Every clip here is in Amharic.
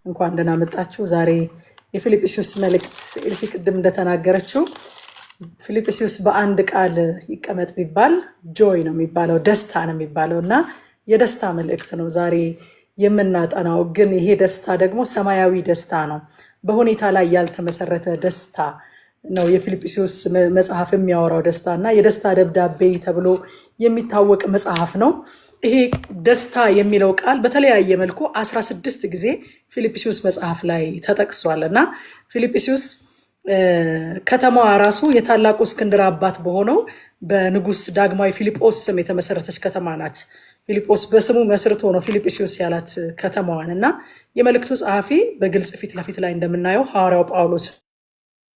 እንኳን ደህና መጣችሁ። ዛሬ የፊልጵስዩስ መልእክት ኤልሲ ቅድም እንደተናገረችው ፊልጵስዩስ በአንድ ቃል ይቀመጥ ቢባል ጆይ ነው የሚባለው፣ ደስታ ነው የሚባለው እና የደስታ መልእክት ነው ዛሬ የምናጠናው። ግን ይሄ ደስታ ደግሞ ሰማያዊ ደስታ ነው፣ በሁኔታ ላይ ያልተመሰረተ ደስታ ነው። የፊልጵስዩስ መጽሐፍ የሚያወራው ደስታ እና የደስታ ደብዳቤ ተብሎ የሚታወቅ መጽሐፍ ነው። ይሄ ደስታ የሚለው ቃል በተለያየ መልኩ 16 ጊዜ ፊልጵስዩስ መጽሐፍ ላይ ተጠቅሷል እና ፊልጵስዩስ ከተማዋ ራሱ የታላቁ እስክንድር አባት በሆነው በንጉስ ዳግማዊ ፊልጶስ ስም የተመሰረተች ከተማ ናት። ፊልጶስ በስሙ መስርቶ ነው ፊልጵስዩስ ያላት ከተማዋን እና የመልእክቱ ጸሐፊ በግልጽ ፊት ለፊት ላይ እንደምናየው ሐዋርያው ጳውሎስ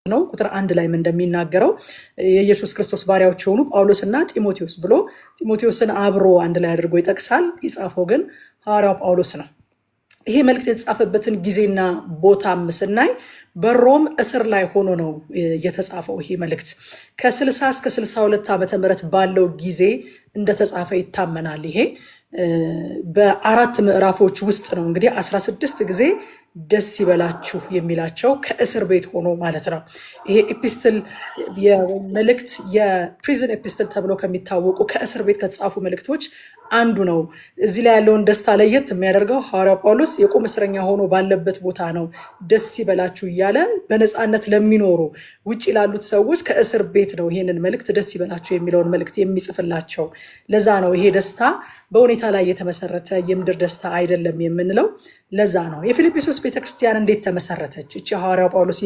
ነው። ቁጥር 1 ላይ እንደሚናገረው የኢየሱስ ክርስቶስ ባሪያዎች የሆኑ ጳውሎስ እና ጢሞቴዎስ ብሎ ጢሞቴዎስን አብሮ አንድ ላይ አድርጎ ይጠቅሳል። የጻፈው ግን ሐዋርያው ጳውሎስ ነው። ይሄ መልእክት የተጻፈበትን ጊዜና ቦታም ስናይ በሮም እስር ላይ ሆኖ ነው የተጻፈው። ይሄ መልእክት ከ60 እስከ 62 ዓመተ ምህረት ባለው ጊዜ እንደተጻፈ ይታመናል። ይሄ በአራት ምዕራፎች ውስጥ ነው እንግዲህ 16 ጊዜ ደስ ይበላችሁ የሚላቸው ከእስር ቤት ሆኖ ማለት ነው። ይሄ ኤፒስትል መልእክት የፕሪዝን ኤፒስትል ተብሎ ከሚታወቁ ከእስር ቤት ከተጻፉ መልእክቶች አንዱ ነው። እዚህ ላይ ያለውን ደስታ ለየት የሚያደርገው ሐዋርያው ጳውሎስ የቁም እስረኛ ሆኖ ባለበት ቦታ ነው ደስ ይበላችሁ እያለ በነፃነት ለሚኖሩ ውጭ ላሉት ሰዎች ከእስር ቤት ነው ይሄንን መልእክት ደስ ይበላችሁ የሚለውን መልእክት የሚጽፍላቸው። ለዛ ነው ይሄ ደስታ በሁኔታ ላይ የተመሰረተ የምድር ደስታ አይደለም የምንለው። ለዛ ነው የፊልጵስዩስ ቤተክርስቲያን እንዴት ተመሰረተች? እቺ ሐዋርያው ጳውሎስ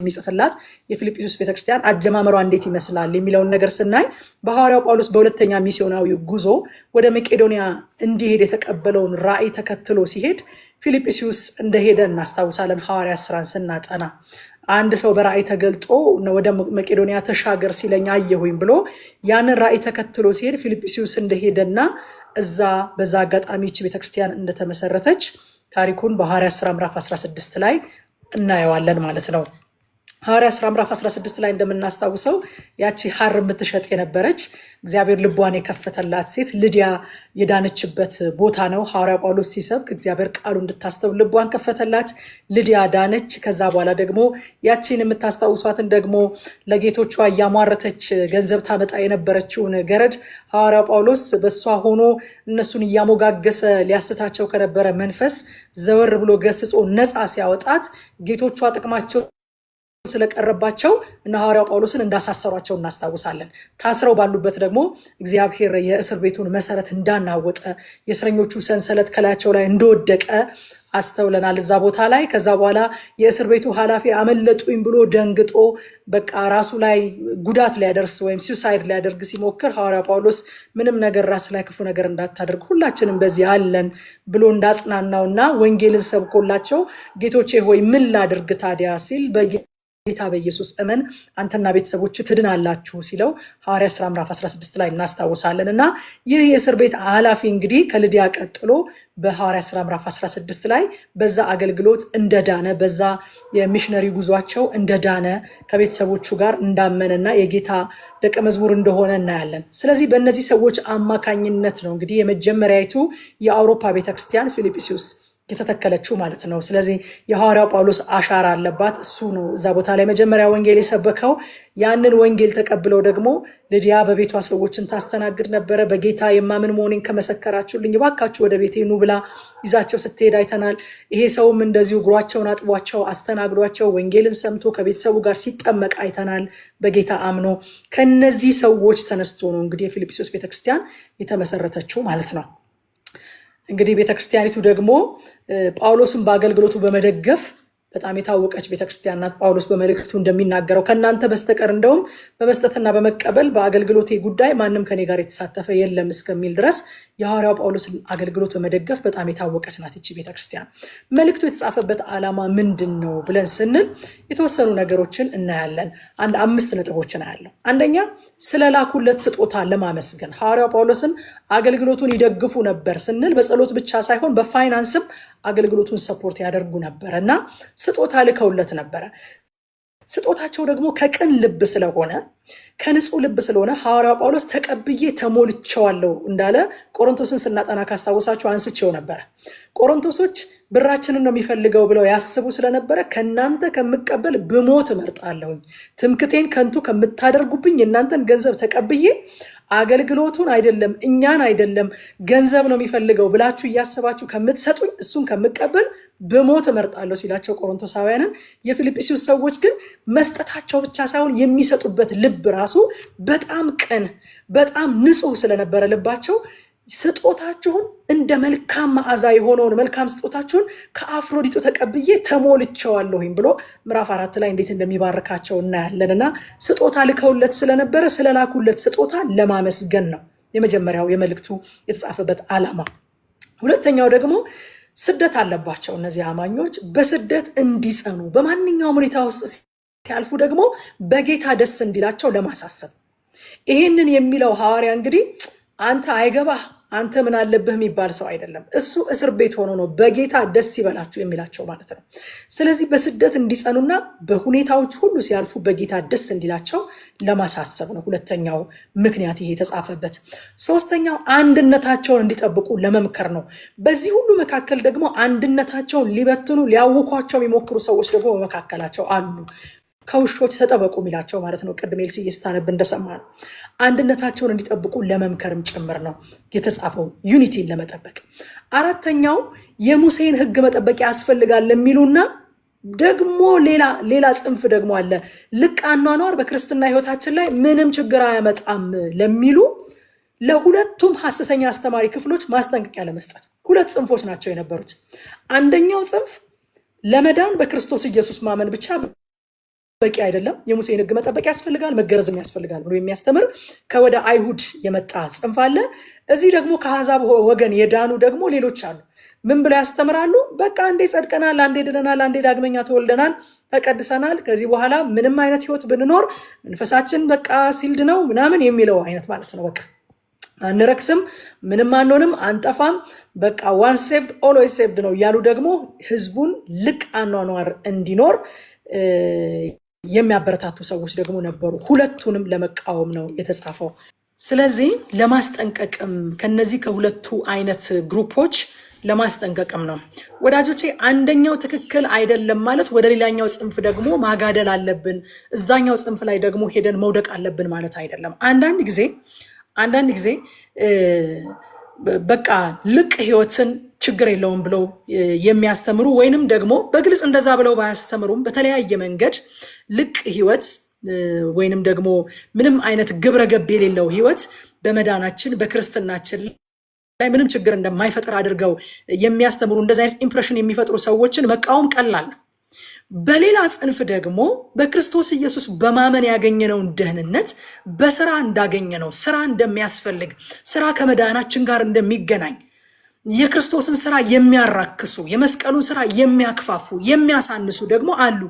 የሚጽፍላት የፊልጵስዩስ ቤተክርስቲያን አጀማመሯ እንዴት ይመስላል የሚለውን ነገር ስናይ በሐዋርያው ጳውሎስ በሁለተኛ ሚስዮናዊ ጉዞ ወደ መቄዶንያ እንዲሄድ የተቀበለውን ራእይ ተከትሎ ሲሄድ ፊልጵስዩስ እንደሄደ እናስታውሳለን። ሐዋርያት ሥራን ስናጠና አንድ ሰው በራእይ ተገልጦ ወደ መቄዶንያ ተሻገር ሲለኝ አየሁኝ ብሎ ያንን ራእይ ተከትሎ ሲሄድ ፊልጵስዩስ እንደሄደና እዛ በዛ አጋጣሚ ይህች ቤተክርስቲያን እንደተመሰረተች ታሪኩን በሐዋርያት ሥራ ምዕራፍ 16 ላይ እናየዋለን ማለት ነው። ሐዋርያት ሥራ ምዕራፍ 16 ላይ እንደምናስታውሰው ያቺ ሐር የምትሸጥ የነበረች እግዚአብሔር ልቧን የከፈተላት ሴት ልዲያ የዳነችበት ቦታ ነው። ሐዋርያ ጳውሎስ ሲሰብክ እግዚአብሔር ቃሉ እንድታስተውል ልቧን ከፈተላት፣ ልዲያ ዳነች። ከዛ በኋላ ደግሞ ያቺን የምታስታውሷትን ደግሞ ለጌቶቿ እያሟረተች ገንዘብ ታመጣ የነበረችውን ገረድ ሐዋርያ ጳውሎስ በእሷ ሆኖ እነሱን እያሞጋገሰ ሊያስታቸው ከነበረ መንፈስ ዘወር ብሎ ገስጾ ነፃ ሲያወጣት ጌቶቿ ጥቅማቸው ስለቀረባቸው እና ሐዋርያው ጳውሎስን እንዳሳሰሯቸው እናስታውሳለን። ታስረው ባሉበት ደግሞ እግዚአብሔር የእስር ቤቱን መሰረት እንዳናወጠ፣ የእስረኞቹ ሰንሰለት ከላያቸው ላይ እንደወደቀ አስተውለናል እዛ ቦታ ላይ። ከዛ በኋላ የእስር ቤቱ ኃላፊ አመለጡኝ ብሎ ደንግጦ በቃ ራሱ ላይ ጉዳት ሊያደርስ ወይም ሱሳይድ ሊያደርግ ሲሞክር ሐዋርያ ጳውሎስ ምንም ነገር ራስ ላይ ክፉ ነገር እንዳታደርግ ሁላችንም በዚህ አለን ብሎ እንዳጽናናውና ወንጌልን ሰብኮላቸው ጌቶቼ ሆይ ምን ላድርግ ታዲያ ሲል ጌታ በኢየሱስ እመን አንተና ቤተሰቦች ትድናላችሁ ሲለው ሐዋርያት ሥራ ምዕራፍ 16 ላይ እናስታውሳለን። እና ይህ የእስር ቤት ኃላፊ እንግዲህ ከልዲያ ቀጥሎ በሐዋርያት ሥራ ምዕራፍ 16 ላይ በዛ አገልግሎት እንደዳነ፣ በዛ የሚሽነሪ ጉዟቸው እንደዳነ፣ ከቤተሰቦቹ ጋር እንዳመነና የጌታ ደቀ መዝሙር እንደሆነ እናያለን። ስለዚህ በእነዚህ ሰዎች አማካኝነት ነው እንግዲህ የመጀመሪያይቱ የአውሮፓ ቤተክርስቲያን ፊልጵስዩስ የተተከለችው ማለት ነው። ስለዚህ የሐዋርያው ጳውሎስ አሻራ አለባት። እሱ ነው እዛ ቦታ ላይ መጀመሪያ ወንጌል የሰበከው። ያንን ወንጌል ተቀብለው ደግሞ ልዲያ በቤቷ ሰዎችን ታስተናግድ ነበረ። በጌታ የማምን መሆኔን ከመሰከራችሁልኝ እባካችሁ ወደ ቤቴ ኑ ብላ ይዛቸው ስትሄድ አይተናል። ይሄ ሰውም እንደዚሁ እግሯቸውን አጥቧቸው አስተናግዷቸው ወንጌልን ሰምቶ ከቤተሰቡ ጋር ሲጠመቅ አይተናል፣ በጌታ አምኖ። ከነዚህ ሰዎች ተነስቶ ነው እንግዲህ የፊልጵስዩስ ቤተክርስቲያን የተመሰረተችው ማለት ነው። እንግዲህ ቤተክርስቲያኒቱ ደግሞ ጳውሎስን በአገልግሎቱ በመደገፍ በጣም የታወቀች ቤተክርስቲያን ናት። ጳውሎስ በመልእክቱ እንደሚናገረው ከእናንተ በስተቀር እንደውም በመስጠትና በመቀበል በአገልግሎቴ ጉዳይ ማንም ከኔ ጋር የተሳተፈ የለም እስከሚል ድረስ የሐዋርያው ጳውሎስን አገልግሎት በመደገፍ በጣም የታወቀች ናት ይቺ ቤተክርስቲያን። መልእክቱ የተጻፈበት ዓላማ ምንድን ነው ብለን ስንል የተወሰኑ ነገሮችን እናያለን። 5 ነጥቦችን እናያለን። አንደኛ ስለላኩለት ስጦታ ለማመስገን ሐዋርያው ጳውሎስን አገልግሎቱን ይደግፉ ነበር ስንል በጸሎት ብቻ ሳይሆን በፋይናንስም አገልግሎቱን ሰፖርት ያደርጉ ነበር እና ስጦታ ልከውለት ነበረ። ስጦታቸው ደግሞ ከቅን ልብ ስለሆነ ከንጹህ ልብ ስለሆነ ሐዋርያው ጳውሎስ ተቀብዬ ተሞልቼዋለሁ እንዳለ ቆሮንቶስን ስናጠና ካስታወሳችሁ አንስቼው ነበር። ቆሮንቶሶች ብራችንን ነው የሚፈልገው ብለው ያስቡ ስለነበረ ከእናንተ ከምቀበል ብሞት እመርጣለሁኝ፣ ትምክቴን ከንቱ ከምታደርጉብኝ የእናንተን ገንዘብ ተቀብዬ አገልግሎቱን አይደለም እኛን አይደለም ገንዘብ ነው የሚፈልገው ብላችሁ እያሰባችሁ ከምትሰጡኝ እሱን ከምቀበል በሞት እመርጣለሁ ሲላቸው ቆሮንቶሳውያንን። የፊልጵስዩስ ሰዎች ግን መስጠታቸው ብቻ ሳይሆን የሚሰጡበት ልብ ራሱ በጣም ቅን በጣም ንጹህ ስለነበረ ልባቸው ስጦታችሁን እንደ መልካም መዓዛ የሆነውን መልካም ስጦታችሁን ከአፍሮዲጡ ተቀብዬ ተሞልቼዋለሁኝ ብሎ ምዕራፍ 4 ላይ እንዴት እንደሚባርካቸው እናያለንና ስጦታ ልከውለት ስለነበረ ስለላኩለት ስጦታ ለማመስገን ነው የመጀመሪያው የመልእክቱ የተጻፈበት ዓላማ። ሁለተኛው ደግሞ ስደት አለባቸው እነዚህ አማኞች በስደት እንዲጸኑ በማንኛውም ሁኔታ ውስጥ ሲያልፉ ደግሞ በጌታ ደስ እንዲላቸው ለማሳሰብ። ይሄንን የሚለው ሐዋርያ እንግዲህ አንተ አይገባህ አንተ ምን አለብህ የሚባል ሰው አይደለም። እሱ እስር ቤት ሆኖ ነው በጌታ ደስ ይበላችሁ የሚላቸው ማለት ነው። ስለዚህ በስደት እንዲጸኑና በሁኔታዎች ሁሉ ሲያልፉ በጌታ ደስ እንዲላቸው ለማሳሰብ ነው ሁለተኛው ምክንያት ይሄ የተጻፈበት። ሶስተኛው አንድነታቸውን እንዲጠብቁ ለመምከር ነው። በዚህ ሁሉ መካከል ደግሞ አንድነታቸውን ሊበትኑ ሊያውኳቸው የሚሞክሩ ሰዎች ደግሞ በመካከላቸው አሉ። ከውሾች ተጠበቁ የሚላቸው ማለት ነው። ቅድም ኤልሲ ስታነብ እንደሰማ ነው። አንድነታቸውን እንዲጠብቁ ለመምከርም ጭምር ነው የተጻፈው ዩኒቲን ለመጠበቅ። አራተኛው የሙሴን ሕግ መጠበቅ ያስፈልጋል ለሚሉና ደግሞ ሌላ ጽንፍ ደግሞ አለ። ልቅ አኗኗር በክርስትና ሕይወታችን ላይ ምንም ችግር አያመጣም ለሚሉ ለሁለቱም ሐሰተኛ አስተማሪ ክፍሎች ማስጠንቀቂያ ለመስጠት ሁለት ጽንፎች ናቸው የነበሩት። አንደኛው ጽንፍ ለመዳን በክርስቶስ ኢየሱስ ማመን ብቻ በቂ አይደለም፣ የሙሴን ሕግ መጠበቅ ያስፈልጋል፣ መገረዝም ያስፈልጋል ብሎ የሚያስተምር ከወደ አይሁድ የመጣ ጽንፍ አለ። እዚህ ደግሞ ከአሕዛብ ወገን የዳኑ ደግሞ ሌሎች አሉ። ምን ብለው ያስተምራሉ? በቃ አንዴ ጸድቀናል፣ አንዴ ድነናል፣ አንዴ ዳግመኛ ተወልደናል፣ ተቀድሰናል፣ ከዚህ በኋላ ምንም አይነት ህይወት ብንኖር መንፈሳችን በቃ ሲልድ ነው ምናምን የሚለው አይነት ማለት ነው። በቃ አንረክስም፣ ምንም አንሆንም፣ አንጠፋም፣ በቃ ዋን ሴቭድ ኦልዌይስ ሴቭድ ነው እያሉ ደግሞ ህዝቡን ልቅ አኗኗር እንዲኖር የሚያበረታቱ ሰዎች ደግሞ ነበሩ። ሁለቱንም ለመቃወም ነው የተጻፈው። ስለዚህ ለማስጠንቀቅም ከነዚህ ከሁለቱ አይነት ግሩፖች ለማስጠንቀቅም ነው ወዳጆቼ። አንደኛው ትክክል አይደለም ማለት ወደ ሌላኛው ጽንፍ ደግሞ ማጋደል አለብን፣ እዛኛው ጽንፍ ላይ ደግሞ ሄደን መውደቅ አለብን ማለት አይደለም። አንዳንድ ጊዜ በቃ ልቅ ህይወትን ችግር የለውም ብለው የሚያስተምሩ ወይንም ደግሞ በግልጽ እንደዛ ብለው ባያስተምሩም በተለያየ መንገድ ልቅ ህይወት ወይንም ደግሞ ምንም አይነት ግብረ ገብ የሌለው ህይወት በመዳናችን በክርስትናችን ላይ ምንም ችግር እንደማይፈጥር አድርገው የሚያስተምሩ እንደዚህ አይነት ኢምፕሬሽን የሚፈጥሩ ሰዎችን መቃወም ቀላል ነው። በሌላ ጽንፍ ደግሞ በክርስቶስ ኢየሱስ በማመን ያገኘነውን ደህንነት በስራ እንዳገኘነው ስራ እንደሚያስፈልግ ስራ ከመዳናችን ጋር እንደሚገናኝ የክርስቶስን ስራ የሚያራክሱ የመስቀሉን ስራ የሚያክፋፉ የሚያሳንሱ ደግሞ አሉ።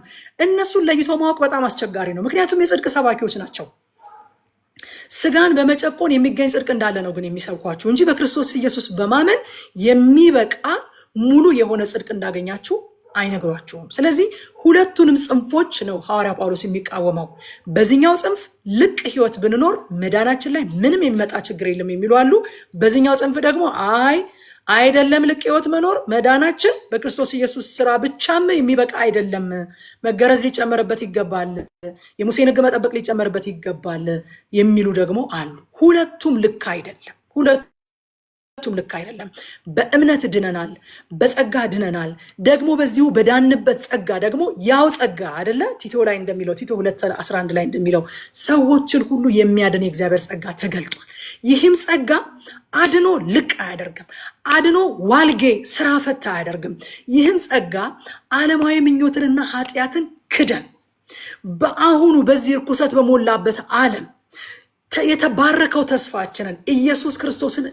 እነሱን ለይቶ ማወቅ በጣም አስቸጋሪ ነው፣ ምክንያቱም የጽድቅ ሰባኪዎች ናቸው። ስጋን በመጨቆን የሚገኝ ጽድቅ እንዳለ ነው ግን የሚሰብኳችሁ እንጂ በክርስቶስ ኢየሱስ በማመን የሚበቃ ሙሉ የሆነ ጽድቅ እንዳገኛችሁ አይነግሯችሁም። ስለዚህ ሁለቱንም ጽንፎች ነው ሐዋርያ ጳውሎስ የሚቃወመው። በዚህኛው ጽንፍ ልቅ ህይወት ብንኖር መዳናችን ላይ ምንም የሚመጣ ችግር የለም የሚሉ አሉ። በዚህኛው ጽንፍ ደግሞ አይደለም ልቅ ህይወት መኖር መዳናችን በክርስቶስ ኢየሱስ ስራ ብቻም የሚበቃ አይደለም፣ መገረዝ ሊጨመርበት ይገባል፣ የሙሴን ሕግ መጠበቅ ሊጨመርበት ይገባል የሚሉ ደግሞ አሉ። ሁለቱም ልክ አይደለም። በእምነት ድነናል፣ በጸጋ ድነናል። ደግሞ በዚሁ በዳንበት ጸጋ ደግሞ ያው ጸጋ አይደለ ቲቶ ላይ እንደሚለው ቲቶ 2:11 ላይ እንደሚለው ሰዎችን ሁሉ የሚያድን የእግዚአብሔር ጸጋ ተገልጧል። ይህም ጸጋ አድኖ ልቅ አያደርግም፣ አድኖ ዋልጌ ስራ ፈታ አያደርግም። ይህም ጸጋ ዓለማዊ ምኞትንና ኃጢአትን ክደን በአሁኑ በዚህ ርኩሰት በሞላበት ዓለም የተባረከው ተስፋችንን ኢየሱስ ክርስቶስን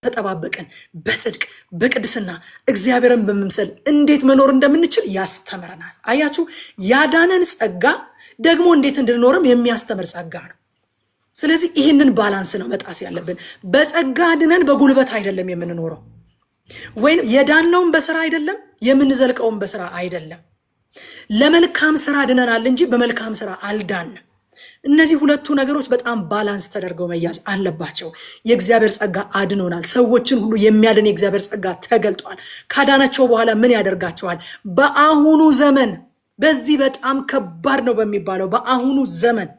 ተጠባበቀን በጽድቅ በቅድስና እግዚአብሔርን በመምሰል እንዴት መኖር እንደምንችል ያስተምረናል። አያችሁ፣ ያዳነን ጸጋ ደግሞ እንዴት እንድንኖርም የሚያስተምር ጸጋ ነው። ስለዚህ ይህንን ባላንስ ነው መጣስ ያለብን። በጸጋ ድነን በጉልበት አይደለም የምንኖረው፣ ወይም የዳነውን በስራ አይደለም የምንዘልቀውን በስራ አይደለም። ለመልካም ስራ ድነናል እንጂ በመልካም ስራ አልዳንም። እነዚህ ሁለቱ ነገሮች በጣም ባላንስ ተደርገው መያዝ አለባቸው። የእግዚአብሔር ጸጋ አድኖናል። ሰዎችን ሁሉ የሚያድን የእግዚአብሔር ጸጋ ተገልጧል። ካዳናቸው በኋላ ምን ያደርጋቸዋል? በአሁኑ ዘመን በዚህ በጣም ከባድ ነው በሚባለው በአሁኑ ዘመን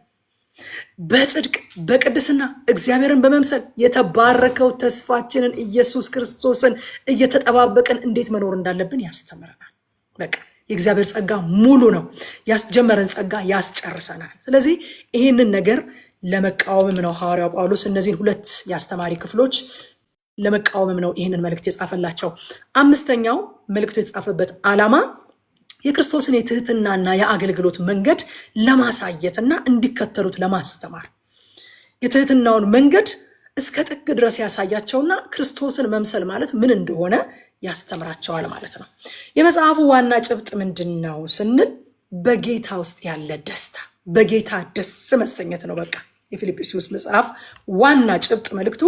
በጽድቅ በቅድስና እግዚአብሔርን በመምሰል የተባረከው ተስፋችንን ኢየሱስ ክርስቶስን እየተጠባበቅን እንዴት መኖር እንዳለብን ያስተምረናል። በቃ የእግዚአብሔር ጸጋ ሙሉ ነው። ያስጀመረን ጸጋ ያስጨርሰናል። ስለዚህ ይህንን ነገር ለመቃወምም ነው ሐዋርያው ጳውሎስ እነዚህን ሁለት የአስተማሪ ክፍሎች ለመቃወምም ነው ይህንን መልእክት የጻፈላቸው። አምስተኛው መልእክቱ የተጻፈበት ዓላማ የክርስቶስን የትህትናና የአገልግሎት መንገድ ለማሳየትና እንዲከተሉት ለማስተማር የትህትናውን መንገድ እስከ ጥግ ድረስ ያሳያቸውና ክርስቶስን መምሰል ማለት ምን እንደሆነ ያስተምራቸዋል ማለት ነው። የመጽሐፉ ዋና ጭብጥ ምንድን ነው ስንል በጌታ ውስጥ ያለ ደስታ፣ በጌታ ደስ መሰኘት ነው። በቃ የፊልጵስዩስ መጽሐፍ ዋና ጭብጥ መልእክቱ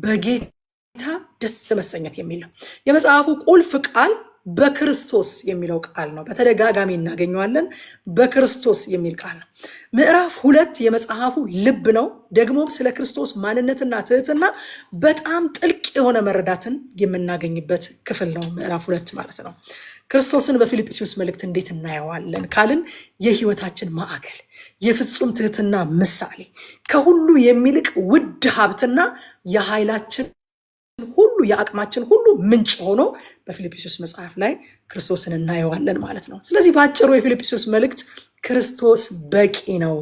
በጌታ ደስ መሰኘት የሚል ነው። የመጽሐፉ ቁልፍ ቃል በክርስቶስ የሚለው ቃል ነው። በተደጋጋሚ እናገኘዋለን። በክርስቶስ የሚል ቃል ነው። ምዕራፍ 2 የመጽሐፉ ልብ ነው። ደግሞ ስለ ክርስቶስ ማንነትና ትህትና በጣም ጥልቅ የሆነ መረዳትን የምናገኝበት ክፍል ነው ምዕራፍ 2 ማለት ነው። ክርስቶስን በፊልጵስዩስ መልእክት እንዴት እናየዋለን ካልን የህይወታችን ማዕከል፣ የፍጹም ትህትና ምሳሌ፣ ከሁሉ የሚልቅ ውድ ሀብትና የኃይላችን ሁሉ የአቅማችን ሁሉ ምንጭ ሆኖ በፊልጵስዩስ መጽሐፍ ላይ ክርስቶስን እናየዋለን ማለት ነው። ስለዚህ በአጭሩ የፊልጵስዩስ መልእክት ክርስቶስ በቂ ነው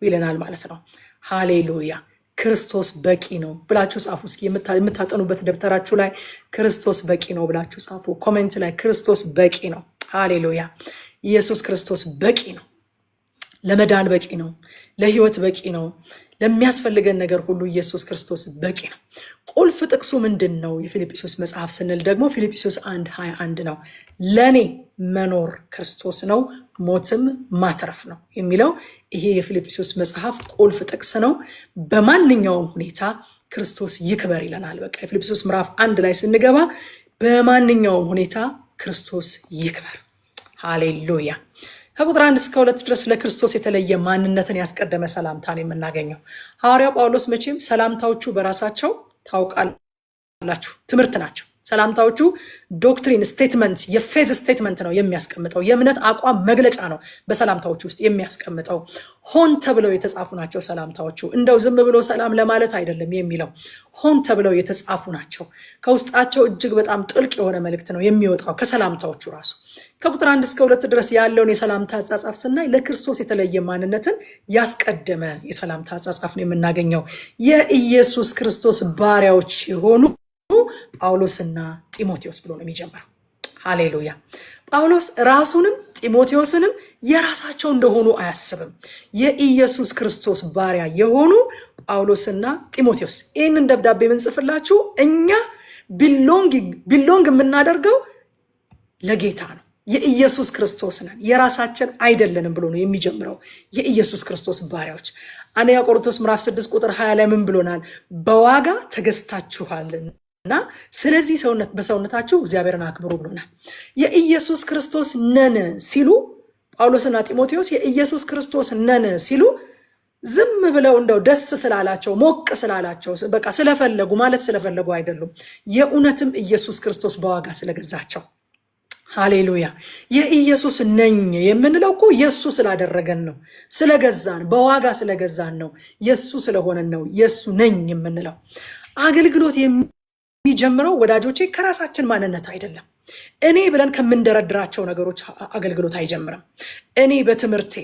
ይለናል ማለት ነው። ሃሌሉያ! ክርስቶስ በቂ ነው ብላችሁ ጻፉ። እስኪ የምታጠኑበት ደብተራችሁ ላይ ክርስቶስ በቂ ነው ብላችሁ ጻፉ። ኮሜንት ላይ ክርስቶስ በቂ ነው። ሃሌሉያ! ኢየሱስ ክርስቶስ በቂ ነው። ለመዳን በቂ ነው። ለህይወት በቂ ነው። ለሚያስፈልገን ነገር ሁሉ ኢየሱስ ክርስቶስ በቂ ነው። ቁልፍ ጥቅሱ ምንድን ነው? የፊልጵስዩስ መጽሐፍ ስንል ደግሞ ፊልጵስዩስ 1:21 ነው። ለኔ መኖር ክርስቶስ ነው፣ ሞትም ማትረፍ ነው የሚለው ይሄ የፊልጵስዩስ መጽሐፍ ቁልፍ ጥቅስ ነው። በማንኛውም ሁኔታ ክርስቶስ ይክበር ይለናል። በቃ የፊልጵስዩስ ምዕራፍ 1 ላይ ስንገባ በማንኛውም ሁኔታ ክርስቶስ ይክበር። ሃሌሉያ! ከቁጥር 1 እስከ 2 ድረስ ለክርስቶስ የተለየ ማንነትን ያስቀደመ ሰላምታን የምናገኘው ሐዋርያው ጳውሎስ መቼም ሰላምታዎቹ በራሳቸው ታውቃላችሁ ትምህርት ናቸው። ሰላምታዎቹ ዶክትሪን ስቴትመንት፣ የፌዝ ስቴትመንት ነው የሚያስቀምጠው። የእምነት አቋም መግለጫ ነው በሰላምታዎቹ ውስጥ የሚያስቀምጠው። ሆን ተብለው የተጻፉ ናቸው ሰላምታዎቹ። እንደው ዝም ብሎ ሰላም ለማለት አይደለም የሚለው፣ ሆን ተብለው የተጻፉ ናቸው። ከውስጣቸው እጅግ በጣም ጥልቅ የሆነ መልእክት ነው የሚወጣው ከሰላምታዎቹ ራሱ። ከቁጥር 1 እስከ 2 ድረስ ያለውን የሰላምታ አጻጻፍ ስናይ ለክርስቶስ የተለየ ማንነትን ያስቀደመ የሰላምታ አጻጻፍ ነው የምናገኘው። የኢየሱስ ክርስቶስ ባሪያዎች የሆኑ ጳውሎስና ጢሞቴዎስ ብሎ ነው የሚጀምረው። ሃሌሉያ! ጳውሎስ ራሱንም ጢሞቴዎስንም የራሳቸው እንደሆኑ አያስብም። የኢየሱስ ክርስቶስ ባሪያ የሆኑ ጳውሎስና ጢሞቴዎስ። ይህንን ደብዳቤ የምንጽፍላችሁ እኛ ቢሎንግ የምናደርገው ለጌታ ነው። የኢየሱስ ክርስቶስ ነን፣ የራሳችን አይደለንም ብሎ ነው የሚጀምረው። የኢየሱስ ክርስቶስ ባሪያዎች። አንደኛ ቆሮንቶስ ምዕራፍ 6 ቁጥር 20 ላይ ምን ብሎናል? በዋጋ ተገዝታችኋልና ስለዚህ በሰውነታችሁ እግዚአብሔርን አክብሩ ብሎናል። የኢየሱስ ክርስቶስ ነን ሲሉ ጳውሎስና ጢሞቴዎስ የኢየሱስ ክርስቶስ ነን ሲሉ ዝም ብለው እንደው ደስ ስላላቸው ሞቅ ስላላቸው በቃ ስለፈለጉ ማለት ስለፈለጉ አይደሉም። የእውነትም ኢየሱስ ክርስቶስ በዋጋ ስለገዛቸው። ሃሌሉያ! የኢየሱስ ነኝ የምንለው እኮ የሱ ስላደረገን ነው፣ ስለገዛን፣ በዋጋ ስለገዛን ነው፣ የሱ ስለሆነን ነው የሱ ነኝ የምንለው። አገልግሎት የሚጀምረው ወዳጆቼ ከራሳችን ማንነት አይደለም። እኔ ብለን ከምንደረድራቸው ነገሮች አገልግሎት አይጀምርም። እኔ በትምህርቴ፣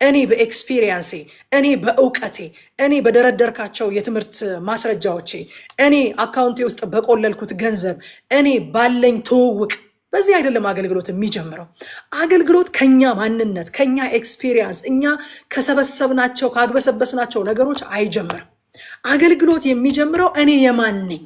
እኔ በኤክስፒሪየንሴ፣ እኔ በእውቀቴ፣ እኔ በደረደርካቸው የትምህርት ማስረጃዎቼ፣ እኔ አካውንቴ ውስጥ በቆለልኩት ገንዘብ፣ እኔ ባለኝ ትውውቅ፣ በዚህ አይደለም አገልግሎት የሚጀምረው። አገልግሎት ከኛ ማንነት፣ ከኛ ኤክስፒሪየንስ፣ እኛ ከሰበሰብናቸው ካግበሰበስናቸው ነገሮች አይጀምርም። አገልግሎት የሚጀምረው እኔ የማን ነኝ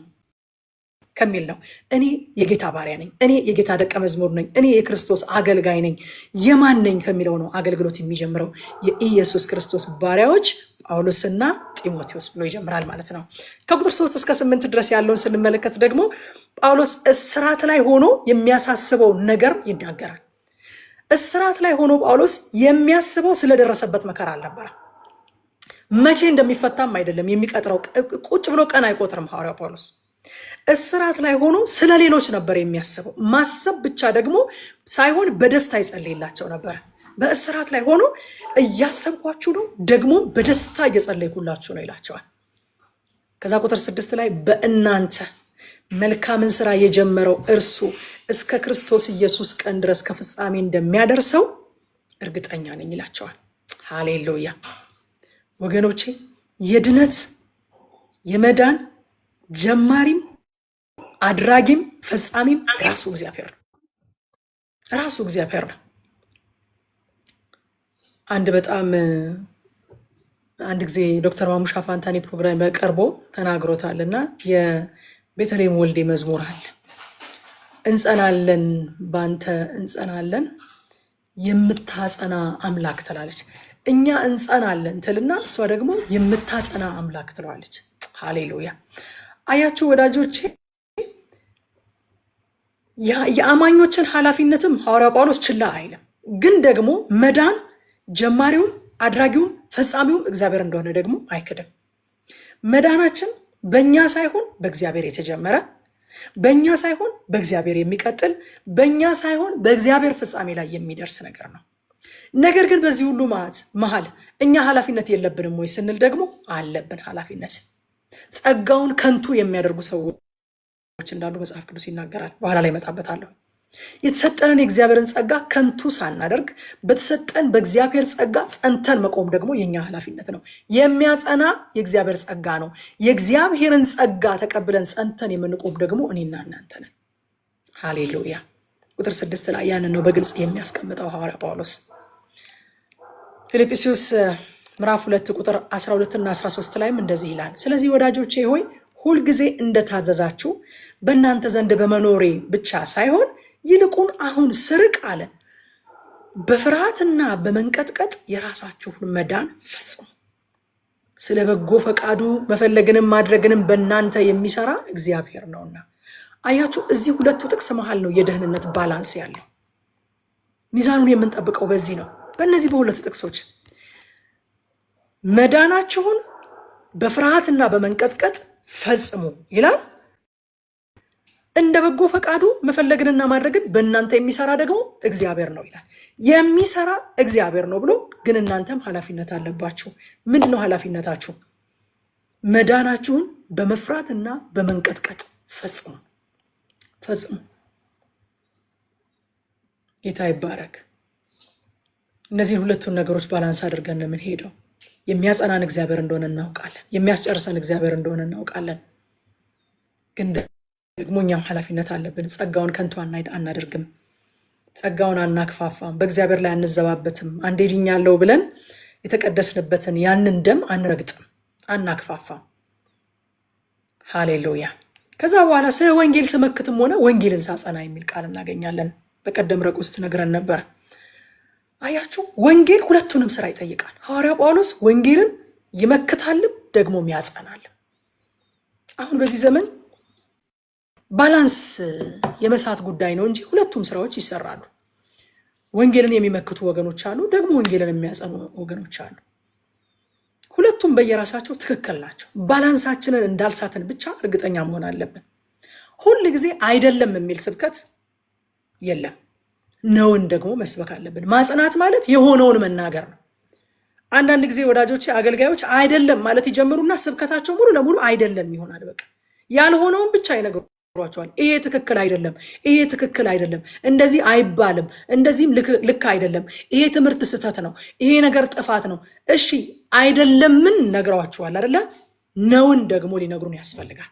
ከሚል ነው። እኔ የጌታ ባሪያ ነኝ፣ እኔ የጌታ ደቀ መዝሙር ነኝ፣ እኔ የክርስቶስ አገልጋይ ነኝ፣ የማን ነኝ ከሚለው ነው አገልግሎት የሚጀምረው። የኢየሱስ ክርስቶስ ባሪያዎች ጳውሎስና ጢሞቴዎስ ብሎ ይጀምራል ማለት ነው። ከቁጥር 3 እስከ 8 ድረስ ያለውን ስንመለከት ደግሞ ጳውሎስ እስራት ላይ ሆኖ የሚያሳስበው ነገር ይናገራል። እስራት ላይ ሆኖ ጳውሎስ የሚያስበው ስለደረሰበት መከራ አልነበረ። መቼ እንደሚፈታም አይደለም የሚቀጥረው። ቁጭ ብሎ ቀን አይቆጥርም ሐዋርያው ጳውሎስ። እስራት ላይ ሆኖ ስለ ሌሎች ነበር የሚያስበው። ማሰብ ብቻ ደግሞ ሳይሆን በደስታ ይጸልይላቸው ነበር። በእስራት ላይ ሆኖ እያሰብኳችሁ ነው፣ ደግሞ በደስታ እየጸለይኩላችሁ ነው ይላቸዋል። ከዛ ቁጥር 6 ላይ በእናንተ መልካምን ስራ የጀመረው እርሱ እስከ ክርስቶስ ኢየሱስ ቀን ድረስ ከፍጻሜ እንደሚያደርሰው እርግጠኛ ነኝ ይላቸዋል። ሃሌሉያ ወገኖቼ፣ የድነት የመዳን ጀማሪም አድራጊም ፈጻሚም ራሱ እግዚአብሔር ነው። ራሱ እግዚአብሔር ነው። አንድ ጊዜ ዶክተር ማሙሻ ፋንታኒ ፕሮግራም ቀርቦ ተናግሮታል እና የቤተልሔም ወልዴ መዝሙር አለ። እንጸናለን ባንተ እንጸናለን የምታጸና አምላክ ትላለች። እኛ እንጸናለን ትልና እሷ ደግሞ የምታጸና አምላክ ትለዋለች። ሃሌሉያ። አያችሁ ወዳጆቼ፣ የአማኞችን ኃላፊነትም ሐዋርያው ጳውሎስ ችላ አይልም። ግን ደግሞ መዳን ጀማሪውም አድራጊውም ፈጻሚውም እግዚአብሔር እንደሆነ ደግሞ አይክድም። መዳናችን በእኛ ሳይሆን በእግዚአብሔር የተጀመረ፣ በእኛ ሳይሆን በእግዚአብሔር የሚቀጥል፣ በእኛ ሳይሆን በእግዚአብሔር ፍጻሜ ላይ የሚደርስ ነገር ነው። ነገር ግን በዚህ ሁሉ መሀል እኛ ኃላፊነት የለብንም ወይ ስንል ደግሞ አለብን ኃላፊነት። ጸጋውን ከንቱ የሚያደርጉ ሰዎች እንዳሉ መጽሐፍ ቅዱስ ይናገራል። በኋላ ላይ እመጣበታለሁ። የተሰጠንን የእግዚአብሔርን ጸጋ ከንቱ ሳናደርግ በተሰጠን በእግዚአብሔር ጸጋ ጸንተን መቆም ደግሞ የኛ ኃላፊነት ነው። የሚያጸና የእግዚአብሔር ጸጋ ነው። የእግዚአብሔርን ጸጋ ተቀብለን ጸንተን የምንቆም ደግሞ እኔና እናንተ ነን። ሃሌሉያ። ቁጥር 6 ላይ ያንን ነው በግልጽ የሚያስቀምጠው ሐዋርያ ጳውሎስ። ፊልጵስዩስ ምዕራፍ 2 ቁጥር 12 እና 13 ላይም እንደዚህ ይላል። ስለዚህ ወዳጆቼ ሆይ ሁልጊዜ እንደታዘዛችሁ በእናንተ ዘንድ በመኖሬ ብቻ ሳይሆን ይልቁን አሁን ስርቅ አለ በፍርሃትና በመንቀጥቀጥ የራሳችሁን መዳን ፈጽሙ። ስለ በጎ ፈቃዱ መፈለግንም ማድረግንም በእናንተ የሚሰራ እግዚአብሔር ነውና። አያችሁ፣ እዚህ ሁለቱ ጥቅስ መሃል ነው የደህንነት ባላንስ ያለው። ሚዛኑን የምንጠብቀው በዚህ ነው። በእነዚህ በሁለት ጥቅሶች መዳናችሁን በፍርሃትና በመንቀጥቀጥ ፈጽሙ ይላል። እንደ በጎ ፈቃዱ መፈለግንና ማድረግን በእናንተ የሚሰራ ደግሞ እግዚአብሔር ነው ይላል። የሚሰራ እግዚአብሔር ነው ብሎ ግን እናንተም ኃላፊነት አለባችሁ። ምንድን ነው ኃላፊነታችሁ? መዳናችሁን በመፍራትና በመንቀጥቀጥ ፈጽሙ። ጌታ ይባረክ። እነዚህን ሁለቱን ነገሮች ባላንስ አድርገን ነው የምንሄደው። የሚያጸናን እግዚአብሔር እንደሆነ እናውቃለን። የሚያስጨርሰን እግዚአብሔር እንደሆነ እናውቃለን። ግን ደግሞ እኛም ኃላፊነት አለብን። ጸጋውን ከንቱ አናደርግም። ጸጋውን አናክፋፋም። በእግዚአብሔር ላይ አንዘባበትም። አንዴ ድኛለሁ ብለን የተቀደስንበትን ያንን ደም አንረግጥም፣ አናክፋፋም። ሃሌሉያ። ከዛ በኋላ ስለ ወንጌል ስመክትም ሆነ ወንጌልን ሳጸና የሚል ቃል እናገኛለን። በቀደም ረቅ ውስጥ ነግረን ነበር። አያችሁ፣ ወንጌል ሁለቱንም ስራ ይጠይቃል። ሐዋርያ ጳውሎስ ወንጌልን ይመክታልም ደግሞም ያጸናልም። አሁን በዚህ ዘመን ባላንስ የመሳት ጉዳይ ነው እንጂ ሁለቱም ስራዎች ይሰራሉ። ወንጌልን የሚመክቱ ወገኖች አሉ፣ ደግሞ ወንጌልን የሚያጸኑ ወገኖች አሉ። ሁለቱም በየራሳቸው ትክክል ናቸው። ባላንሳችንን እንዳልሳትን ብቻ እርግጠኛ መሆን አለብን። ሁል ጊዜ አይደለም የሚል ስብከት የለም። ነውን ደግሞ መስበክ አለብን። ማጽናት ማለት የሆነውን መናገር ነው። አንዳንድ ጊዜ ወዳጆቼ አገልጋዮች አይደለም ማለት ይጀምሩና ስብከታቸው ሙሉ ለሙሉ አይደለም ይሆናል። በቃ ያልሆነውን ብቻ ይነግሯቸዋል። ይሄ ትክክል አይደለም፣ ይሄ ትክክል አይደለም፣ እንደዚህ አይባልም፣ እንደዚህም ልክ አይደለም፣ ይሄ ትምህርት ስህተት ነው፣ ይሄ ነገር ጥፋት ነው። እሺ አይደለምን ነግረዋቸዋል አይደለ? ነውን ደግሞ ሊነግሩን ያስፈልጋል።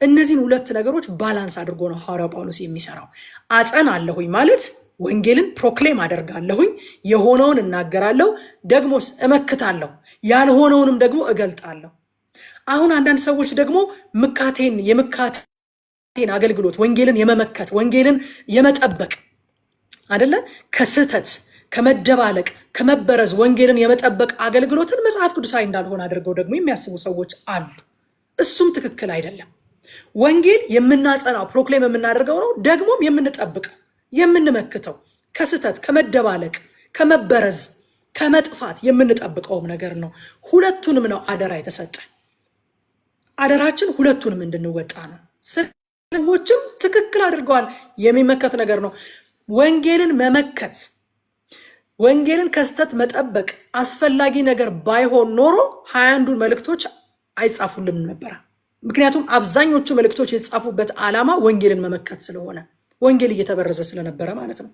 እነዚህን ሁለት ነገሮች ባላንስ አድርጎ ነው ሐዋርያው ጳውሎስ የሚሰራው። አጸናለሁኝ ማለት ወንጌልን ፕሮክሌም አደርጋለሁኝ፣ የሆነውን እናገራለሁ፣ ደግሞስ እመክታለሁ፣ ያልሆነውንም ደግሞ እገልጣለሁ። አሁን አንዳንድ ሰዎች ደግሞ የምካቴን አገልግሎት ወንጌልን የመመከት ወንጌልን የመጠበቅ አይደለ፣ ከስህተት ከመደባለቅ ከመበረዝ ወንጌልን የመጠበቅ አገልግሎትን መጽሐፍ ቅዱሳዊ እንዳልሆነ አድርገው ደግሞ የሚያስቡ ሰዎች አሉ። እሱም ትክክል አይደለም። ወንጌል የምናጸናው ፕሮክሌም የምናደርገው ነው፣ ደግሞም የምንጠብቀው የምንመክተው ከስተት ከመደባለቅ ከመበረዝ ከመጥፋት የምንጠብቀውም ነገር ነው። ሁለቱንም ነው አደራ የተሰጠ። አደራችን ሁለቱንም እንድንወጣ ነው። ሰዎችም ትክክል አድርገዋል የሚመከት ነገር ነው። ወንጌልን መመከት ወንጌልን ከስተት መጠበቅ አስፈላጊ ነገር ባይሆን ኖሮ 21ዱን መልእክቶች አይጻፉልንም ነበር። ምክንያቱም አብዛኞቹ መልእክቶች የተጻፉበት ዓላማ ወንጌልን መመከት ስለሆነ ወንጌል እየተበረዘ ስለነበረ ማለት ነው።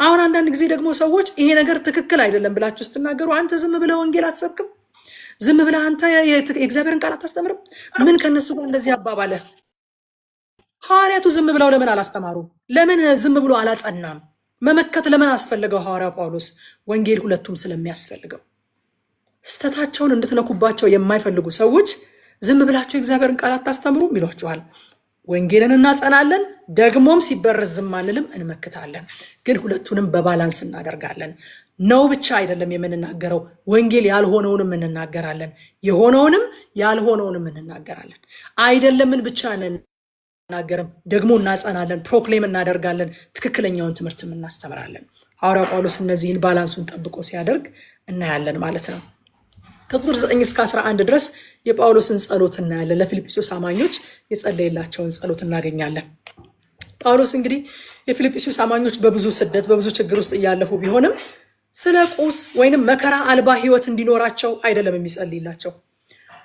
አሁን አንዳንድ ጊዜ ደግሞ ሰዎች ይሄ ነገር ትክክል አይደለም ብላችሁ ስትናገሩ አንተ ዝም ብለህ ወንጌል አትሰብክም? ዝም ብለህ አንተ የእግዚአብሔርን ቃል አታስተምርም? ምን ከነሱ ጋር እንደዚህ አባባለ? ሐዋርያቱ ዝም ብለው ለምን አላስተማሩ? ለምን ዝም ብሎ አላጸናም? መመከት ለምን አስፈልገው? ሐዋርያው ጳውሎስ ወንጌል ሁለቱም ስለሚያስፈልገው። ስተታቸውን እንድትነኩባቸው የማይፈልጉ ሰዎች ዝም ብላችሁ የእግዚአብሔርን ቃል አታስተምሩም ይሏችኋል። ወንጌልን እናጸናለን፣ ደግሞም ሲበረዝ ዝም አንልም፣ እንመክታለን። ግን ሁለቱንም በባላንስ እናደርጋለን። ነው ብቻ አይደለም የምንናገረው፣ ወንጌል ያልሆነውንም እንናገራለን፣ የሆነውንም ያልሆነውንም እንናገራለን። አይደለምን ብቻ እናገርም፣ ደግሞ እናጸናለን፣ ፕሮክሌም እናደርጋለን፣ ትክክለኛውን ትምህርትም እናስተምራለን። ሐዋርያው ጳውሎስ እነዚህን ባላንሱን ጠብቆ ሲያደርግ እናያለን ማለት ነው። ከቁጥር 9 እስከ 11 ድረስ የጳውሎስን ጸሎት እናያለን። ለፊልጵስዩስ አማኞች የጸለየላቸውን ጸሎት እናገኛለን። ጳውሎስ እንግዲህ የፊልጵስዩስ አማኞች በብዙ ስደት በብዙ ችግር ውስጥ እያለፉ ቢሆንም ስለ ቁስ ወይንም መከራ አልባ ህይወት እንዲኖራቸው አይደለም የሚጸልይላቸው።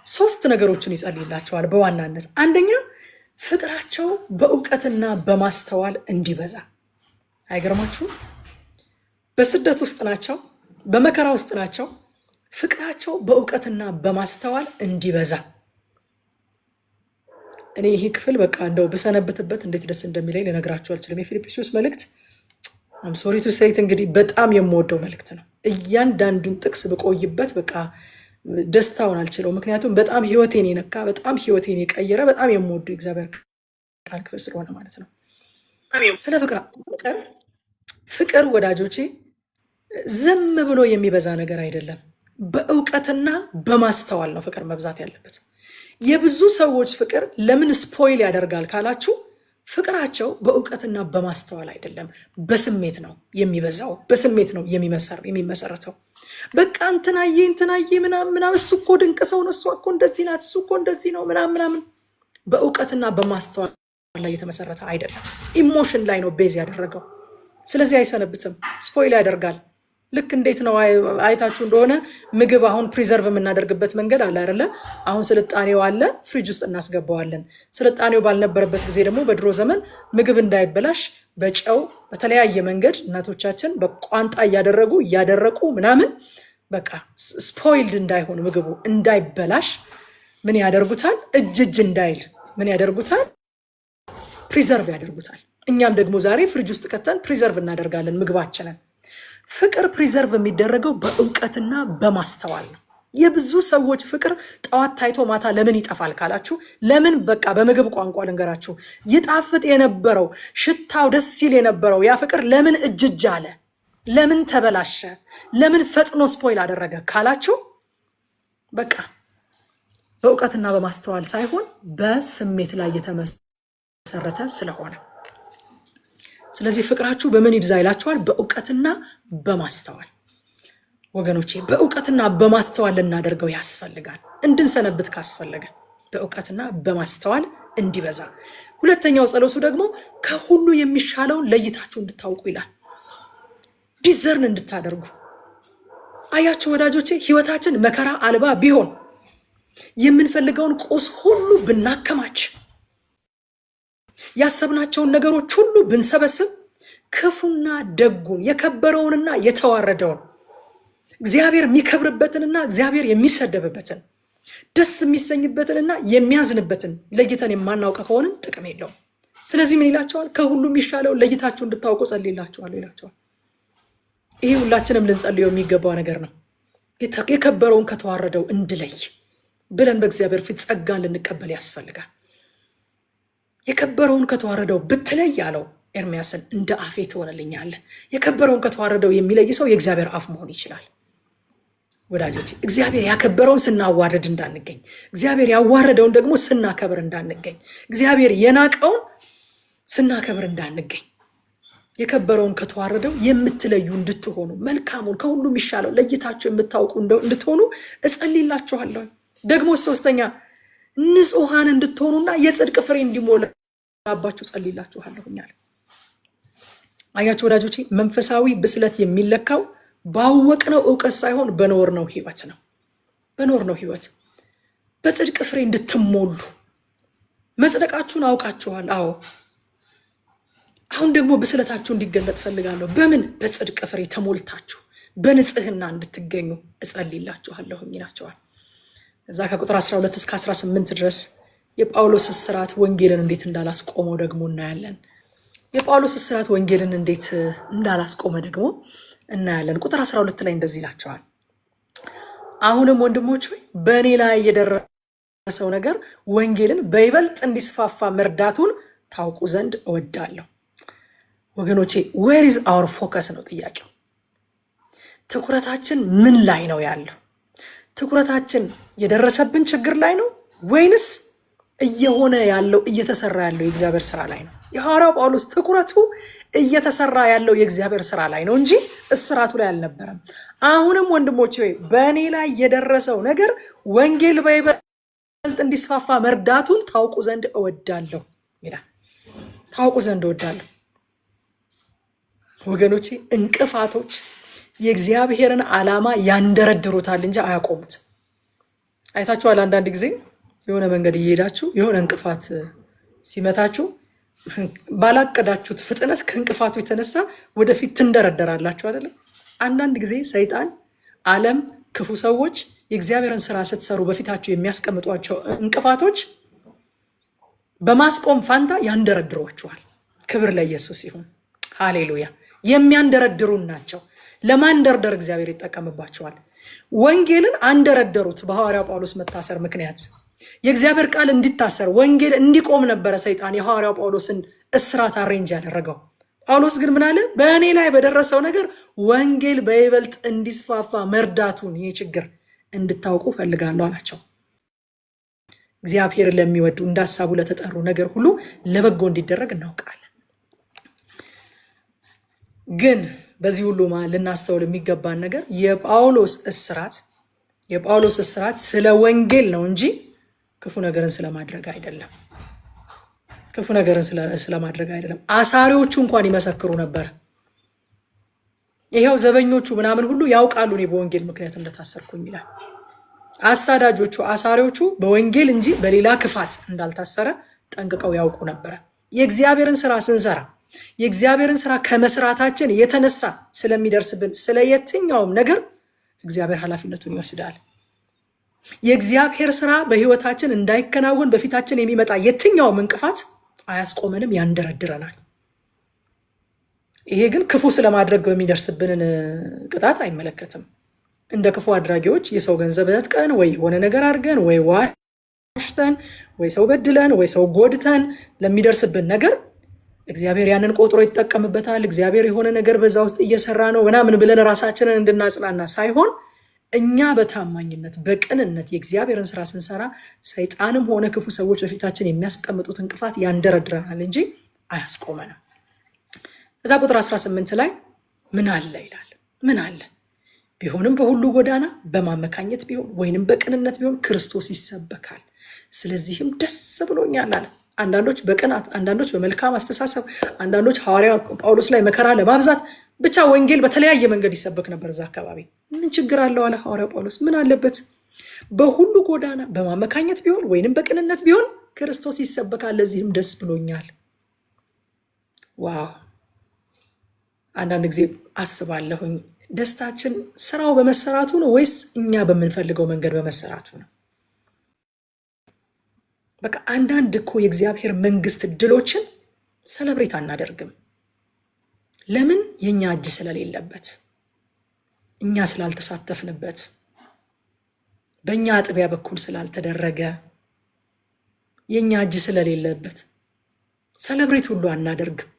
3 ነገሮችን ይጸልይላቸዋል በዋናነት። አንደኛ ፍቅራቸው በእውቀትና በማስተዋል እንዲበዛ። አይገርማችሁም? በስደት ውስጥ ናቸው፣ በመከራ ውስጥ ናቸው። ፍቅራቸው በእውቀትና በማስተዋል እንዲበዛ። እኔ ይሄ ክፍል በቃ እንደው ብሰነብትበት እንዴት ደስ እንደሚለኝ ልነግራችሁ አልችልም። የፊልጵስዩስ መልእክት ሶሪ ቱ ሴይት እንግዲህ በጣም የምወደው መልእክት ነው። እያንዳንዱን ጥቅስ ብቆይበት በቃ ደስታውን አልችለው። ምክንያቱም በጣም ህይወቴን የነካ በጣም ህይወቴን የቀየረ በጣም የምወደው እግዚአብሔር ቃል ክፍል ስለሆነ ማለት ነው። ስለ ፍቅር ወዳጆቼ ዝም ብሎ የሚበዛ ነገር አይደለም። በእውቀትና በማስተዋል ነው ፍቅር መብዛት ያለበት። የብዙ ሰዎች ፍቅር ለምን ስፖይል ያደርጋል ካላችሁ፣ ፍቅራቸው በእውቀትና በማስተዋል አይደለም፣ በስሜት ነው የሚበዛው፣ በስሜት ነው የሚመሰረተው። በቃ እንትናዬ ምናምን እሱ እኮ ድንቅ ሰው ነው፣ እሱ እኮ እንደዚህ ናት፣ እሱ እኮ እንደዚህ ነው ምናምን። በእውቀትና በማስተዋል ላይ የተመሰረተ አይደለም። ኢሞሽን ላይ ነው ቤዝ ያደረገው። ስለዚህ አይሰነብትም፣ ስፖይል ያደርጋል። ልክ እንዴት ነው አይታችሁ እንደሆነ ምግብ አሁን ፕሪዘርቭ የምናደርግበት መንገድ አለ አይደለ? አሁን ስልጣኔው አለ፣ ፍሪጅ ውስጥ እናስገባዋለን። ስልጣኔው ባልነበረበት ጊዜ ደግሞ በድሮ ዘመን ምግብ እንዳይበላሽ በጨው በተለያየ መንገድ እናቶቻችን በቋንጣ እያደረቁ ምናምን በቃ ስፖይልድ እንዳይሆን ምግቡ እንዳይበላሽ ምን ያደርጉታል? እጅ እንዳይል ምን ያደርጉታል? ፕሪዘርቭ ያደርጉታል። እኛም ደግሞ ዛሬ ፍሪጅ ውስጥ ከተን ፕሪዘርቭ እናደርጋለን ምግባችንን። ፍቅር ፕሪዘርቭ የሚደረገው በእውቀትና በማስተዋል ነው። የብዙ ሰዎች ፍቅር ጠዋት ታይቶ ማታ ለምን ይጠፋል ካላችሁ፣ ለምን በቃ በምግብ ቋንቋ ልንገራችሁ፣ ይጣፍጥ የነበረው ሽታው ደስ ሲል የነበረው ያ ፍቅር ለምን እጅ አለ? ለምን ተበላሸ? ለምን ፈጥኖ ስፖይል አደረገ ካላችሁ፣ በቃ በእውቀትና በማስተዋል ሳይሆን በስሜት ላይ የተመሰረተ ስለሆነ። ስለዚህ ፍቅራችሁ በምን ይብዛ ይላችኋል? በእውቀትና በማስተዋል። ወገኖቼ በእውቀትና በማስተዋል ልናደርገው ያስፈልጋል። እንድንሰነብት ካስፈለገ በእውቀትና በማስተዋል እንዲበዛ። ሁለተኛው ጸሎቱ ደግሞ ከሁሉ የሚሻለውን ለይታችሁ እንድታውቁ ይላል። ዲዘርን እንድታደርጉ። አያችሁ ወዳጆቼ፣ ህይወታችን መከራ አልባ ቢሆን የምንፈልገውን ቁስ ሁሉ ብናከማች ያሰብናቸውን ነገሮች ሁሉ ብንሰበስብ ክፉና ደጉን የከበረውንና የተዋረደውን እግዚአብሔር የሚከብርበትንና እግዚአብሔር የሚሰደብበትን ደስ የሚሰኝበትንና የሚያዝንበትን ለይተን የማናውቅ ከሆንን ጥቅም የለውም። ስለዚህ ምን ይላቸዋል? ከሁሉ የሚሻለው ለይታችሁ እንድታውቁ ጸልይላችኋል ይላቸዋል። ይሄ ሁላችንም ልንጸልየው የሚገባው ነገር ነው። የከበረውን ከተዋረደው እንድለይ ብለን በእግዚአብሔር ፊት ጸጋን ልንቀበል ያስፈልጋል። የከበረውን ከተዋረደው ብትለይ ያለው ኤርምያስን እንደ አፌ ትሆንልኛለህ። የከበረውን ከተዋረደው የሚለይ ሰው የእግዚአብሔር አፍ መሆን ይችላል። ወዳጆች እግዚአብሔር ያከበረውን ስናዋረድ እንዳንገኝ፣ እግዚአብሔር ያዋረደውን ደግሞ ስናከብር እንዳንገኝ፣ እግዚአብሔር የናቀውን ስናከብር እንዳንገኝ። የከበረውን ከተዋረደው የምትለዩ እንድትሆኑ መልካሙን ከሁሉ የሚሻለው ለይታችሁ የምታውቁ እንድትሆኑ እጸልይላችኋለሁ። ደግሞ ሶስተኛ ንጹሃን እንድትሆኑና የጽድቅ ፍሬ እንዲሞላባችሁ እጸልይላችኋለሁኛል። አያችሁ ወዳጆቼ፣ መንፈሳዊ ብስለት የሚለካው ባወቅነው ዕውቀት ሳይሆን በኖርነው ህይወት ነው። በኖርነው ህይወት በጽድቅ ፍሬ እንድትሞሉ መጽደቃችሁን አውቃችኋል። አዎ አሁን ደግሞ ብስለታችሁ እንዲገለጥ ፈልጋለሁ። በምን? በጽድቅ ፍሬ ተሞልታችሁ በንጽህና እንድትገኙ እጸልይላችኋለሁ ይላቸዋል። እዛ ከቁጥር 12 እስከ 18 ድረስ የጳውሎስ እስራት ወንጌልን እንዴት እንዳላስቆመው ደግሞ እናያለን። የጳውሎስ እስራት ወንጌልን እንዴት እንዳላስቆመ ደግሞ እናያለን። ቁጥር 12 ላይ እንደዚህ ይላቸዋል። አሁንም ወንድሞች ሆይ በእኔ ላይ የደረሰው ነገር ወንጌልን በይበልጥ እንዲስፋፋ መርዳቱን ታውቁ ዘንድ እወዳለሁ። ወገኖቼ where is our focus ነው ጥያቄው። ትኩረታችን ምን ላይ ነው ያለው? ትኩረታችን የደረሰብን ችግር ላይ ነው ወይንስ እየሆነ ያለው እየተሰራ ያለው የእግዚአብሔር ስራ ላይ ነው? የሐዋርያው ጳውሎስ ትኩረቱ እየተሰራ ያለው የእግዚአብሔር ስራ ላይ ነው እንጂ እስራቱ ላይ አልነበረም። አሁንም ወንድሞቼ ሆይ በእኔ ላይ የደረሰው ነገር ወንጌል በይበልጥ እንዲስፋፋ መርዳቱን ታውቁ ዘንድ እወዳለሁ ይላል። ታውቁ ዘንድ እወዳለሁ። ወገኖቼ እንቅፋቶች የእግዚአብሔርን ዓላማ ያንደረድሩታል እንጂ አያቆሙት። አይታችኋል። አንዳንድ ጊዜ የሆነ መንገድ እየሄዳችሁ የሆነ እንቅፋት ሲመታችሁ ባላቀዳችሁት ፍጥነት ከእንቅፋቱ የተነሳ ወደፊት ትንደረደራላችሁ አይደለም? አንዳንድ ጊዜ ሰይጣን፣ ዓለም፣ ክፉ ሰዎች የእግዚአብሔርን ስራ ስትሰሩ በፊታችሁ የሚያስቀምጧቸው እንቅፋቶች በማስቆም ፋንታ ያንደረድሯችኋል። ክብር ለኢየሱስ ይሁን። ሃሌሉያ። የሚያንደረድሩን ናቸው። ለማንደርደር እግዚአብሔር ይጠቀምባቸዋል። ወንጌልን አንደረደሩት። በሐዋርያው ጳውሎስ መታሰር ምክንያት የእግዚአብሔር ቃል እንዲታሰር ወንጌል እንዲቆም ነበረ ሰይጣን የሐዋርያው ጳውሎስን እስራት አሬንጅ ያደረገው። ጳውሎስ ግን ምን አለ? በእኔ ላይ በደረሰው ነገር ወንጌል በይበልጥ እንዲስፋፋ መርዳቱን ይህ ችግር እንድታውቁ ፈልጋለሁ አላቸው። እግዚአብሔር ለሚወዱ እንደ ሐሳቡ ለተጠሩ ነገር ሁሉ ለበጎ እንዲደረግ እናውቃለን። ግን በዚህ ሁሉ ልናስተውል የሚገባን ነገር የጳውሎስ እስራት ስለ ወንጌል ነው እንጂ ክፉ ነገርን ስለማድረግ አይደለም። ክፉ ነገርን ስለማድረግ አይደለም። አሳሪዎቹ እንኳን ይመሰክሩ ነበር። ይሄው ዘበኞቹ ምናምን ሁሉ ያውቃሉ እኔ በወንጌል ምክንያት እንደታሰርኩኝ ይላል። አሳዳጆቹ፣ አሳሪዎቹ በወንጌል እንጂ በሌላ ክፋት እንዳልታሰረ ጠንቅቀው ያውቁ ነበር። የእግዚአብሔርን ስራ ስንሰራ የእግዚአብሔርን ስራ ከመስራታችን የተነሳ ስለሚደርስብን ስለ የትኛውም ነገር እግዚአብሔር ኃላፊነቱን ይወስዳል። የእግዚአብሔር ስራ በህይወታችን እንዳይከናወን በፊታችን የሚመጣ የትኛውም እንቅፋት አያስቆመንም፣ ያንደረድረናል። ይሄ ግን ክፉ ስለማድረግ በሚደርስብንን ቅጣት አይመለከትም። እንደ ክፉ አድራጊዎች የሰው ገንዘብ ነጥቀን ወይ የሆነ ነገር አድርገን ወይ ዋሽተን ወይ ሰው በድለን ወይ ሰው ጎድተን ለሚደርስብን ነገር እግዚአብሔር ያንን ቆጥሮ ይጠቀምበታል። እግዚአብሔር የሆነ ነገር በዛ ውስጥ እየሰራ ነው ምናምን ብለን ራሳችንን እንድናጽናና ሳይሆን እኛ በታማኝነት በቅንነት የእግዚአብሔርን ስራ ስንሰራ ሰይጣንም ሆነ ክፉ ሰዎች በፊታችን የሚያስቀምጡት እንቅፋት ያንደረድረናል እንጂ አያስቆመንም። እዛ ቁጥር 18 ላይ ምን አለ ይላል። ምን አለ? ቢሆንም በሁሉ ጎዳና በማመካኘት ቢሆን ወይንም በቅንነት ቢሆን ክርስቶስ ይሰበካል፣ ስለዚህም ደስ ብሎኛል አለ። አንዳንዶች በቅናት፣ አንዳንዶች በመልካም አስተሳሰብ፣ አንዳንዶች ሐዋርያ ጳውሎስ ላይ መከራ ለማብዛት ብቻ ወንጌል በተለያየ መንገድ ይሰበክ ነበር እዛ አካባቢ። ምን ችግር አለው አለ ሐዋርያ ጳውሎስ። ምን አለበት? በሁሉ ጎዳና በማመካኘት ቢሆን ወይንም በቅንነት ቢሆን ክርስቶስ ይሰበካል፣ ለዚህም ደስ ብሎኛል። ዋው! አንዳንድ ጊዜ አስባለሁኝ ደስታችን ስራው በመሰራቱ ነው ወይስ እኛ በምንፈልገው መንገድ በመሰራቱ ነው? በቃ አንዳንድ እኮ የእግዚአብሔር መንግስት ድሎችን ሰለብሬት አናደርግም። ለምን? የኛ እጅ ስለሌለበት፣ እኛ ስላልተሳተፍንበት፣ በእኛ አጥቢያ በኩል ስላልተደረገ፣ የኛ እጅ ስለሌለበት ሰለብሬት ሁሉ አናደርግም።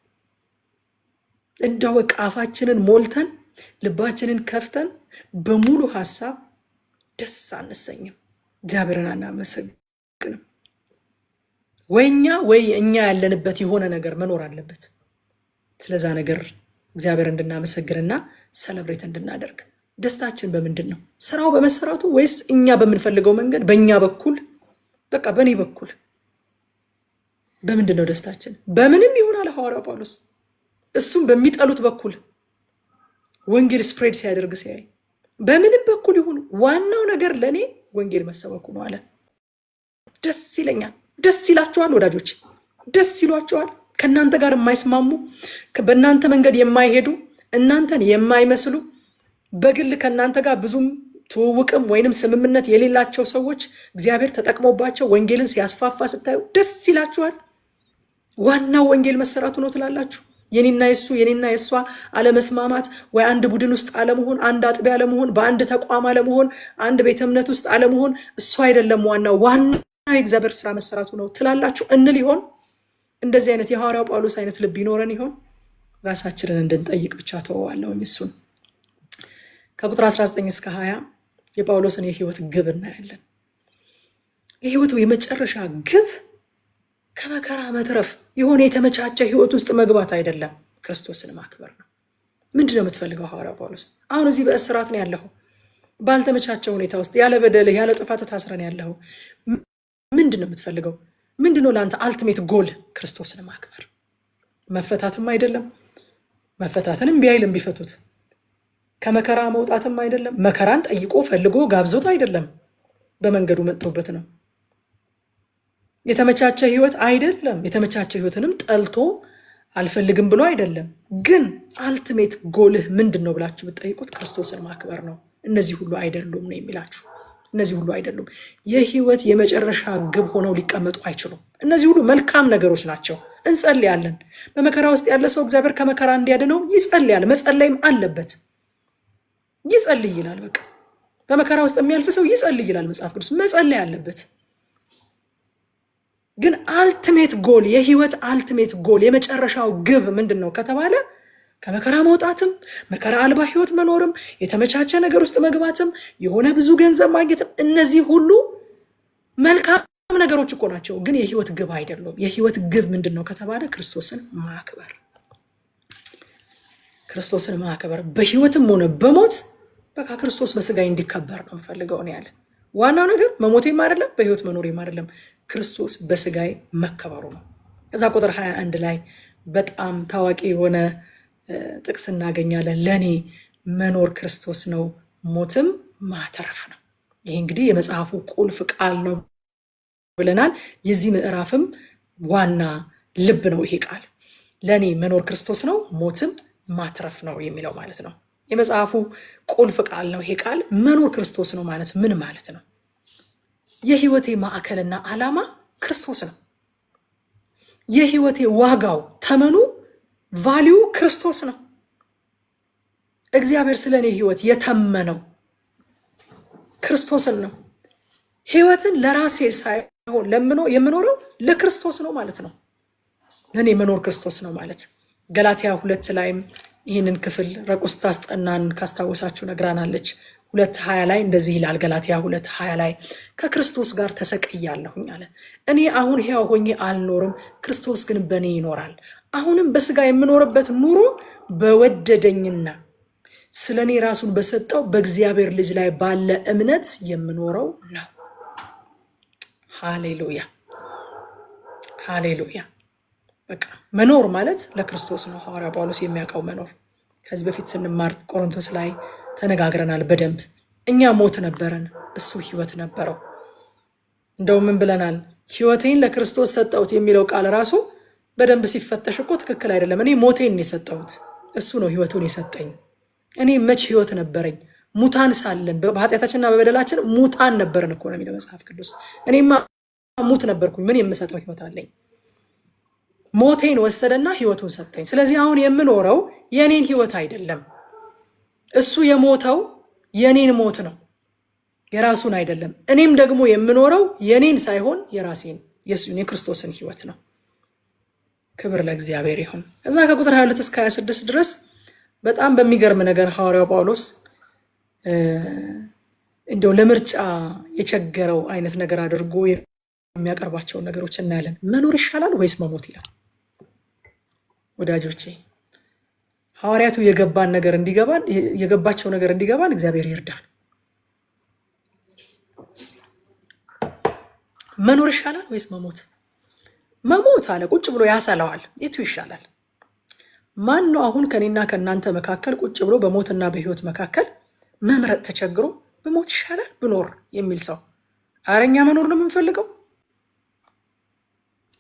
እንደው በቃ አፋችንን ሞልተን ልባችንን ከፍተን በሙሉ ሐሳብ ደስ አንሰኝም፣ እግዚአብሔርን አናመሰግንም። ወይ እኛ ያለንበት የሆነ ነገር መኖር አለበት። ስለዛ ነገር እግዚአብሔር እንድናመሰግንና ሰለብሬት እንድናደርግ። ደስታችን በምንድን ነው? ስራው በመሰራቱ ወይስ እኛ በምንፈልገው መንገድ በእኛ በኩል በቃ በእኔ በኩል በምንድን ነው ደስታችን? በምንም ይሁን አለ ሐዋርያው ጳውሎስ። እሱም በሚጠሉት በኩል ወንጌል ስፕሬድ ሲያደርግ ሲያይ በምንም በኩል ይሁን ዋናው ነገር ለእኔ ወንጌል መሰበኩ ነው አለ። ደስ ይለኛል። ደስ ይላችኋል ወዳጆች? ደስ ይሏችኋል? ከእናንተ ጋር የማይስማሙ በእናንተ መንገድ የማይሄዱ እናንተን የማይመስሉ በግል ከእናንተ ጋር ብዙም ትውውቅም ወይንም ስምምነት የሌላቸው ሰዎች እግዚአብሔር ተጠቅሞባቸው ወንጌልን ሲያስፋፋ ስታዩ ደስ ይላችኋል? ዋናው ወንጌል መሰራቱ ነው ትላላችሁ? የኔና የሷ አለመስማማት ወይ አንድ ቡድን ውስጥ አለመሆን፣ አንድ አጥቢያ አለመሆን፣ በአንድ ተቋም አለመሆን፣ አንድ ቤተ እምነት ውስጥ አለመሆን እሱ አይደለም ዋናው የእግዚአብሔር ስራ መሰራቱ ነው ትላላችሁ እንል ይሆን? እንደዚህ አይነት የሐዋርያው ጳውሎስ አይነት ልብ ይኖረን ይሆን? ራሳችንን እንድንጠይቅ ብቻ ተወዋለሁ። እሱን ከቁጥር 19 እስከ 20 የጳውሎስን የህይወት ግብ እናያለን። የህይወቱ የመጨረሻ ግብ ከመከራ መትረፍ የሆነ የተመቻቸ ህይወት ውስጥ መግባት አይደለም፣ ክርስቶስን ማክበር ነው። ምንድነው የምትፈልገው ሐዋርያው ጳውሎስ? አሁን እዚህ በእስራት ነው ያለው፣ ባልተመቻቸ ሁኔታ ውስጥ ያለ በደል ያለ ጥፋት ታስረን ያለው። ምንድነው የምትፈልገው? ምንድነው ለአንተ አልቲሜት ጎል? ክርስቶስን ማክበር። መፈታትም አይደለም፣ መፈታትንም ቢያይልም ቢፈቱት ከመከራ መውጣትም አይደለም፣ መከራን ጠይቆ ፈልጎ ጋብዞት አይደለም፣ በመንገዱ መጥቶበት ነው። የተመቻቸ ህይወት አይደለም፣ የተመቻቸ ህይወትንም ጠልቶ አልፈልግም ብሎ አይደለም። ግን አልቲሜት ጎልህ ምንድነው ብላችሁ ብትጠይቁት ክርስቶስን ማክበር ነው። እነዚህ ሁሉ አይደሉም ነው የሚላችሁ። እነዚህ ሁሉ አይደሉም፣ የህይወት የመጨረሻ ግብ ሆነው ሊቀመጡ አይችሉም። እነዚህ ሁሉ መልካም ነገሮች ናቸው። እንጸልያለን። በመከራ ውስጥ ያለ ሰው እግዚአብሔር ከመከራ እንዲያድነው ይጸልያል፣ መጸለይም አለበት። ይጸልይ ይላል። በቃ በመከራ ውስጥ የሚያልፍ ሰው ይጸልይ ይላል መጽሐፍ ቅዱስ። መጸለይ አለበት። ግን አልቲሜት ጎል፣ የህይወት አልቲሜት ጎል፣ የመጨረሻው ግብ ምንድነው ከተባለ ከመከራ መውጣትም፣ መከራ አልባ ህይወት መኖርም፣ የተመቻቸ ነገር ውስጥ መግባትም፣ የሆነ ብዙ ገንዘብ ማግኘትም፣ እነዚህ ሁሉ መልካም ነገሮች እኮ ናቸው። ግን የህይወት ግብ አይደሉም። የህይወት ግብ ምንድነው ከተባለ ክርስቶስን ማክበር። ክርስቶስን ማክበር በህይወትም ሆነ በሞት በቃ ክርስቶስ በስጋይ እንዲከበር ነው የምፈልገው ነው ያለ። ዋናው ነገር መሞቴም አይደለም፣ በህይወት መኖሬም አይደለም፣ ክርስቶስ በስጋይ መከበሩ ነው። እዛ ቁጥር 21 ላይ በጣም ታዋቂ የሆነ ጥቅስ እናገኛለን። ለኔ መኖር ክርስቶስ ነው፣ ሞትም ማተረፍ ነው። ይሄ እንግዲህ የመጽሐፉ ቁልፍ ቃል ነው ብለናል። የዚህ ምዕራፍም ዋና ልብ ነው ይሄ ቃል። ለኔ መኖር ክርስቶስ ነው፣ ሞትም ማትረፍ ነው የሚለው ማለት ነው። የመጽሐፉ ቁልፍ ቃል ነው ይሄ ቃል። መኖር ክርስቶስ ነው ማለት ምን ማለት ነው? የህይወቴ ማዕከልና ዓላማ ክርስቶስ ነው። የህይወቴ ዋጋው፣ ተመኑ፣ ቫሊዩ ክርስቶስ ነው። እግዚአብሔር ስለ እኔ ህይወት የተመነው ክርስቶስን ነው። ህይወትን ለራሴ ሳይሆን የምኖረው ለክርስቶስ ነው ማለት ነው። ለእኔ መኖር ክርስቶስ ነው ማለት። ገላትያ 2 ላይም ይህንን ክፍል ረቁስ ታስጠናን ካስታወሳችሁ ነግራናለች። 2:20 ላይ እንደዚህ ይላል። ገላትያ 2:20 ላይ ከክርስቶስ ጋር ተሰቅያለሁኝ አለ። እኔ አሁን ሕያው ሆኜ አልኖርም፣ ክርስቶስ ግን በእኔ ይኖራል። አሁንም በስጋ የምኖርበት ኑሮ በወደደኝና ስለ እኔ ራሱን በሰጠው በእግዚአብሔር ልጅ ላይ ባለ እምነት የምኖረው ነው። ሃሌሉያ ሃሌሉያ። በቃ መኖር ማለት ለክርስቶስ ነው። ሐዋርያ ጳውሎስ የሚያውቀው መኖር ከዚህ በፊት ስንማር ቆሮንቶስ ላይ ተነጋግረናል በደንብ። እኛ ሞት ነበረን፣ እሱ ህይወት ነበረው። እንደው ምን ብለናል? ህይወቴን ለክርስቶስ ሰጠሁት የሚለው ቃል ራሱ በደንብ ሲፈተሽ እኮ ትክክል አይደለም። እኔ ሞቴን የሰጠሁት እሱ ነው ህይወቱን የሰጠኝ። እኔ መች ህይወት ነበረኝ? ሙታን ሳለን በኃጢአታችንና በበደላችን ሙታን ነበርን እኮ ነው የሚለው መጽሐፍ ቅዱስ። እኔማ ሙት ነበርኩኝ፣ ምን የምሰጠው ህይወት አለኝ? ሞቴን ወሰደና ህይወቱን ሰጠኝ። ስለዚህ አሁን የምኖረው የኔን ህይወት አይደለም። እሱ የሞተው የኔን ሞት ነው፣ የራሱን አይደለም። እኔም ደግሞ የምኖረው የኔን ሳይሆን የራሴን የሱን የክርስቶስን ህይወት ነው። ክብር ለእግዚአብሔር ይሁን። እዛ ከቁጥር 22 እስከ 26 ድረስ በጣም በሚገርም ነገር ሐዋርያው ጳውሎስ እንደው ለምርጫ የቸገረው አይነት ነገር አድርጎ የሚያቀርባቸውን ነገሮች እናያለን። መኖር ይሻላል ወይስ መሞት ይላል። ወዳጆቼ ሐዋርያቱ የገባቸው ነገር እንዲገባን እግዚአብሔር ይርዳል። መኖር ይሻላል ወይስ መሞት? መሞት አለ ቁጭ ብሎ ያሰላዋል። የቱ ይሻላል? ማን ነው አሁን ከኔና ከእናንተ መካከል ቁጭ ብሎ በሞትና በህይወት መካከል መምረጥ ተቸግሮ በሞት ይሻላል ብኖር የሚል ሰው? አረኛ መኖር ነው የምንፈልገው።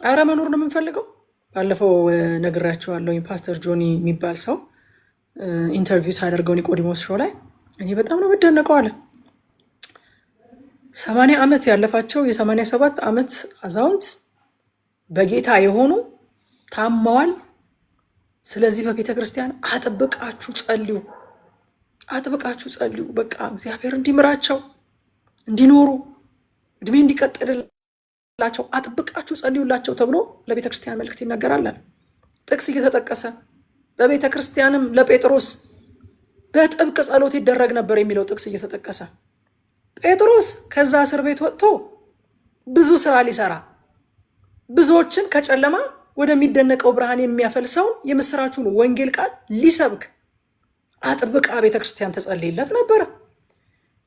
አረ መኖር ነው የምንፈልገው። ባለፈው ነግራቸዋለሁ። ፓስተር ጆኒ የሚባል ሰው ኢንተርቪው ሳደርገው ኒቆዲሞስ ሾው ላይ እኔ በጣም ነው የምደነቀው አለ። 80 ዓመት ያለፋቸው የ87 ዓመት አዛውንት በጌታ የሆኑ ታመዋል። ስለዚህ በቤተ ክርስቲያን አጥብቃችሁ ጸልዩ፣ አጥብቃችሁ ጸልዩ። በቃ እግዚአብሔር እንዲምራቸው እንዲኖሩ እድሜ እንዲቀጥልላቸው አጥብቃችሁ ጸልዩላቸው ተብሎ ለቤተ ክርስቲያን መልእክት ይነገራል። ጥቅስ እየተጠቀሰ በቤተ ክርስቲያንም ለጴጥሮስ በጥብቅ ጸሎት ይደረግ ነበር የሚለው ጥቅስ እየተጠቀሰ ጴጥሮስ ከዛ እስር ቤት ወጥቶ ብዙ ስራ ሊሰራ ብዙዎችን ከጨለማ ወደሚደነቀው ብርሃን የሚያፈልሰውን የምስራቹን ወንጌል ቃል ሊሰብክ አጥብቃ ቤተ ክርስቲያን ተጸልይለት ነበር።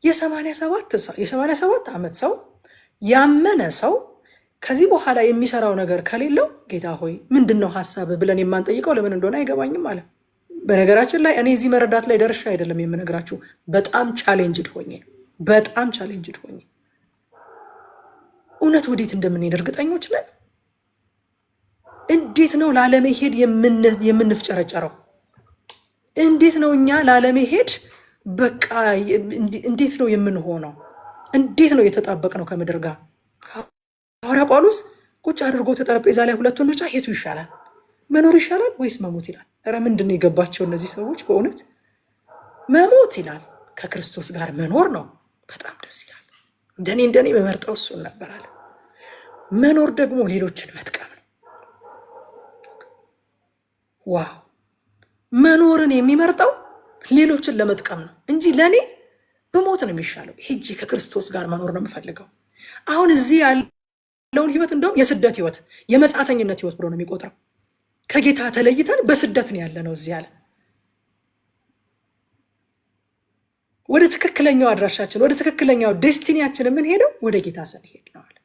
የ87 ዓመት ሰው ያመነ ሰው ከዚህ በኋላ የሚሰራው ነገር ከሌለው ጌታ ሆይ ምንድነው ሐሳብ ብለን የማንጠይቀው ለምን እንደሆነ አይገባኝም አለ። በነገራችን ላይ እኔ እዚህ መረዳት ላይ ደርሼ አይደለም የምነግራችሁ፣ በጣም ቻሌንጅድ ሆኜ እውነት ወዴት እንደምንሄድ እርግጠኞች ነን። እንዴት ነው ላለመሄድ የምንፍጨረጨረው? እንዴት ነው እኛ ላለመሄድ በቃ እንዴት ነው የምንሆነው? እንዴት ነው የተጣበቅነው ከምድር ጋር? ሐዋርያ ጳውሎስ ቁጭ አድርጎ ጠረጴዛ ላይ ሁለቱን ምርጫ የቱ ይሻላል? መኖር ይሻላል ወይስ መሞት ይላል። ኧረ ምንድነው የገባቸው እነዚህ ሰዎች? በእውነት መሞት ይላል። ከክርስቶስ ጋር መኖር ነው። በጣም ደስ ይላል። እንደኔ በመርጠው እሱን ነበር አለ። መኖር ደግሞ ሌሎችን መጥቀም ነው። ዋው! መኖርን የሚመርጠው ሌሎችን ለመጥቀም ነው እንጂ ለኔ በሞት ነው የሚሻለው። ሄጂ ከክርስቶስ ጋር መኖር ነው የምፈልገው። አሁን እዚህ ያለውን ህይወት እንደውም የስደት ህይወት፣ የመጻተኝነት ህይወት ብሎ ነው የሚቆጥረው። ከጌታ ተለይተን በስደት ነው ያለነው እዚህ ያለ። ወደ ትክክለኛው አድራሻችን ወደ ትክክለኛው ዴስቲኒያችን የምንሄደው ወደ ጌታ ስንሄድ ነው አለ።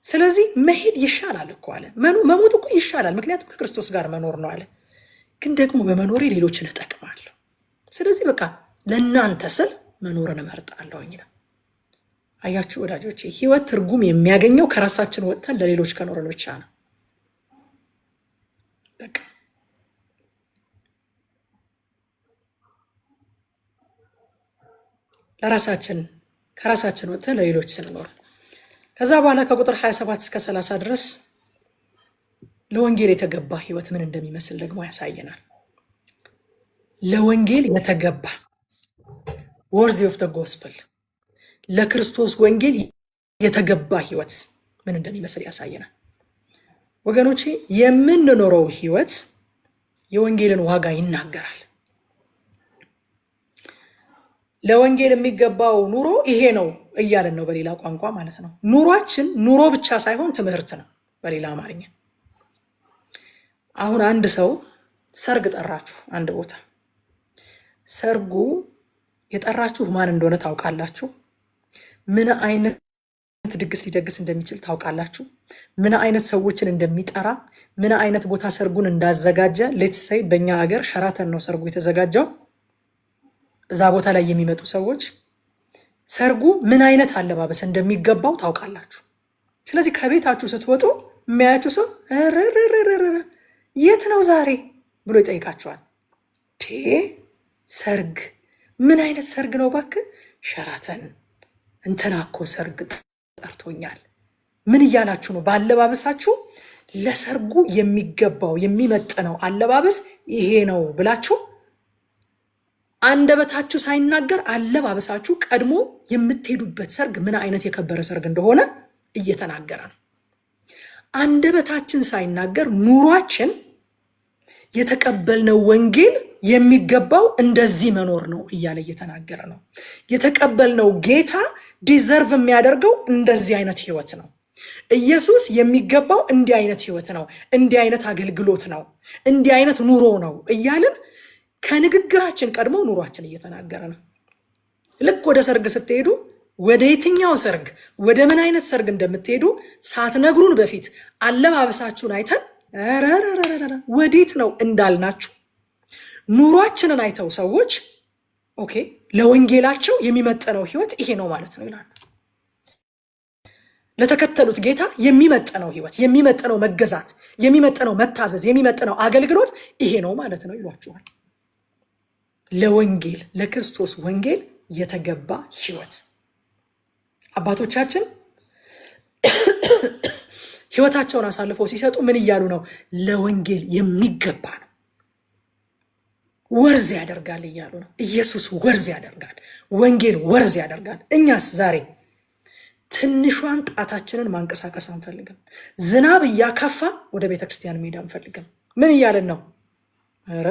ስለዚህ መሄድ ይሻላል እኮ አለ። መሞት እኮ ይሻላል፣ ምክንያቱም ከክርስቶስ ጋር መኖር ነው አለ። ግን ደግሞ በመኖሬ ሌሎችን እጠቅማለሁ። ስለዚህ በቃ ለእናንተ ስል መኖርን እመርጣለሁኝ ነው። አያችሁ ወዳጆቼ፣ ህይወት ትርጉም የሚያገኘው ከራሳችን ወጥተን ለሌሎች ከኖርን ብቻ ነው። በቃ ከራሳችን ወጥተን ለሌሎች ስንኖር፣ ከዛ በኋላ ከቁጥር 27 እስከ 30 ድረስ ለወንጌል የተገባ ህይወት ምን እንደሚመስል ደግሞ ያሳየናል። ለወንጌል የተገባ worthy of the gospel፣ ለክርስቶስ ወንጌል የተገባ ህይወት ምን እንደሚመስል ያሳየናል። ወገኖቼ የምንኖረው ህይወት የወንጌልን ዋጋ ይናገራል። ለወንጌል የሚገባው ኑሮ ይሄ ነው እያለን ነው፣ በሌላ ቋንቋ ማለት ነው። ኑሯችን ኑሮ ብቻ ሳይሆን ትምህርት ነው በሌላ አማርኛ። አሁን አንድ ሰው ሰርግ ጠራችሁ አንድ ቦታ። ሰርጉ የጠራችሁ ማን እንደሆነ ታውቃላችሁ። ምን አይነት ድግስ ሊደግስ እንደሚችል ታውቃላችሁ። ምን አይነት ሰዎችን እንደሚጠራ፣ ምን አይነት ቦታ ሰርጉን እንዳዘጋጀ። ሌትስ ሴይ በእኛ ሀገር ሸራተን ነው ሰርጉ የተዘጋጀው። እዛ ቦታ ላይ የሚመጡ ሰዎች ሰርጉ ምን አይነት አለባበስ እንደሚገባው ታውቃላችሁ። ስለዚህ ከቤታችሁ ስትወጡ የሚያያችሁ ሰው የት ነው ዛሬ ብሎ ይጠይቃችኋል። ሰርግ ምን አይነት ሰርግ ነው እባክህ? ሸራተን እንትና እኮ ሰርግ ጠርቶኛል። ምን እያላችሁ ነው? በአለባበሳችሁ ለሰርጉ የሚገባው የሚመጥነው አለባበስ ይሄ ነው ብላችሁ አንደበታችሁ ሳይናገር አለባበሳችሁ ቀድሞ የምትሄዱበት ሰርግ ምን አይነት የከበረ ሰርግ እንደሆነ እየተናገረ ነው። አንደበታችን ሳይናገር ኑሯችን የተቀበልነው ወንጌል የሚገባው እንደዚህ መኖር ነው እያለ እየተናገረ ነው። የተቀበልነው ጌታ ዲዘርቭ የሚያደርገው እንደዚህ አይነት ህይወት ነው። ኢየሱስ የሚገባው እንዲህ አይነት ህይወት ነው፣ እንዲህ አይነት አገልግሎት ነው፣ እንዲህ አይነት ኑሮ ነው እያልን ከንግግራችን ቀድሞ ኑሯችን እየተናገረ ነው። ልክ ወደ ሰርግ ስትሄዱ ወደ የትኛው ሰርግ ወደ ምን አይነት ሰርግ እንደምትሄዱ ሳትነግሩን በፊት አለባበሳችሁን አይተን ወዴት ነው እንዳልናችሁ ኑሯችንን አይተው ሰዎች ኦኬ ለወንጌላቸው የሚመጠነው ህይወት ይሄ ነው ማለት ነው ይላሉ። ለተከተሉት ጌታ የሚመጠነው ህይወት፣ የሚመጠነው መገዛት፣ የሚመጠነው መታዘዝ፣ የሚመጠነው አገልግሎት ይሄ ነው ማለት ነው ይሏችኋል። ለወንጌል ለክርስቶስ ወንጌል የተገባ ህይወት አባቶቻችን ህይወታቸውን አሳልፈው ሲሰጡ ምን እያሉ ነው? ለወንጌል የሚገባ ነው፣ ወርዝ ያደርጋል እያሉ ነው። ኢየሱስ ወርዝ ያደርጋል፣ ወንጌል ወርዝ ያደርጋል። እኛስ ዛሬ ትንሿን ጣታችንን ማንቀሳቀስ አንፈልግም። ዝናብ እያካፋ ወደ ቤተክርስቲያን መሄድ አንፈልግም። ምን እያለን ነው? ኧረ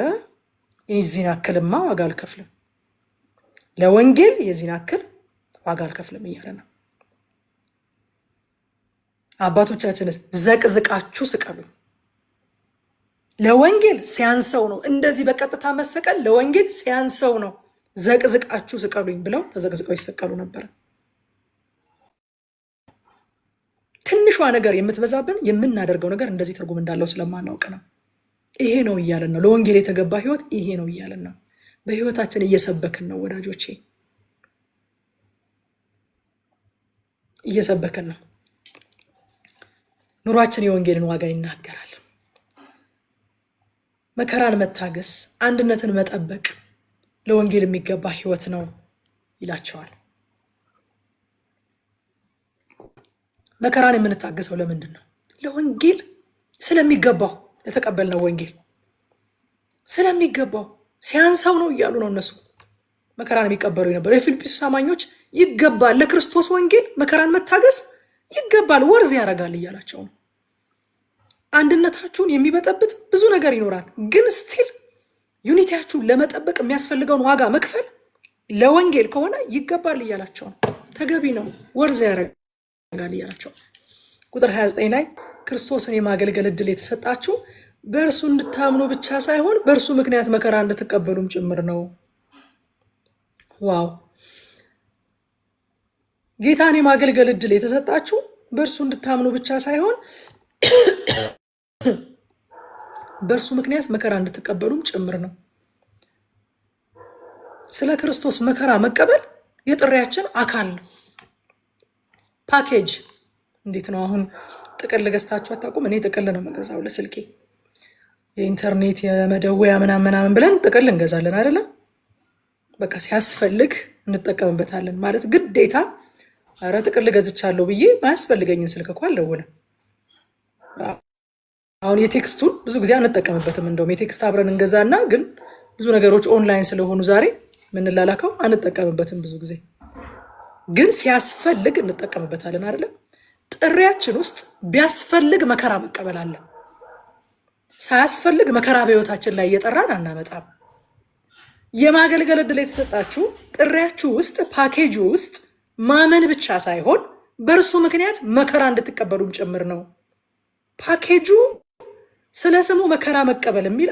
የዚህን አክልማ ዋጋ አልከፍልም፣ ለወንጌል የዚህን አክል ዋጋ አልከፍልም እያለ ነው። አባቶቻችን ዘቅዝቃችሁ ስቀሉኝ፣ ለወንጌል ሲያንሰው ነው። እንደዚህ በቀጥታ መሰቀል ለወንጌል ሲያንሰው ነው። ዘቅዝቃችሁ ስቀሉኝ ብለው ተዘቅዝቀው ይሰቀሉ ነበር። ትንሿ ነገር የምትበዛብን የምናደርገው ነገር እንደዚህ ትርጉም እንዳለው ስለማናውቅ ነው። ይሄ ነው እያለን ነው። ለወንጌል የተገባ ህይወት ይሄ ነው እያለን ነው። በህይወታችን እየሰበክን ነው ወዳጆቼ፣ እየሰበክን ነው። ኑሯችን የወንጌልን ዋጋ ይናገራል። መከራን መታገስ፣ አንድነትን መጠበቅ ለወንጌል የሚገባ ህይወት ነው ይላቸዋል። መከራን የምንታገሰው ለምንድን ነው? ለወንጌል ስለሚገባው፣ ለተቀበልነው ወንጌል ስለሚገባው፣ ሲያንሰው ነው እያሉ ነው እነሱ መከራን የሚቀበሉ የነበሩ። የፊልጵስዩስ አማኞች ይገባል፣ ለክርስቶስ ወንጌል መከራን መታገስ ይገባል፣ ወርዝ ያደርጋል እያላቸው ነው። አንድነታችሁን የሚበጠብጥ ብዙ ነገር ይኖራል፣ ግን ስቲል ዩኒቲያችሁን ለመጠበቅ የሚያስፈልገውን ዋጋ መክፈል ለወንጌል ከሆነ ይገባል እያላቸው ነው። ተገቢ ነው፣ ወርዝ ያደርጋል እያላቸው። ቁጥር 29 ላይ ክርስቶስን የማገልገል ዕድል የተሰጣችሁ በእርሱ እንድታምኑ ብቻ ሳይሆን በእርሱ ምክንያት መከራ እንድትቀበሉም ጭምር ነው። ዋው! ጌታን የማገልገል ዕድል የተሰጣችሁ በእርሱ እንድታምኑ ብቻ ሳይሆን በእርሱ ምክንያት መከራ እንድትቀበሉም ጭምር ነው። ስለ ክርስቶስ መከራ መቀበል የጥሪያችን አካል ነው። ፓኬጅ እንዴት ነው? አሁን ጥቅል ገዝታችሁ አታውቁም? እኔ ጥቅል ነው የምገዛው ለስልኬ፣ የኢንተርኔት የመደወያ ምናምን ብለን ጥቅል እንገዛለን አይደለም? በቃ ሲያስፈልግ እንጠቀምበታለን። ማለት ግዴታ አረ ጥቅል ገዝቻለሁ ብዬ ማያስፈልገኝን ስልክ እኮ አልደውልም። አሁን የቴክስቱን ብዙ ጊዜ አንጠቀምበትም። እንደውም የቴክስት አብረን እንገዛና ግን ብዙ ነገሮች ኦንላይን ስለሆኑ ዛሬ የምንላላከው አንጠቀምበትም። ብዙ ጊዜ ግን ሲያስፈልግ እንጠቀምበታለን አይደለም? ጥሪያችን ውስጥ ቢያስፈልግ መከራ መቀበል አለ። ሳያስፈልግ መከራ በህይወታችን ላይ እየጠራን አናመጣም። የማገልገል ዕድል የተሰጣችሁ ጥሪያችሁ ውስጥ ፓኬጁ ውስጥ ማመን ብቻ ሳይሆን በእርሱ ምክንያት መከራ እንድትቀበሉም ጭምር ነው። ፓኬጁ ስለ ስሙ መከራ መቀበል የሚል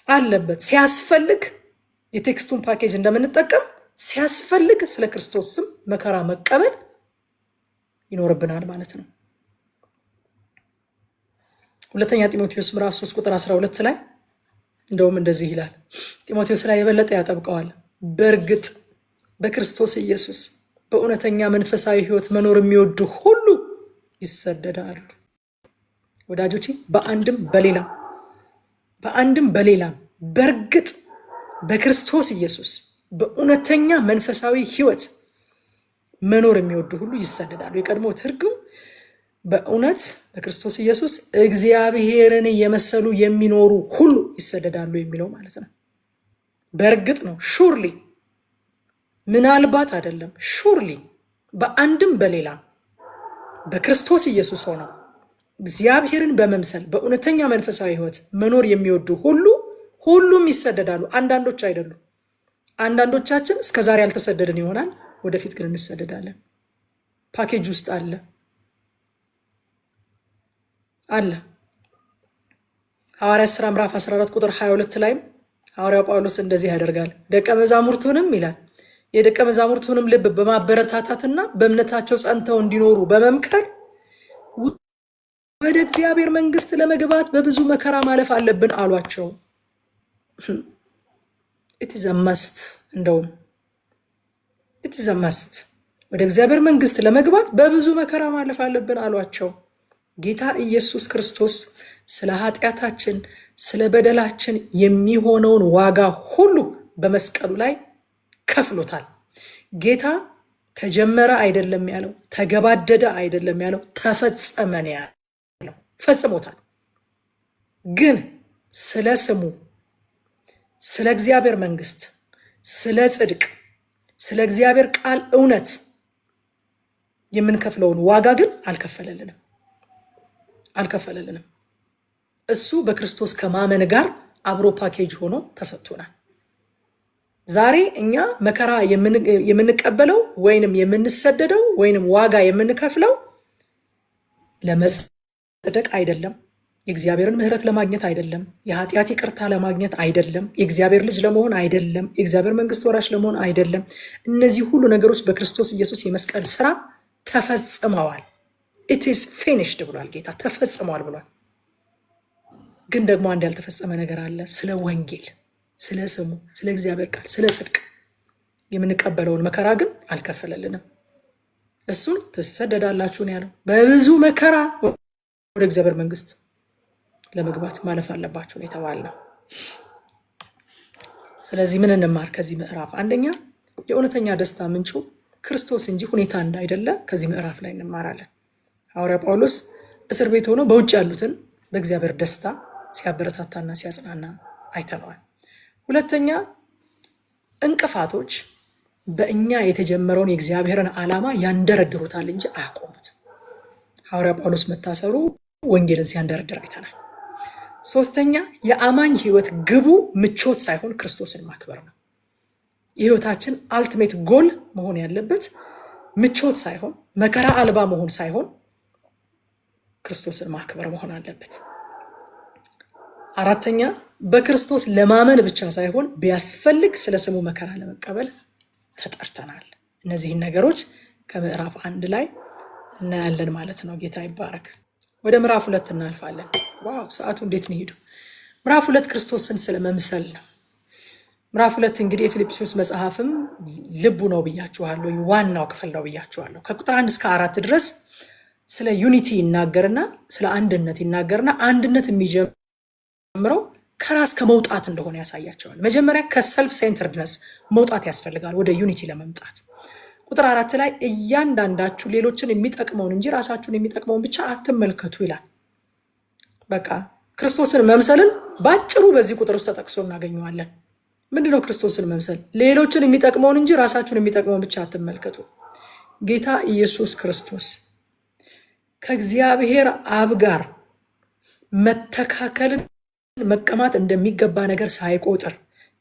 አለበት። ሲያስፈልግ የቴክስቱን ፓኬጅ እንደምንጠቀም ሲያስፈልግ ስለ ክርስቶስ ስም መከራ መቀበል ይኖርብናል ማለት ነው። ሁለተኛ ጢሞቴዎስ ምዕራፍ 3 ቁጥር 12 ላይ እንደውም እንደዚህ ይላል። ጢሞቴዎስ ላይ የበለጠ ያጠብቀዋል። በእርግጥ በክርስቶስ ኢየሱስ በእውነተኛ መንፈሳዊ ህይወት መኖር የሚወዱ ሁሉ ይሰደዳሉ። ወዳጆቼ በአንድም በሌላም በእርግጥ በክርስቶስ ኢየሱስ በእውነተኛ መንፈሳዊ ህይወት መኖር የሚወዱ ሁሉ ይሰደዳሉ። የቀድሞ ትርጉም በእውነት በክርስቶስ ኢየሱስ እግዚአብሔርን የመሰሉ የሚኖሩ ሁሉ ይሰደዳሉ የሚለው ማለት ነው። በእርግጥ ነው፣ ሹርሊ፣ ምናልባት አይደለም፣ ሹርሊ በአንድም በሌላም በክርስቶስ ኢየሱስ ሆነው እግዚአብሔርን በመምሰል በእውነተኛ መንፈሳዊ ህይወት መኖር የሚወዱ ሁሉም ይሰደዳሉ። አንዳንዶች አይደሉም። አንዳንዶቻችን እስከዛሬ ያልተሰደድን ይሆናል፣ ወደፊት ግን እንሰደዳለን። ፓኬጅ ውስጥ አለ። ሐዋርያት ሥራ ምዕራፍ 14 ቁጥር 22 ላይ ሐዋርያው ጳውሎስ እንደዚህ ያደርጋል። ደቀ መዛሙርቱንም ይላል የደቀ መዛሙርቱንም ልብ በማበረታታትና በእምነታቸው ጸንተው እንዲኖሩ በመምከር ወደ እግዚአብሔር መንግስት ለመግባት በብዙ መከራ ማለፍ አለብን አሏቸው። it is a must እንደውም it is a must ወደ እግዚአብሔር መንግስት ለመግባት በብዙ መከራ ማለፍ አለብን አሏቸው። ጌታ ኢየሱስ ክርስቶስ ስለ ኃጢአታችን ስለ በደላችን የሚሆነውን ዋጋ ሁሉ በመስቀሉ ላይ ከፍሎታል። ጌታ ተጀመረ አይደለም ያለው፣ ተገባደደ አይደለም ያለው፣ ተፈጸመ ነው ያለው። ፈጽሞታል። ግን ስለ ስሙ፣ ስለ እግዚአብሔር መንግስት፣ ስለ ጽድቅ፣ ስለ እግዚአብሔር ቃል እውነት የምንከፍለውን ዋጋ ግን አልከፈለልንም። እሱ በክርስቶስ ከማመን ጋር አብሮ ፓኬጅ ሆኖ ተሰጥቶናል። ዛሬ እኛ መከራ የምንቀበለው ወይንም የምንሰደደው ወይንም ዋጋ የምንከፍለው ለመጽደቅ አይደለም፣ የእግዚአብሔርን ምሕረት ለማግኘት አይደለም፣ የኃጢአት ይቅርታ ለማግኘት አይደለም፣ የእግዚአብሔር ልጅ ለመሆን አይደለም፣ የእግዚአብሔር መንግስት ወራሽ ለመሆን አይደለም። እነዚህ ሁሉ ነገሮች በክርስቶስ ኢየሱስ የመስቀል ስራ ተፈጽመዋል። it is finished ብሏል ጌታ፣ ተፈጽመዋል ብሏል። ግን ደግሞ አንድ ያልተፈጸመ ነገር አለ። ስለ ወንጌል፣ ስለ ስሙ፣ ስለ እግዚአብሔር ቃል፣ ስለ ጽድቅ የምንቀበለውን መከራ ግን አልከፈለልንም። እሱን ትሰደዳላችሁ ነው ያለው። በብዙ መከራ ወደ እግዚአብሔር መንግስት ለመግባት ማለፍ አለባችሁ ነው የተባለው። ስለዚህ ምን እንማር ከዚህ ምዕራፍ? አንደኛ የእውነተኛ ደስታ ምንጩ ክርስቶስ እንጂ ሁኔታ እንዳይደለ ከዚህ ምዕራፍ ላይ እንማራለን። ሐዋርያ ጳውሎስ እስር ቤት ሆኖ በውጭ ያሉትን በእግዚአብሔር ደስታ ሲያበረታታና ሲያጽናና አይተነዋል። ሁለተኛ እንቅፋቶች በእኛ የተጀመረውን የእግዚአብሔርን ዓላማ ያንደረድሩታል እንጂ አያቆሙትም። ሐዋርያ ጳውሎስ መታሰሩ ወንጌልን ሲያንደረድር አይተናል። ሶስተኛ የአማኝ ህይወት ግቡ ምቾት ሳይሆን ክርስቶስን ማክበር ነው። የህይወታችን አልቲሜት ጎል መሆን ያለበት ምቾት ሳይሆን መከራ አልባ መሆን ሳይሆን ክርስቶስን ማክበር መሆን አለበት። አራተኛ በክርስቶስ ለማመን ብቻ ሳይሆን ቢያስፈልግ ስለ ስሙ መከራ ለመቀበል ተጠርተናል። እነዚህን ነገሮች ከምዕራፍ 1 ላይ እናያለን ማለት ነው። ጌታ ይባረክ። ወደ ምዕራፍ 2 እናልፋለን። ዋው ሰዓቱ እንዴት ነው ሄዱ! ምዕራፍ 2 ክርስቶስን ስለመምሰል ነው። ምዕራፍ 2 እንግዲህ የፊልጵስዩስ መጽሐፍም ልቡ ነው ብያችኋለሁ፣ ዋናው ክፍል ነው ብያችኋለሁ። ከቁጥር 1 እስከ 4 ድረስ ስለ ዩኒቲ ይናገርና ስለ አንድነት ይናገርና አንድነት የሚጀምረው ከራስ ከመውጣት እንደሆነ ያሳያቸዋል። መጀመሪያ ከሰልፍ ሴንተርድነስ መውጣት ያስፈልጋል ወደ ዩኒቲ ለመምጣት። ቁጥር 4 ላይ እያንዳንዳችሁ ሌሎችን የሚጠቅመውን እንጂ ራሳችሁን የሚጠቅመውን ብቻ አትመልከቱ ይላል። በቃ ክርስቶስን መምሰልን ባጭሩ በዚህ ቁጥር ውስጥ ተጠቅሶ እናገኘዋለን። ምንድነው ክርስቶስን መምሰል? ሌሎችን የሚጠቅመውን እንጂ ራሳችሁን የሚጠቅመውን ብቻ አትመልከቱ። ጌታ ኢየሱስ ክርስቶስ ከእግዚአብሔር አብ ጋር መተካከልን መቀማት እንደሚገባ ነገር ሳይቆጥር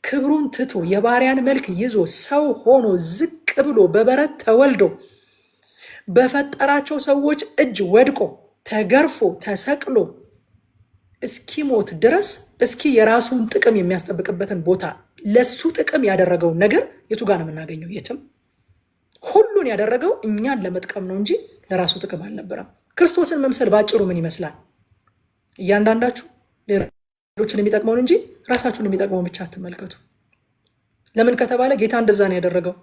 ክብሩን ትቶ የባሪያን መልክ ይዞ ሰው ሆኖ ዝቅ ብሎ በበረት ተወልዶ በፈጠራቸው ሰዎች እጅ ወድቆ ተገርፎ ተሰቅሎ እስኪሞት ድረስ እስኪ የራሱን ጥቅም የሚያስጠብቅበትን ቦታ ለሱ ጥቅም ያደረገውን ነገር የቱ ጋር ነው የምናገኘው? የትም። ሁሉን ያደረገው እኛን ለመጥቀም ነው እንጂ ለራሱ ጥቅም አልነበረም። ክርስቶስን መምሰል ባጭሩ ምን ይመስላል? እያንዳንዳችሁ ሌሎችን የሚጠቅመውን እንጂ ራሳችሁን የሚጠቅመውን ብቻ አትመልከቱ። ለምን ከተባለ ጌታ እንደዛ ነው ያደረገው።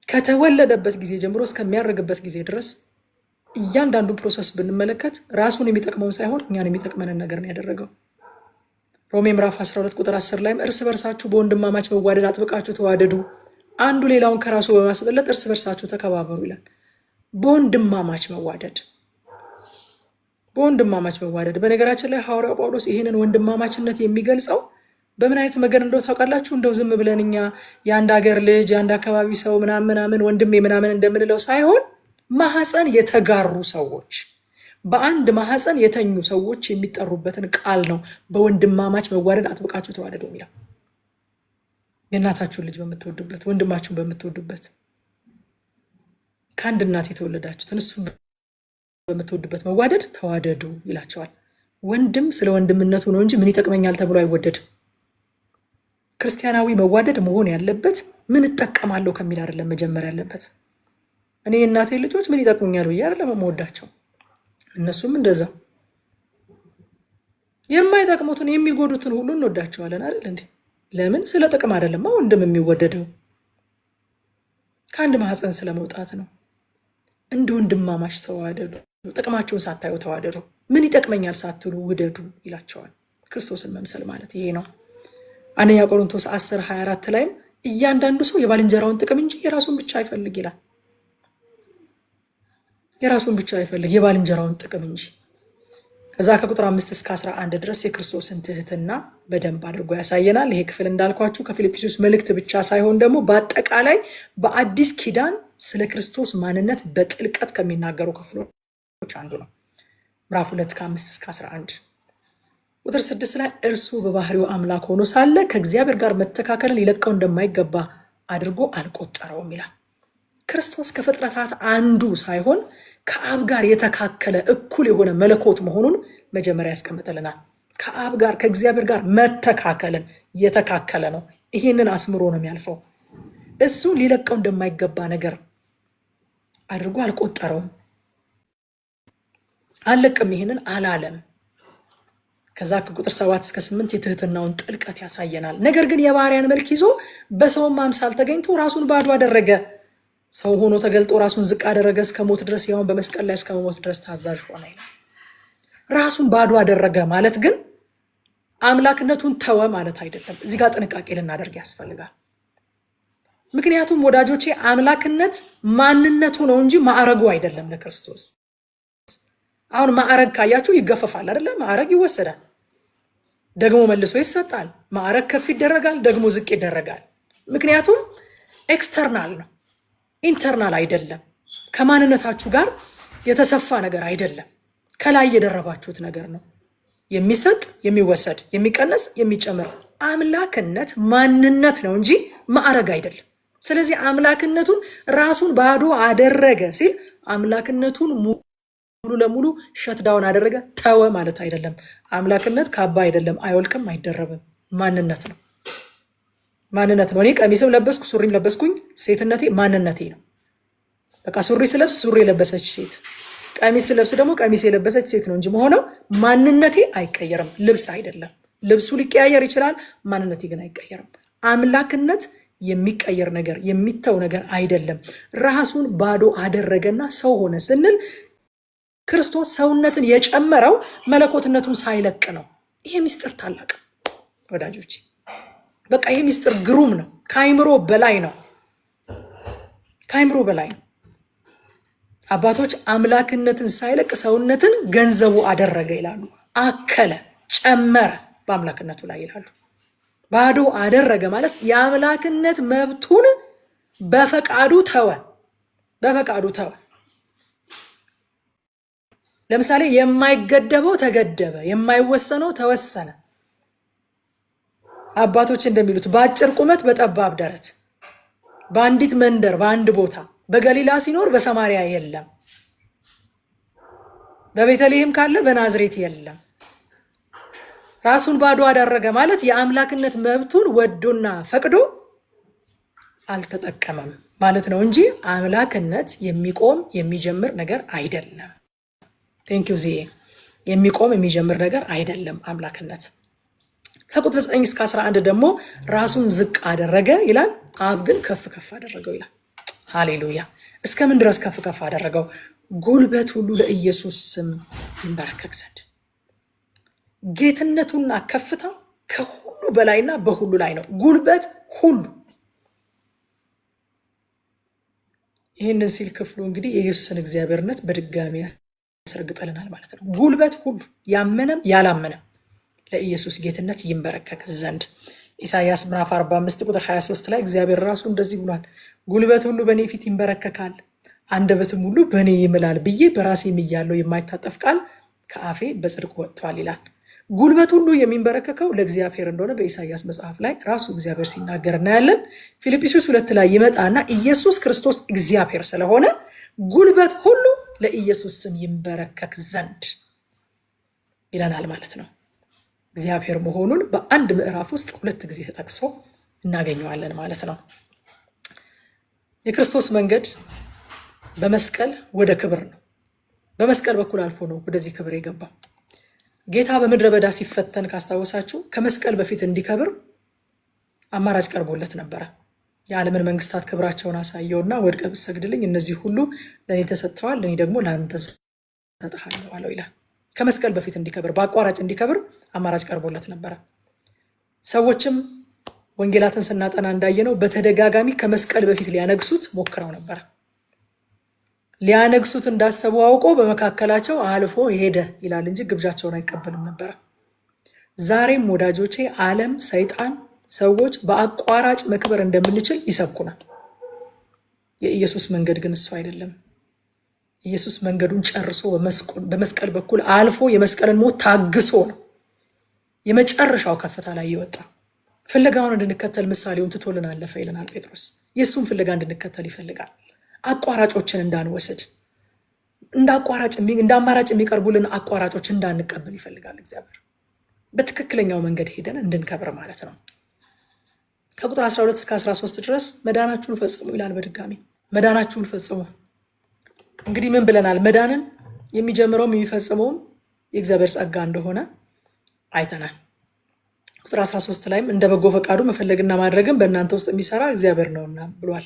ከተወለደበት ጊዜ ጀምሮ እስከሚያደርግበት ጊዜ ድረስ እያንዳንዱ ፕሮሰስ ብንመለከት ራሱን የሚጠቅመውን ሳይሆን እኛን የሚጠቅመንን ነገር ነው ያደረገው። ሮሜ ምዕራፍ 12 ቁጥር 10 ላይም እርስ በርሳችሁ በወንድማማች መዋደድ አጥብቃችሁ ተዋደዱ፣ አንዱ ሌላውን ከራሱ በማስበለጥ እርስ በርሳችሁ ተከባበሩ ይላል። በወንድማማች መዋደድ። በነገራችን ላይ ሐዋርያው ጳውሎስ ይህንን ወንድማማችነት የሚገልጸው በምን አይነት ነገር እንደው ታውቃላችሁ? እንደው ዝም ብለን እኛ የአንድ ሀገር ልጅ የአንድ አካባቢ ሰው ምናምን ወንድሜ ምናምን እንደምንለው ሳይሆን ማህፀን የተጋሩ ሰዎች፣ በአንድ ማህፀን የተኙ ሰዎች የሚጠሩበትን ቃል ነው በወንድማማች መዋደድ አጥብቃችሁ ተዋደዱ የሚለው። የእናታችሁን ልጅ በምትወዱበት፣ ወንድማችሁን በምትወዱበት፣ ከአንድ እናት የተወለዳችሁትን እሱን በምትወዱበት መዋደድ ተዋደዱ ይላቸዋል። ወንድም ስለ ወንድምነቱ ነው እንጂ ምን ይጠቅመኛል ተብሎ አይወደድም። ክርስቲያናዊ መዋደድ መሆን ያለበት ምን እጠቀማለሁ ከሚል አይደለም መጀመር ያለበት። እኔ የእናቴ ልጆች ምን ይጠቅሙኛል ብዬ አይደለም የምወዳቸው። እነሱም እንደዛ የማይጠቅሙትን የሚጎዱትን ሁሉ እንወዳቸዋለን አይደል እንዴ? ለምን? ስለ ጥቅም አይደለም ወንድም የሚወደደው፣ ከአንድ ማህፀን ስለመውጣት ነው። እንደ ወንድማማች ተዋደዱ፣ ጥቅማቸውን ሳታዩ ተዋደዱ፣ ምን ይጠቅመኛል ሳትሉ ውደዱ ይላቸዋል። ክርስቶስን መምሰል ማለት ይሄ ነው። አንደኛ ቆሮንቶስ 10:24 ላይም እያንዳንዱ ሰው የባልንጀራውን ጥቅም እንጂ የራሱን ብቻ አይፈልግ ይላል። የራሱን ብቻ አይፈልግ የባልንጀራውን ጥቅም እንጂ። ከዛ ከቁጥር 5 እስከ 11 ድረስ የክርስቶስን ትህትና በደንብ አድርጎ ያሳየናል። ይሄ ክፍል እንዳልኳችሁ ከፊልጵስዩስ መልእክት ብቻ ሳይሆን ደግሞ በአጠቃላይ በአዲስ ኪዳን ስለ ክርስቶስ ማንነት በጥልቀት ከሚናገሩ ክፍሎች አንዱ ነው። ምዕራፍ 2 ከ5 እስከ 11 ቁጥር 6 ላይ እርሱ በባህሪው አምላክ ሆኖ ሳለ ከእግዚአብሔር ጋር መተካከልን ሊለቀው እንደማይገባ አድርጎ አልቆጠረውም ይላል። ክርስቶስ ከፍጥረታት አንዱ ሳይሆን ከአብ ጋር የተካከለ እኩል የሆነ መለኮት መሆኑን መጀመሪያ ያስቀምጥልናል። ከአብ ጋር ከእግዚአብሔር ጋር መተካከልን የተካከለ ነው። ይህንን አስምሮ ነው የሚያልፈው። እሱ ሊለቀው እንደማይገባ ነገር አድርጎ አልቆጠረውም። አለቅም ይህንን አላለም። ከዛ ከቁጥር 7 እስከ 8 የትህትናውን ጥልቀት ያሳየናል። ነገር ግን የባሪያን መልክ ይዞ በሰውም አምሳል ተገኝቶ ራሱን ባዶ አደረገ። ሰው ሆኖ ተገልጦ ራሱን ዝቅ አደረገ እስከ ሞት ድረስ፣ ያውን በመስቀል ላይ እስከ ሞት ድረስ ታዛዥ ሆነ ይላል። ራሱን ባዶ አደረገ ማለት ግን አምላክነቱን ተወ ማለት አይደለም። እዚህ ጋር ጥንቃቄ ልናደርግ ያስፈልጋል። ምክንያቱም ወዳጆቼ አምላክነት ማንነቱ ነው እንጂ ማዕረጉ አይደለም ለክርስቶስ። አሁን ማዕረግ ካያችሁ ይገፈፋል አይደለ? ማዕረግ ይወሰዳል፣ ደግሞ መልሶ ይሰጣል። ማዕረግ ከፍ ይደረጋል፣ ደግሞ ዝቅ ይደረጋል። ምክንያቱም ኤክስተርናል ነው፣ ኢንተርናል አይደለም። ከማንነታችሁ ጋር የተሰፋ ነገር አይደለም። ከላይ የደረባችሁት ነገር ነው። የሚሰጥ የሚወሰድ፣ የሚቀነስ የሚጨምር። አምላክነት ማንነት ነው እንጂ ማዕረግ አይደለም። ስለዚህ አምላክነቱን ራሱን ባዶ አደረገ ሲል አምላክነቱን ሙሉ ለሙሉ ሸትዳውን አደረገ ተወ ማለት አይደለም። አምላክነት ካባ አይደለም፣ አይወልቅም፣ አይደረብም። ማንነት ነው፣ ማንነት ነው። እኔ ቀሚስም ለበስኩ ሱሪም ለበስኩኝ ሴትነቴ ማንነቴ ነው። በቃ ሱሪ ስለብስ ሱሪ የለበሰች ሴት፣ ቀሚስ ስለብስ ደግሞ ቀሚስ የለበሰች ሴት ነው እንጂ መሆነው ማንነቴ አይቀየርም። ልብስ አይደለም። ልብሱ ሊቀያየር ይችላል፣ ማንነቴ ግን አይቀየርም። አምላክነት የሚቀየር ነገር የሚተው ነገር አይደለም። ራሱን ባዶ አደረገና ሰው ሆነ ስንል ክርስቶስ ሰውነትን የጨመረው መለኮትነቱን ሳይለቅ ነው። ይሄ ምስጢር ታላቅ ወዳጆች፣ በቃ ይሄ ምስጢር ግሩም ነው። ከአይምሮ በላይ ነው። ከአይምሮ በላይ ነው። አባቶች አምላክነትን ሳይለቅ ሰውነትን ገንዘቡ አደረገ ይላሉ። አከለ፣ ጨመረ በአምላክነቱ ላይ ይላሉ። ባዶ አደረገ ማለት የአምላክነት መብቱን በፈቃዱ ተወ። በፈቃዱ ተወ። ለምሳሌ የማይገደበው ተገደበ፣ የማይወሰነው ተወሰነ። አባቶች እንደሚሉት በአጭር ቁመት በጠባብ ደረት፣ በአንዲት መንደር በአንድ ቦታ በገሊላ ሲኖር በሰማሪያ የለም፣ በቤተልሔም ካለ በናዝሬት የለም። ራሱን ባዶ አደረገ ማለት የአምላክነት መብቱን ወዶና ፈቅዶ አልተጠቀመም ማለት ነው እንጂ አምላክነት የሚቆም የሚጀምር ነገር አይደለም። ቴንኪው ዚ የሚቆም የሚጀምር ነገር አይደለም አምላክነት። ከቁጥር 9 እስከ 11 ደግሞ ራሱን ዝቅ አደረገ ይላል። አብ ግን ከፍ ከፍ አደረገው ይላል። ሃሌሉያ! እስከምን ድረስ ከፍ ከፍ አደረገው? ጉልበት ሁሉ ለኢየሱስ ስም ይንበረከክ ዘንድ። ጌትነቱና ከፍታ ከሁሉ በላይና በሁሉ ላይ ነው። ጉልበት ሁሉ። ይህንን ሲል ክፍሉ እንግዲህ የኢየሱስን እግዚአብሔርነት በድጋሚ ያስረግጠልናል ማለት ነው። ጉልበት ሁሉ ያመነም ያላመነም ለኢየሱስ ጌትነት ይንበረከክ ዘንድ። ኢሳይያስ ምዕራፍ 45 ቁጥር 23 ላይ እግዚአብሔር ራሱ እንደዚህ ብሏል፣ ጉልበት ሁሉ በእኔ ፊት ይንበረከካል፣ አንደበትም ሁሉ በእኔ ይምላል ብዬ በራሴ ምያለው የማይታጠፍ ቃል ከአፌ በጽድቅ ወጥቷል ይላል። ጉልበት ሁሉ የሚንበረከከው ለእግዚአብሔር እንደሆነ በኢሳይያስ መጽሐፍ ላይ ራሱ እግዚአብሔር ሲናገር እናያለን። ፊልጵስዩስ 2 ላይ ይመጣና ኢየሱስ ክርስቶስ እግዚአብሔር ስለሆነ ጉልበት ሁሉ ለኢየሱስ ስም ይንበረከክ ዘንድ ይለናል ማለት ነው። እግዚአብሔር መሆኑን በአንድ ምዕራፍ ውስጥ 2 ጊዜ ተጠቅሶ እናገኘዋለን ማለት ነው። የክርስቶስ መንገድ በመስቀል ወደ ክብር ነው። በመስቀል በኩል አልፎ ነው ወደዚህ ክብር የገባው። ጌታ በምድረ በዳ ሲፈተን ካስታወሳችሁ ከመስቀል በፊት እንዲከብር አማራጭ ቀርቦለት ነበረ። የዓለምን መንግስታት ክብራቸውን አሳየውና ወድቀህ ብትሰግድልኝ እነዚህ ሁሉ ለእኔ ተሰጥተዋል፣ ለእኔ ደግሞ ለአንተ ሰጥሃለሁ አለው ይላል። ከመስቀል በፊት እንዲከብር በአቋራጭ እንዲከብር አማራጭ ቀርቦለት ነበረ። ሰዎችም ወንጌላትን ስናጠና እንዳየነው በተደጋጋሚ ከመስቀል በፊት ሊያነግሱት ሞክረው ነበረ። ሊያነግሱት እንዳሰቡ አውቆ በመካከላቸው አልፎ ሄደ ይላል እንጂ ግብዣቸውን አይቀበልም ነበረ። ዛሬም ወዳጆቼ ዓለም፣ ሰይጣን፣ ሰዎች በአቋራጭ መክበር እንደምንችል ይሰብኩናል። የኢየሱስ መንገድ ግን እሱ አይደለም። ኢየሱስ መንገዱን ጨርሶ በመስቀል በኩል አልፎ የመስቀልን ሞት ታግሶ ነው የመጨረሻው ከፍታ ላይ ይወጣ። ፍለጋውን እንድንከተል ምሳሌውን ትቶልን አለፈ ይለናል ጴጥሮስ። የእሱን ፍለጋ እንድንከተል ይፈልጋል። አቋራጮችን እንዳንወስድ፣ እንደ አማራጭ የሚቀርቡልን አቋራጮች እንዳንቀበል ይፈልጋል እግዚአብሔር። በትክክለኛው መንገድ ሄደን እንድንከብር ማለት ነው። ከቁጥር 12 እስከ 13 ድረስ መዳናችሁን ፈጽሙ ይላል። በድጋሚ መዳናችሁን ፈጽሙ። እንግዲህ ምን ብለናል? መዳንን የሚጀምረውም የሚፈጽመውም የእግዚአብሔር ጸጋ እንደሆነ አይተናል። ቁጥር 13 ላይም እንደ በጎ ፈቃዱ መፈለግና ማድረግም በእናንተ ውስጥ የሚሰራ እግዚአብሔር ነውና ብሏል።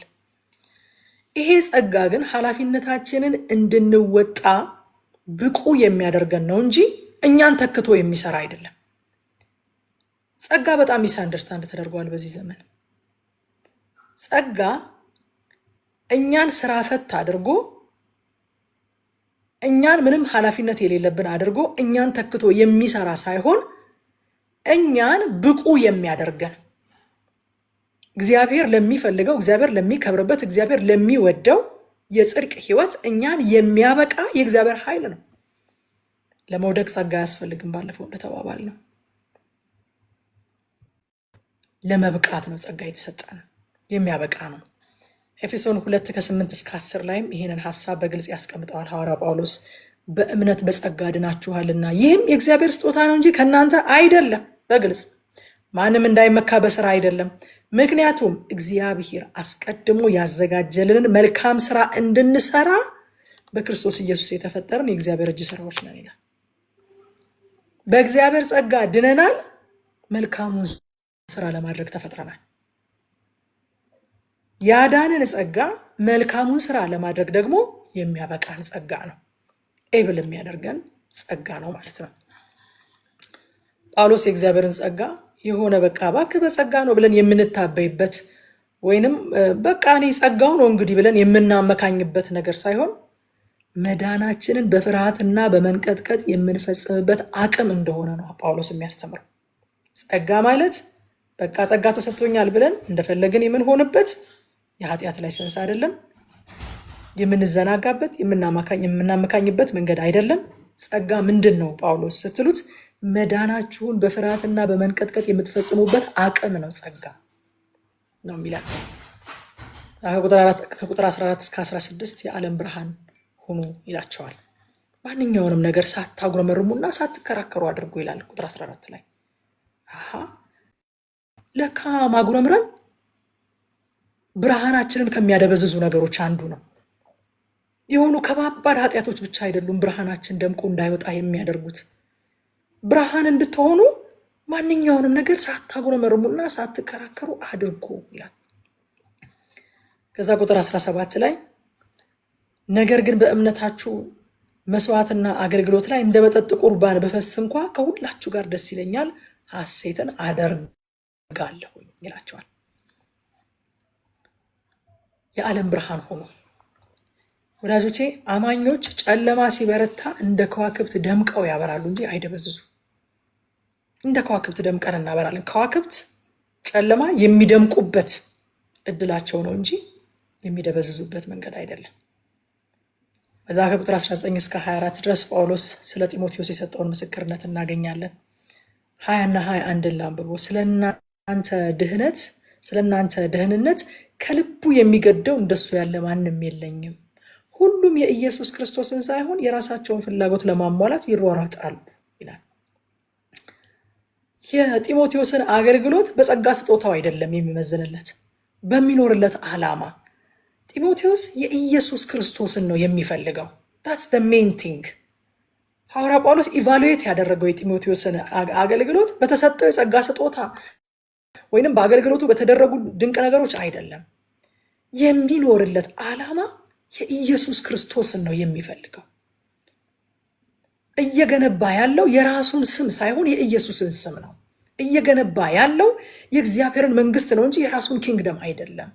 ይሄ ጸጋ ግን ኃላፊነታችንን እንድንወጣ ብቁ የሚያደርገን ነው እንጂ እኛን ተክቶ የሚሰራ አይደለም። ጸጋ በጣም ሚስ አንደርስታንድ ተደርጓል በዚህ ዘመን። ጸጋ እኛን ስራ ፈት አድርጎ እኛን ምንም ኃላፊነት የሌለብን አድርጎ እኛን ተክቶ የሚሰራ ሳይሆን እኛን ብቁ የሚያደርገን እግዚአብሔር ለሚፈልገው፣ እግዚአብሔር ለሚከብርበት፣ እግዚአብሔር ለሚወደው የጽድቅ ህይወት እኛን የሚያበቃ የእግዚአብሔር ኃይል ነው። ለመውደቅ ጸጋ አያስፈልግም። ባለፈው እንደተባባል ነው ለመብቃት ነው ጸጋ የተሰጠን፣ የሚያበቃ ነው። ኤፌሶን 2 ከ8 እስከ 10 ላይም ይህንን ሐሳብ በግልጽ ያስቀምጠዋል ሐዋርያ ጳውሎስ። በእምነት በጸጋ ድናችኋልና ይህም የእግዚአብሔር ስጦታ ነው እንጂ ከእናንተ አይደለም። በግልጽ ማንም እንዳይመካ በስራ አይደለም። ምክንያቱም እግዚአብሔር አስቀድሞ ያዘጋጀልንን መልካም ስራ እንድንሰራ በክርስቶስ ኢየሱስ የተፈጠርን የእግዚአብሔር እጅ ስራዎች ነን ይላል። በእግዚአብሔር ጸጋ ድነናል። መልካሙን ስራ ለማድረግ ተፈጥረናል። ያዳንን ጸጋ መልካሙን ስራ ለማድረግ ደግሞ የሚያበቃን ጸጋ ነው። ኤብል የሚያደርገን ጸጋ ነው ማለት ነው። ጳውሎስ የእግዚአብሔርን ጸጋ የሆነ በቃ እባክህ በጸጋ ነው ብለን የምንታበይበት ወይንም በቃ እኔ ጸጋው ነው እንግዲህ ብለን የምናመካኝበት ነገር ሳይሆን መዳናችንን በፍርሃትና በመንቀጥቀጥ የምንፈጽምበት አቅም እንደሆነ ነው ጳውሎስ የሚያስተምረው። ጸጋ ማለት በቃ ጸጋ ተሰጥቶኛል ብለን እንደፈለግን የምንሆንበት የኃጢአት ላይሰንስ አይደለም። የምንዘናጋበት የምናመካኝበት መንገድ አይደለም። ጸጋ ምንድን ነው ጳውሎስ ስትሉት መዳናችሁን በፍርሃትና በመንቀጥቀጥ የምትፈጽሙበት አቅም ነው ጸጋ ነው የሚለው። ከቁጥር 14 እስከ 16 የዓለም ብርሃን ሁኑ ይላቸዋል። ማንኛውንም ነገር ሳታጉረመርሙና ሳትከራከሩ አድርጉ ይላል ቁጥር 14 ላይ። ለካ ማጉረምረም ብርሃናችንን ከሚያደበዝዙ ነገሮች አንዱ ነው። የሆኑ ከባባድ ኃጢአቶች ብቻ አይደሉም ብርሃናችን ደምቆ እንዳይወጣ የሚያደርጉት። ብርሃን እንድትሆኑ ማንኛውንም ነገር ሳታጉረመርሙና ሳትከራከሩ አድርጉ ይላል። ከዛ ቁጥር 17 ላይ ነገር ግን በእምነታችሁ መስዋዕትና አገልግሎት ላይ እንደ መጠጥ ቁርባን በፈስ እንኳ ከሁላችሁ ጋር ደስ ይለኛል፣ ሐሴትን አደርጋለሁ ይላቸዋል። የዓለም ብርሃን ሆኖ ወዳጆቼ፣ አማኞች ጨለማ ሲበረታ እንደ ከዋክብት ደምቀው ያበራሉ እንጂ አይደበዝዙ። እንደ ከዋክብት ደምቀን እናበራለን። ከዋክብት ጨለማ የሚደምቁበት እድላቸው ነው እንጂ የሚደበዝዙበት መንገድ አይደለም። በዛ ከቁጥር 19 እስከ 24 ድረስ ጳውሎስ ስለ ጢሞቴዎስ የሰጠውን ምስክርነት እናገኛለን። 20 እና 21 ላንብቦ። ስለእናንተ ደህንነት ከልቡ የሚገደው እንደሱ ያለ ማንም የለኝም። ሁሉም የኢየሱስ ክርስቶስን ሳይሆን የራሳቸውን ፍላጎት ለማሟላት ይሯሯጣሉ ይላል። የጢሞቴዎስን አገልግሎት በጸጋ ስጦታው አይደለም የሚመዝንለት፣ በሚኖርለት ዓላማ። ጢሞቴዎስ የኢየሱስ ክርስቶስን ነው የሚፈልገው። that's the main thing። ሐዋርያ ጳውሎስ ኢቫሉዌት ያደረገው የጢሞቴዎስን አገልግሎት በተሰጠው የጸጋ ስጦታ ወይንም በአገልግሎቱ በተደረጉ ድንቅ ነገሮች አይደለም። የሚኖርለት ዓላማ የኢየሱስ ክርስቶስን ነው የሚፈልገው። እየገነባ ያለው የራሱን ስም ሳይሆን የኢየሱስን ስም ነው። እየገነባ ያለው የእግዚአብሔርን መንግስት ነው እንጂ የራሱን ኪንግደም አይደለም።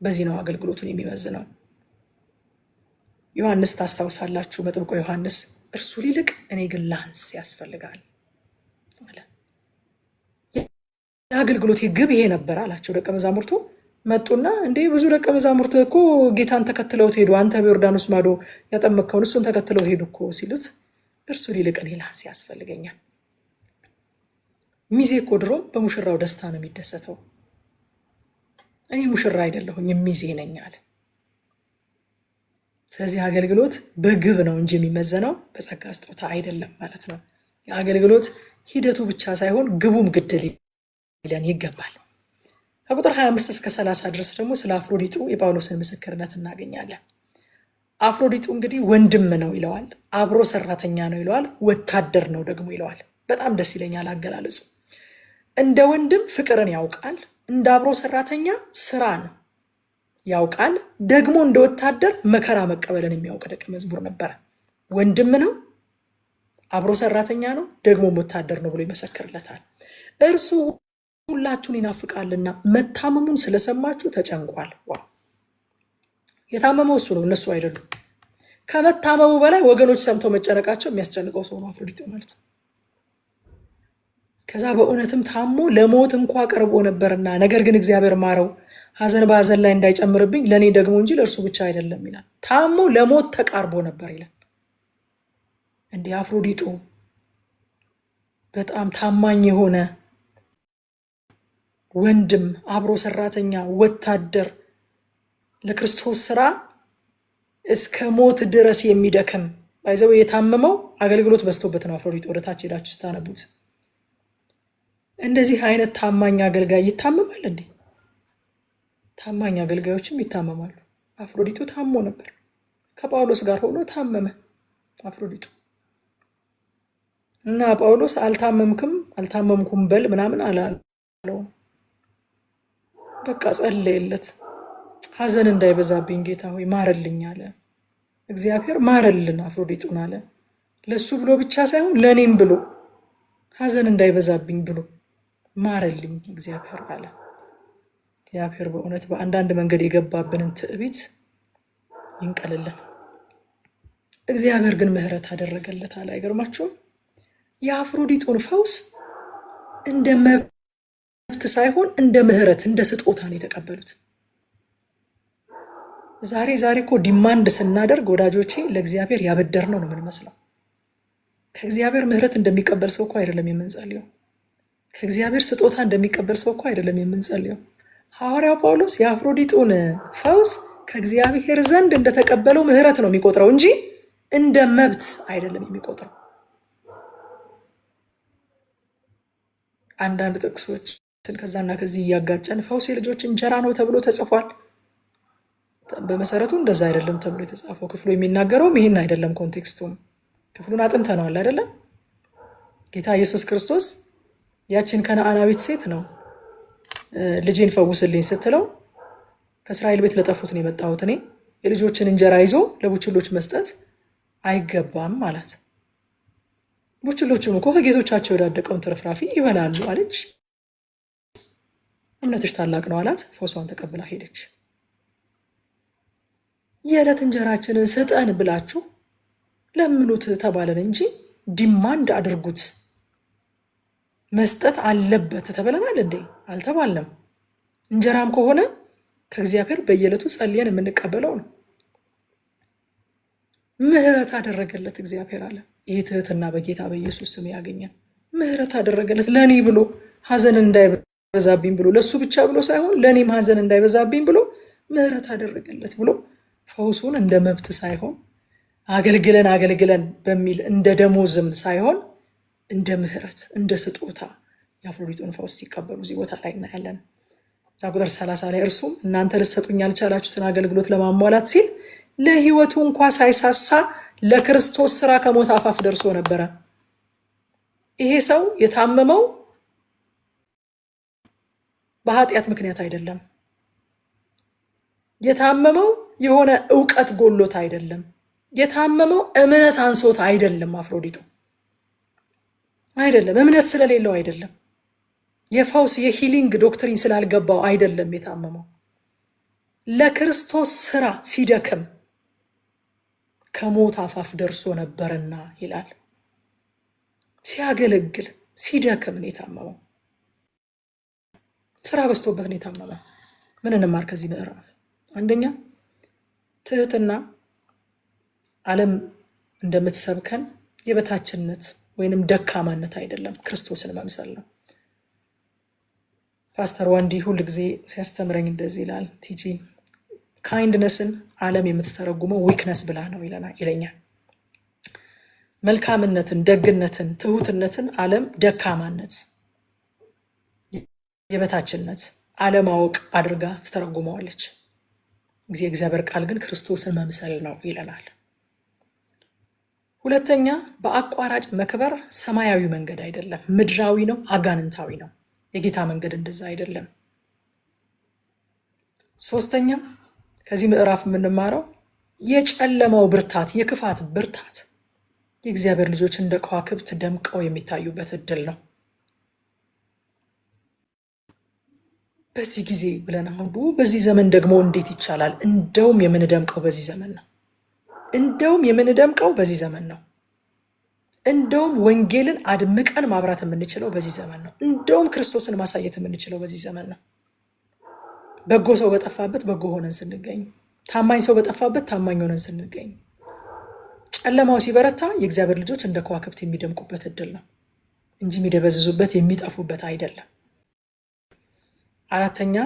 በዚህ ነው አገልግሎቱን የሚመዝነው። ዮሐንስ ታስታውሳላችሁ፣ መጥምቆ ዮሐንስ እርሱ ሊልቅ እኔ ግን ላንስ ያስፈልጋል አለ። የአገልግሎት ግብ ይሄ ነበር አላቸው። ደቀ መዛሙርቱ መጡና እንዴ ብዙ ደቀ መዛሙርት እኮ ጌታን ተከትለውት ሄዱ፣ አንተ በዮርዳኖስ ማዶ ያጠመቅከውን እሱን ተከትለው ሄዱ እኮ ሲሉት እርሱ ሊልቅ እኔ ላንስ ያስፈልገኛል። ሚዜ እኮ ድሮ በሙሽራው ደስታ ነው የሚደሰተው። እኔ ሙሽራ አይደለሁኝ ሚዜ ነኝ አለ። ስለዚህ አገልግሎት በግብ ነው እንጂ የሚመዘነው በጸጋ ስጦታ አይደለም ማለት ነው። የአገልግሎት ሂደቱ ብቻ ሳይሆን ግቡም ግድ ሊለን ይገባል። ከቁጥር 25 እስከ 30 ድረስ ደግሞ ስለ አፍሮዲጡ የጳውሎስን ምስክርነት እናገኛለን። አፍሮዲጡ እንግዲህ ወንድም ነው ይለዋል፣ አብሮ ሰራተኛ ነው ይለዋል፣ ወታደር ነው ደግሞ ይለዋል። በጣም ደስ ይለኛል አገላለጹ። እንደ ወንድም ፍቅርን ያውቃል፣ እንደ አብሮ ሰራተኛ ስራን ያውቃል፣ ደግሞ እንደ ወታደር መከራ መቀበልን የሚያውቅ ደቀ መዝሙር ነበረ። ወንድም ነው፣ አብሮ ሰራተኛ ነው፣ ደግሞ ወታደር ነው ብሎ ይመሰክርለታል። እርሱ ሁላችሁን ይናፍቃልና መታመሙን ስለሰማችሁ ተጨንቋል። የታመመው እሱ ነው፣ እነሱ አይደሉም። ከመታመሙ በላይ ወገኖች ሰምተው መጨነቃቸው የሚያስጨንቀው ሰው ነው አፍሮዲጡ ማለት ነው። ከዛ በእውነትም ታሞ ለሞት እንኳ ቀርቦ ነበርና ነገር ግን እግዚአብሔር ማረው፣ ሐዘን በሐዘን ላይ እንዳይጨምርብኝ ለእኔ ደግሞ እንጂ ለእርሱ ብቻ አይደለም ይላል። ታሞ ለሞት ተቃርቦ ነበር ይላል። እንዲህ አፍሮዲጡ በጣም ታማኝ የሆነ ወንድም፣ አብሮ ሰራተኛ፣ ወታደር፣ ለክርስቶስ ስራ እስከ ሞት ድረስ የሚደክም ባይዘው የታመመው አገልግሎት በዝቶበት ነው። አፍሮዲጡ ወደታች ሄዳችሁ ስታነቡት እንደዚህ አይነት ታማኝ አገልጋይ ይታመማል እንዴ? ታማኝ አገልጋዮችም ይታመማሉ። አፍሮዲጡ ታሞ ነበር። ከጳውሎስ ጋር ሆኖ ታመመ አፍሮዲጡ እና ጳውሎስ አልታመምኩም በል ምናምን አላለውም። በቃ ጸለየለት። ሐዘን እንዳይበዛብኝ ጌታ ሆይ ማረልኝ አለ። እግዚአብሔር ማረልን አፍሮዲጡን አለ። ለሱ ብሎ ብቻ ሳይሆን ለኔም ብሎ ሐዘን እንዳይበዛብኝ ብሎ ማረልኝ እግዚአብሔር አለ። እግዚአብሔር በእውነት በአንዳንድ መንገድ የገባብንን ትዕቢት ይንቀልልን። እግዚአብሔር ግን ምህረት አደረገለት አለ። አይገርማችሁም? የአፍሮዲጡን ፈውስ እንደ መብት ሳይሆን እንደ ምህረት እንደ ስጦታ ነው የተቀበሉት። ዛሬ እኮ ዲማንድ ስናደርግ ወዳጆቼ ለእግዚአብሔር ያበደር ነው የምንመስለው። ከእግዚአብሔር ምህረት እንደሚቀበል ሰው እኮ አይደለም የምንጸልየው። ከእግዚአብሔር ስጦታ እንደሚቀበል ሰው እኮ አይደለም የምንጸልየው። ሐዋርያው ጳውሎስ የአፍሮዲጡን ፈውስ ከእግዚአብሔር ዘንድ እንደተቀበለው ምህረት ነው የሚቆጥረው እንጂ እንደ መብት አይደለም የሚቆጥረው። አንዳንድ ጥቅሶች ከዛና ከዚህ እያጋጨን ፈውስ የልጆች እንጀራ ነው ተብሎ ተጽፏል። በመሰረቱ እንደዛ አይደለም ተብሎ የተጻፈው። ክፍሉ የሚናገረውም ይህን አይደለም። ኮንቴክስቱም ክፍሉን አጥንተነዋል አይደለም? ጌታ ኢየሱስ ክርስቶስ ያችን ከነዓናዊት ሴት ነው ልጄን ፈውስልኝ ስትለው ከእስራኤል ቤት ለጠፉት ነው የመጣሁት እኔ፣ የልጆችን እንጀራ ይዞ ለቡችሎች መስጠት አይገባም አላት። ቡችሎችም እኮ ከጌቶቻቸው የወዳደቀውን ትርፍራፊ ይበላሉ አለች። እምነትሽ ታላቅ ነው አላት። ፈውሷን ተቀብላ ሄደች። የዕለት እንጀራችንን ስጠን ብላችሁ ለምኑት ተባለን እንጂ ዲማንድ አድርጉት መስጠት አለበት ተብለናል እንዴ? አልተባልንም። እንጀራም ከሆነ ከእግዚአብሔር በየዕለቱ ጸልየን የምንቀበለው ነው። ምህረት አደረገለት እግዚአብሔር አለ። ይህ ትህትና በጌታ በኢየሱስ ስም ያገኘን። ምህረት አደረገለት ለኔ ብሎ ሐዘን እንዳይበዛብኝ ብሎ ለሱ ብቻ ብሎ ሳይሆን ለኔም ሐዘን እንዳይበዛብኝ ብሎ ምህረት አደረገለት ብሎ ፈውሱን እንደ መብት ሳይሆን አገልግለን በሚል እንደ ደሞዝም ሳይሆን እንደ ምህረት እንደ ስጦታ የአፍሮዲጡን ፈውስ ሲቀበሉ እዚህ ቦታ ላይ እናያለን። እዛ ቁጥር 30 ላይ እርሱም እናንተ ልትሰጡኝ ያልቻላችሁትን አገልግሎት ለማሟላት ሲል ለሕይወቱ እንኳ ሳይሳሳ ለክርስቶስ ስራ ከሞት አፋፍ ደርሶ ነበረ። ይሄ ሰው የታመመው በኃጢአት ምክንያት አይደለም። የታመመው የሆነ ዕውቀት ጎሎት አይደለም። የታመመው እምነት አንሶት አይደለም። አፍሮዲጡ አይደለም፣ እምነት ስለሌለው አይደለም። የፈውስ የሂሊንግ ዶክትሪን ስላልገባው አይደለም የታመመው። ለክርስቶስ ስራ ሲደክም ከሞት አፋፍ ደርሶ ነበርና ይላል። ሲያገለግል ሲደክም ነው የታመመው። ስራ በዝቶበት ነው የታመመው። ምን እንማር ከዚህ ምዕራፍ? አንደኛ ትህትና ዓለም እንደምትሰብከን የበታችነት ወይንም ደካማነት አይደለም፣ ክርስቶስን መምሰል ነው። ፓስተር ዋንዲ ሁል ጊዜ ሲያስተምረኝ እንደዚህ ይላል። ቲጂ ካይንድነስን ዓለም የምትተረጉመው ዊክነስ ብላ ነው ይለኛል። መልካምነትን፣ ደግነትን፣ ትሁትነትን ዓለም ደካማነት፣ የበታችነት፣ አለማወቅ አድርጋ ትተረጉመዋለች። እግዚአብሔር ቃል ግን ክርስቶስን መምሰል ነው ይለናል። ሁለተኛ በአቋራጭ መክበር ሰማያዊ መንገድ አይደለም፣ ምድራዊ ነው፣ አጋንንታዊ ነው። የጌታ መንገድ እንደዛ አይደለም። ሶስተኛ ከዚህ ምዕራፍ የምንማረው የጨለማው ብርታት፣ የክፋት ብርታት የእግዚአብሔር ልጆች እንደ ከዋክብት ደምቀው የሚታዩበት እድል ነው። በዚህ ጊዜ ብለን አሁን በዚህ ዘመን ደግሞ እንዴት ይቻላል? እንደውም የምንደምቀው በዚህ ዘመን ነው። እንደውም የምንደምቀው በዚህ ዘመን ነው። እንደውም ወንጌልን አድምቀን ማብራት የምንችለው በዚህ ዘመን ነው። እንደውም ክርስቶስን ማሳየት የምንችለው በዚህ ዘመን ነው። በጎ ሰው በጠፋበት በጎ ሆነን ስንገኝ፣ ታማኝ ሰው በጠፋበት ታማኝ ሆነን ስንገኝ፣ ጨለማው ሲበረታ የእግዚአብሔር ልጆች እንደ ከዋክብት የሚደምቁበት እድል ነው እንጂ የሚደበዝዙበት የሚጠፉበት አይደለም። አራተኛ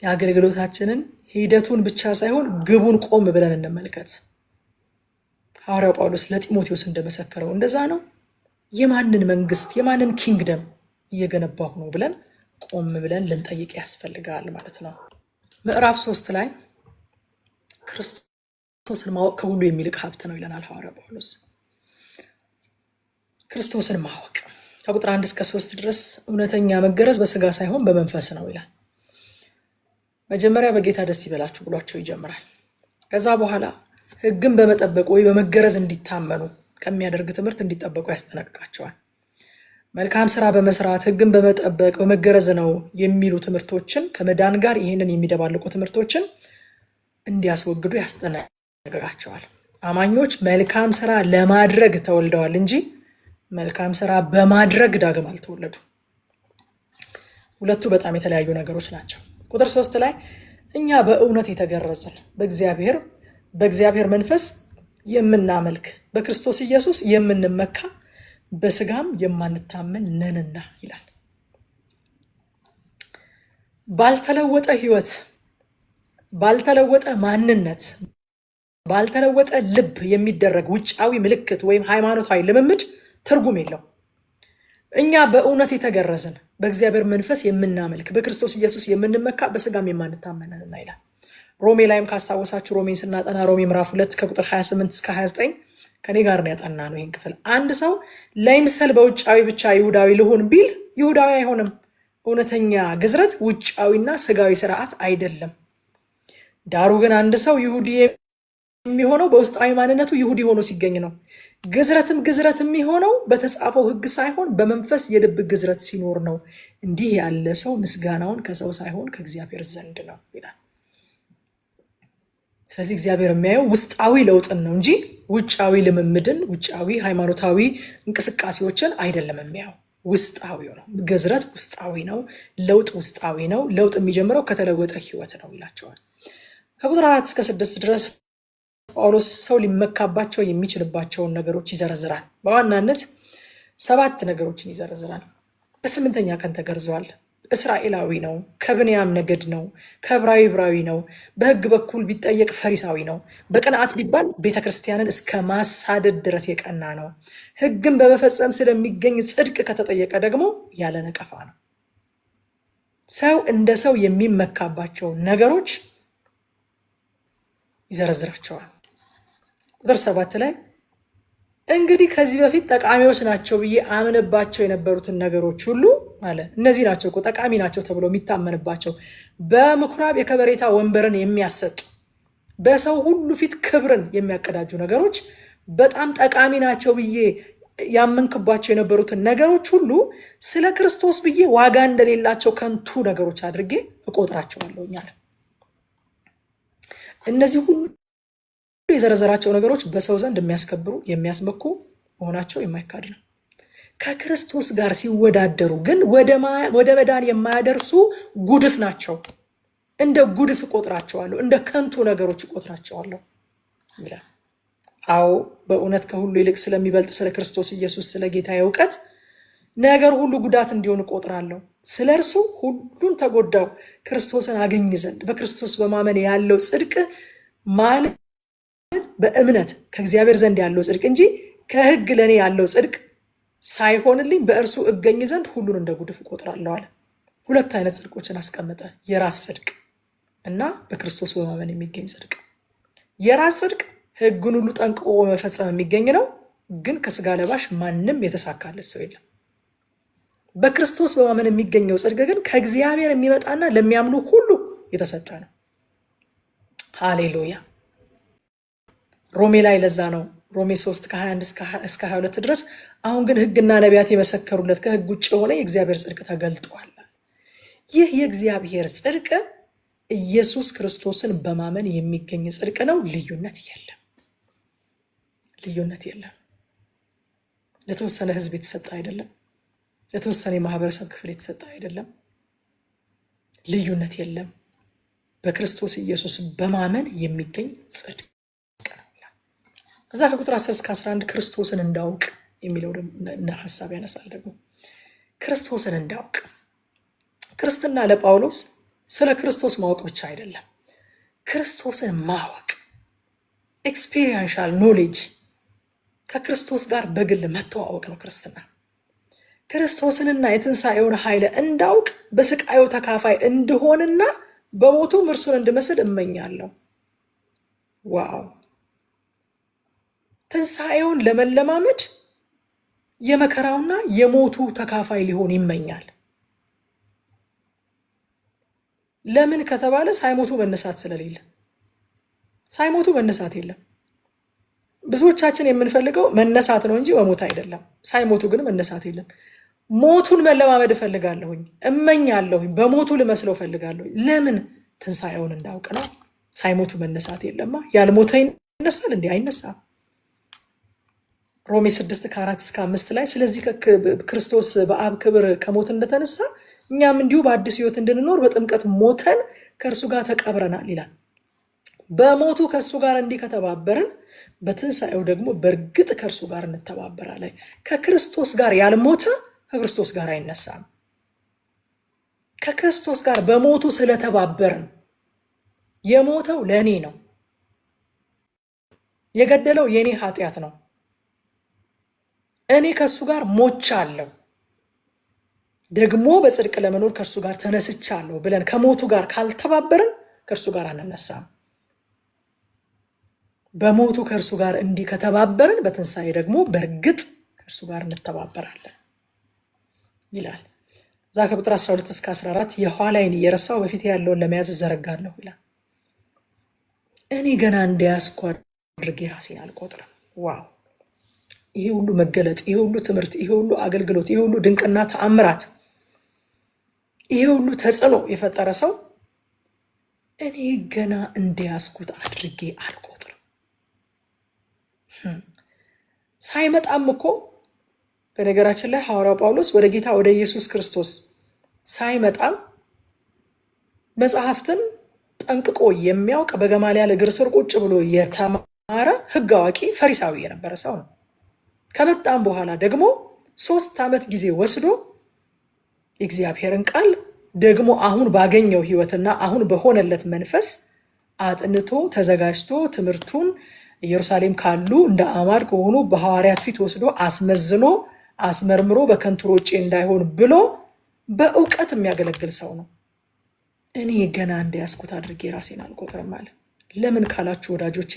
የአገልግሎታችንን ሂደቱን ብቻ ሳይሆን ግቡን ቆም ብለን እንመልከት። ሐዋርያው ጳውሎስ ለጢሞቴዎስ እንደመሰከረው እንደዛ ነው። የማንን መንግስት የማንን ኪንግደም እየገነባሁ ነው ብለን ቆም ብለን ልንጠይቅ ያስፈልጋል ማለት ነው። ምዕራፍ 3 ላይ ክርስቶስን ማወቅ ከሁሉ የሚልቅ ሀብት ነው ይለናል ሐዋርያው ጳውሎስ። ክርስቶስን ማወቅ ከቁጥር 1 እስከ 3 ድረስ እውነተኛ መገረዝ በስጋ ሳይሆን በመንፈስ ነው ይላል። መጀመሪያ በጌታ ደስ ይበላችሁ ብሏቸው ይጀምራል። ከዛ በኋላ ሕግን በመጠበቅ ወይ በመገረዝ እንዲታመኑ ከሚያደርግ ትምህርት እንዲጠበቁ ያስጠነቅቃቸዋል። መልካም ስራ በመስራት ሕግን በመጠበቅ በመገረዝ ነው የሚሉ ትምህርቶችን ከመዳን ጋር ይህንን የሚደባልቁ ትምህርቶችን እንዲያስወግዱ ያስጠነቅቃቸዋል። አማኞች መልካም ስራ ለማድረግ ተወልደዋል እንጂ መልካም ስራ በማድረግ ዳግም አልተወለዱ። ሁለቱ በጣም የተለያዩ ነገሮች ናቸው። ቁጥር 3 ላይ እኛ በእውነት የተገረዝን በእግዚአብሔር መንፈስ የምናመልክ በክርስቶስ ኢየሱስ የምንመካ በስጋም የማንታመን ነንና ይላል። ባልተለወጠ ህይወት፣ ባልተለወጠ ማንነት፣ ባልተለወጠ ልብ የሚደረግ ውጫዊ ምልክት ወይም ሃይማኖታዊ ልምምድ ትርጉም የለው። እኛ በእውነት የተገረዝን በእግዚአብሔር መንፈስ የምናመልክ በክርስቶስ ኢየሱስ የምንመካ በስጋም የማንታመን ነንና ይላል። ሮሜ ላይም ካስታወሳችሁ ሮሜን ስናጠና ሮሜ ምዕራፍ 2 ከቁጥር 28 እስከ 29 ከኔ ጋር ነው ያጠና ነው ይህን ክፍል። አንድ ሰው ለይምሰል በውጫዊ ብቻ ይሁዳዊ ልሁን ቢል ይሁዳዊ አይሆንም። እውነተኛ ግዝረት ውጫዊና ስጋዊ ስርዓት አይደለም። ዳሩ ግን አንድ ሰው ይሁዲ የሚሆነው በውስጣዊ ማንነቱ ይሁዲ ሆኖ ሲገኝ ነው። ግዝረት የሚሆነው በተጻፈው ሕግ ሳይሆን በመንፈስ የልብ ግዝረት ሲኖር ነው። እንዲህ ያለ ሰው ምስጋናውን ከሰው ሳይሆን ከእግዚአብሔር ዘንድ ነው ይላል። ስለዚህ እግዚአብሔር የሚያየው ውስጣዊ ለውጥን ነው እንጂ ውጫዊ ልምምድን፣ ውጫዊ ሃይማኖታዊ እንቅስቃሴዎችን አይደለም የሚያየው። ውስጣዊው ነው። ግዝረት ውስጣዊ ነው። ለውጥ ውስጣዊ ነው። ለውጥ የሚጀምረው ከተለወጠ ህይወት ነው ይላቸዋል። ከቁጥር 4 እስከ 6 ድረስ ጳውሎስ ሰው ሊመካባቸው የሚችልባቸውን ነገሮች ይዘረዝራል። በዋናነት 7 ነገሮችን ይዘረዝራል። በ8ኛ ቀን ተገርዟል። እስራኤላዊ ነው። ከብንያም ነገድ ነው። ከዕብራዊ ነው። በሕግ በኩል ቢጠየቅ ፈሪሳዊ ነው። በቅንዓት ቢባል ቤተክርስቲያንን እስከ ማሳደድ ድረስ የቀና ነው። ሕግን በመፈጸም ስለሚገኝ ጽድቅ ከተጠየቀ ደግሞ ያለ ነቀፋ ነው። ሰው እንደ ሰው የሚመካባቸው ነገሮች ይዘረዝራቸዋል። ቁጥር 7 ላይ እንግዲህ ከዚህ በፊት ጠቃሚዎች ናቸው ብዬ አምንባቸው የነበሩትን ነገሮች ሁሉ አለ። እነዚህ ናቸው እኮ ጠቃሚ ናቸው ተብሎ የሚታመንባቸው፣ በምኩራብ የከበሬታ ወንበርን የሚያሰጡ፣ በሰው ሁሉ ፊት ክብርን የሚያቀዳጁ ነገሮች፣ በጣም ጠቃሚ ናቸው ብዬ ያመንክባቸው የነበሩትን ነገሮች ሁሉ ስለ ክርስቶስ ብዬ ዋጋ እንደሌላቸው ከንቱ ነገሮች አድርጌ እቆጥራቸዋለሁ አለ። እነዚህ ሁሉ የዘረዘራቸው ነገሮች በሰው ዘንድ የሚያስከብሩ የሚያስመኩ መሆናቸው የማይካድ ነው። ከክርስቶስ ጋር ሲወዳደሩ ግን ወደ መዳን የማያደርሱ ጉድፍ ናቸው። እንደ ጉድፍ እቆጥራቸዋለሁ፣ እንደ ከንቱ ነገሮች እቆጥራቸዋለሁ ይላል። አዎ በእውነት ከሁሉ ይልቅ ስለሚበልጥ ስለ ክርስቶስ ኢየሱስ ስለ ጌታ እውቀት ነገር ሁሉ ጉዳት እንዲሆን እቆጥራለሁ። ስለ እርሱ ሁሉን ተጎዳው፣ ክርስቶስን አገኝ ዘንድ። በክርስቶስ በማመን ያለው ጽድቅ ማለት በእምነት ከእግዚአብሔር ዘንድ ያለው ጽድቅ እንጂ ከሕግ ለእኔ ያለው ጽድቅ ሳይሆንልኝ በእርሱ እገኝ ዘንድ ሁሉን እንደ ጉድፍ እቆጥራለሁ አለ። 2 አይነት ጽድቆችን አስቀመጠ። የራስ ጽድቅ እና በክርስቶስ በማመን የሚገኝ ጽድቅ። የራስ ጽድቅ ሕግን ሁሉ ጠንቅቆ መፈጸም የሚገኝ ነው፣ ግን ከስጋ ለባሽ ማንም የተሳካለት ሰው የለም። በክርስቶስ በማመን የሚገኘው ጽድቅ ግን ከእግዚአብሔር የሚመጣና ለሚያምኑ ሁሉ የተሰጠ ነው። ሃሌሉያ። ሮሜ ላይ ለዛ ነው ሮሜ 3 ከ21 እስከ 22 ድረስ አሁን ግን ሕግና ነቢያት የመሰከሩለት ከሕግ ውጭ የሆነ የእግዚአብሔር ጽድቅ ተገልጧል። ይህ የእግዚአብሔር ጽድቅ ኢየሱስ ክርስቶስን በማመን የሚገኝ ጽድቅ ነው። ልዩነት የለም። ልዩነት የለም። ለተወሰነ ሕዝብ የተሰጠ አይደለም። ለተወሰነ የማህበረሰብ ክፍል የተሰጠ አይደለም። ልዩነት የለም። በክርስቶስ ኢየሱስ በማመን የሚገኝ ጽድቅ ነው ይላል። ከዛ ከቁጥር 10 እስከ 11 ክርስቶስን እንዳውቅ የሚለው ሀሳብ ያነሳል። ደግሞ ክርስቶስን እንዳውቅ፣ ክርስትና ለጳውሎስ ስለ ክርስቶስ ማወቅ ብቻ አይደለም፣ ክርስቶስን ማወቅ፣ ኤክስፒሪየንሻል ኖሌጅ፣ ከክርስቶስ ጋር በግል መተዋወቅ ነው ክርስትና። ክርስቶስንና የትንሣኤውን ኃይል እንዳውቅ በስቃዩ ተካፋይ እንድሆንና በሞቱም እርሱን እንድመስል እመኛለሁ። ዋው! ትንሣኤውን ለመለማመድ የመከራውና የሞቱ ተካፋይ ሊሆን ይመኛል። ለምን ከተባለ ሳይሞቱ መነሳት ስለሌለ። ሳይሞቱ መነሳት የለም። ብዙዎቻችን የምንፈልገው መነሳት ነው እንጂ መሞት አይደለም። ሳይሞቱ ግን መነሳት የለም። ሞቱን መለማመድ እፈልጋለሁኝ፣ እመኛለሁኝ፣ በሞቱ ልመስለው እፈልጋለሁ። ለምን? ትንሣኤውን እንዳውቅ ነው። ሳይሞቱ መነሳት የለማ። ያልሞተ ይነሳል እንዴ? አይነሳም። ሮሜ 6 ከ4 እስከ 5 ላይ ስለዚህ ክርስቶስ በአብ ክብር ከሞት እንደተነሳ እኛም እንዲሁ በአዲስ ሕይወት እንድንኖር በጥምቀት ሞተን ከእርሱ ጋር ተቀብረናል ይላል። በሞቱ ከእሱ ጋር እንዲህ ከተባበርን በትንሣኤው ደግሞ በእርግጥ ከእርሱ ጋር እንተባበራለን። ከክርስቶስ ጋር ያልሞተ ከክርስቶስ ጋር አይነሳም። ከክርስቶስ ጋር በሞቱ ስለተባበርን፣ የሞተው ለእኔ ነው፣ የገደለው የእኔ ኃጢአት ነው፣ እኔ ከእሱ ጋር ሞቻለሁ፣ ደግሞ በጽድቅ ለመኖር ከእርሱ ጋር ተነስቻለሁ ብለን ከሞቱ ጋር ካልተባበርን ከእርሱ ጋር አንነሳም። በሞቱ ከእርሱ ጋር እንዲህ ከተባበርን በትንሣኤ ደግሞ በእርግጥ ከእርሱ ጋር እንተባበራለን ይላል። እዛ ከቁጥር 12 እስከ 14 የኋላዬን እየረሳሁ በፊት ያለውን ለመያዝ እዘረጋለሁ ይላል። እኔ ገና እንደያዝኩ አድርጌ ራሴን አልቆጥርም። ዋው! ይሄ ሁሉ መገለጥ፣ ይሄ ሁሉ ትምህርት፣ ይሄ ሁሉ አገልግሎት፣ ይሄ ሁሉ ድንቅና ተአምራት፣ ይሄ ሁሉ ተጽዕኖ የፈጠረ ሰው እኔ ገና እንደያዝኩት አድርጌ አልቆጥርም። ሳይመጣም እኮ በነገራችን ላይ ሐዋርያው ጳውሎስ ወደ ጌታ ወደ ኢየሱስ ክርስቶስ ሳይመጣም መጽሐፍትን ጠንቅቆ የሚያውቅ በገማልያል እግር ስር ቁጭ ብሎ የተማረ ሕግ አዋቂ ፈሪሳዊ የነበረ ሰው ነው። ከመጣም በኋላ ደግሞ 3 ዓመት ጊዜ ወስዶ የእግዚአብሔርን ቃል ደግሞ አሁን ባገኘው ህይወትና አሁን በሆነለት መንፈስ አጥንቶ ተዘጋጅቶ ትምህርቱን ኢየሩሳሌም ካሉ እንደ አማድ ከሆኑ በሐዋርያት ፊት ወስዶ አስመዝኖ አስመርምሮ በከንቱ ሮጬ እንዳይሆን ብሎ በእውቀት የሚያገለግል ሰው ነው። እኔ ገና እንደያዝኩት አድርጌ ራሴን አልቆጥርም አለ። ለምን ካላችሁ ወዳጆቼ፣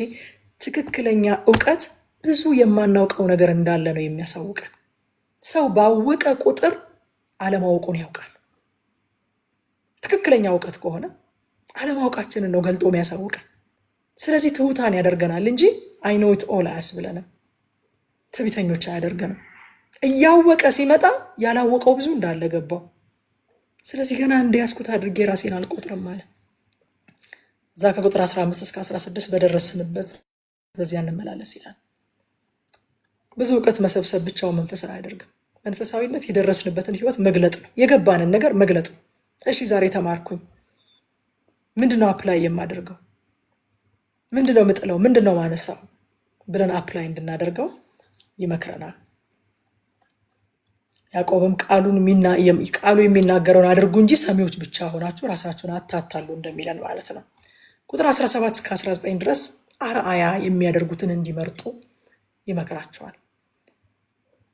ትክክለኛ እውቀት ብዙ የማናውቀው ነገር እንዳለ ነው የሚያሳውቀን። ሰው ባወቀ ቁጥር አለማወቁን ያውቃል። ትክክለኛ እውቀት ከሆነ አለማወቃችንን ነው ገልጦ የሚያሳውቀን። ስለዚህ ትሁታን ያደርገናል እንጂ አይ ኖ ኢት ኦል አያስብለንም። ትዕቢተኞች አያደርገንም። እያወቀ ሲመጣ ያላወቀው ብዙ እንዳለ ገባው። ስለዚህ ገና እንደያዝኩት አድርጌ ራሴን አልቆጥርም ማለት እዛ ከቁጥር 15 እስከ 16 በደረስንበት በዚያ እንመላለስ ይላል። ብዙ እውቀት መሰብሰብ ብቻውን መንፈሳዊ አያደርግም። መንፈሳዊነት የደረስንበትን ህይወት መግለጥ ነው፣ የገባንን ነገር መግለጥ ነው። እሺ ዛሬ ተማርኩኝ፣ ምንድነው አፕላይ የማደርገው? ምንድነው ምጥለው? ምንድነው ማነሳው ብለን አፕላይ እንድናደርገው ይመክረናል። ያዕቆብም ቃሉ የሚናገረውን አድርጉ እንጂ ሰሚዎች ብቻ ሆናችሁ ራሳችሁን አታታሉ እንደሚለን ማለት ነው። ቁጥር 17 እስከ 19 ድረስ አርአያ የሚያደርጉትን እንዲመርጡ ይመክራቸዋል።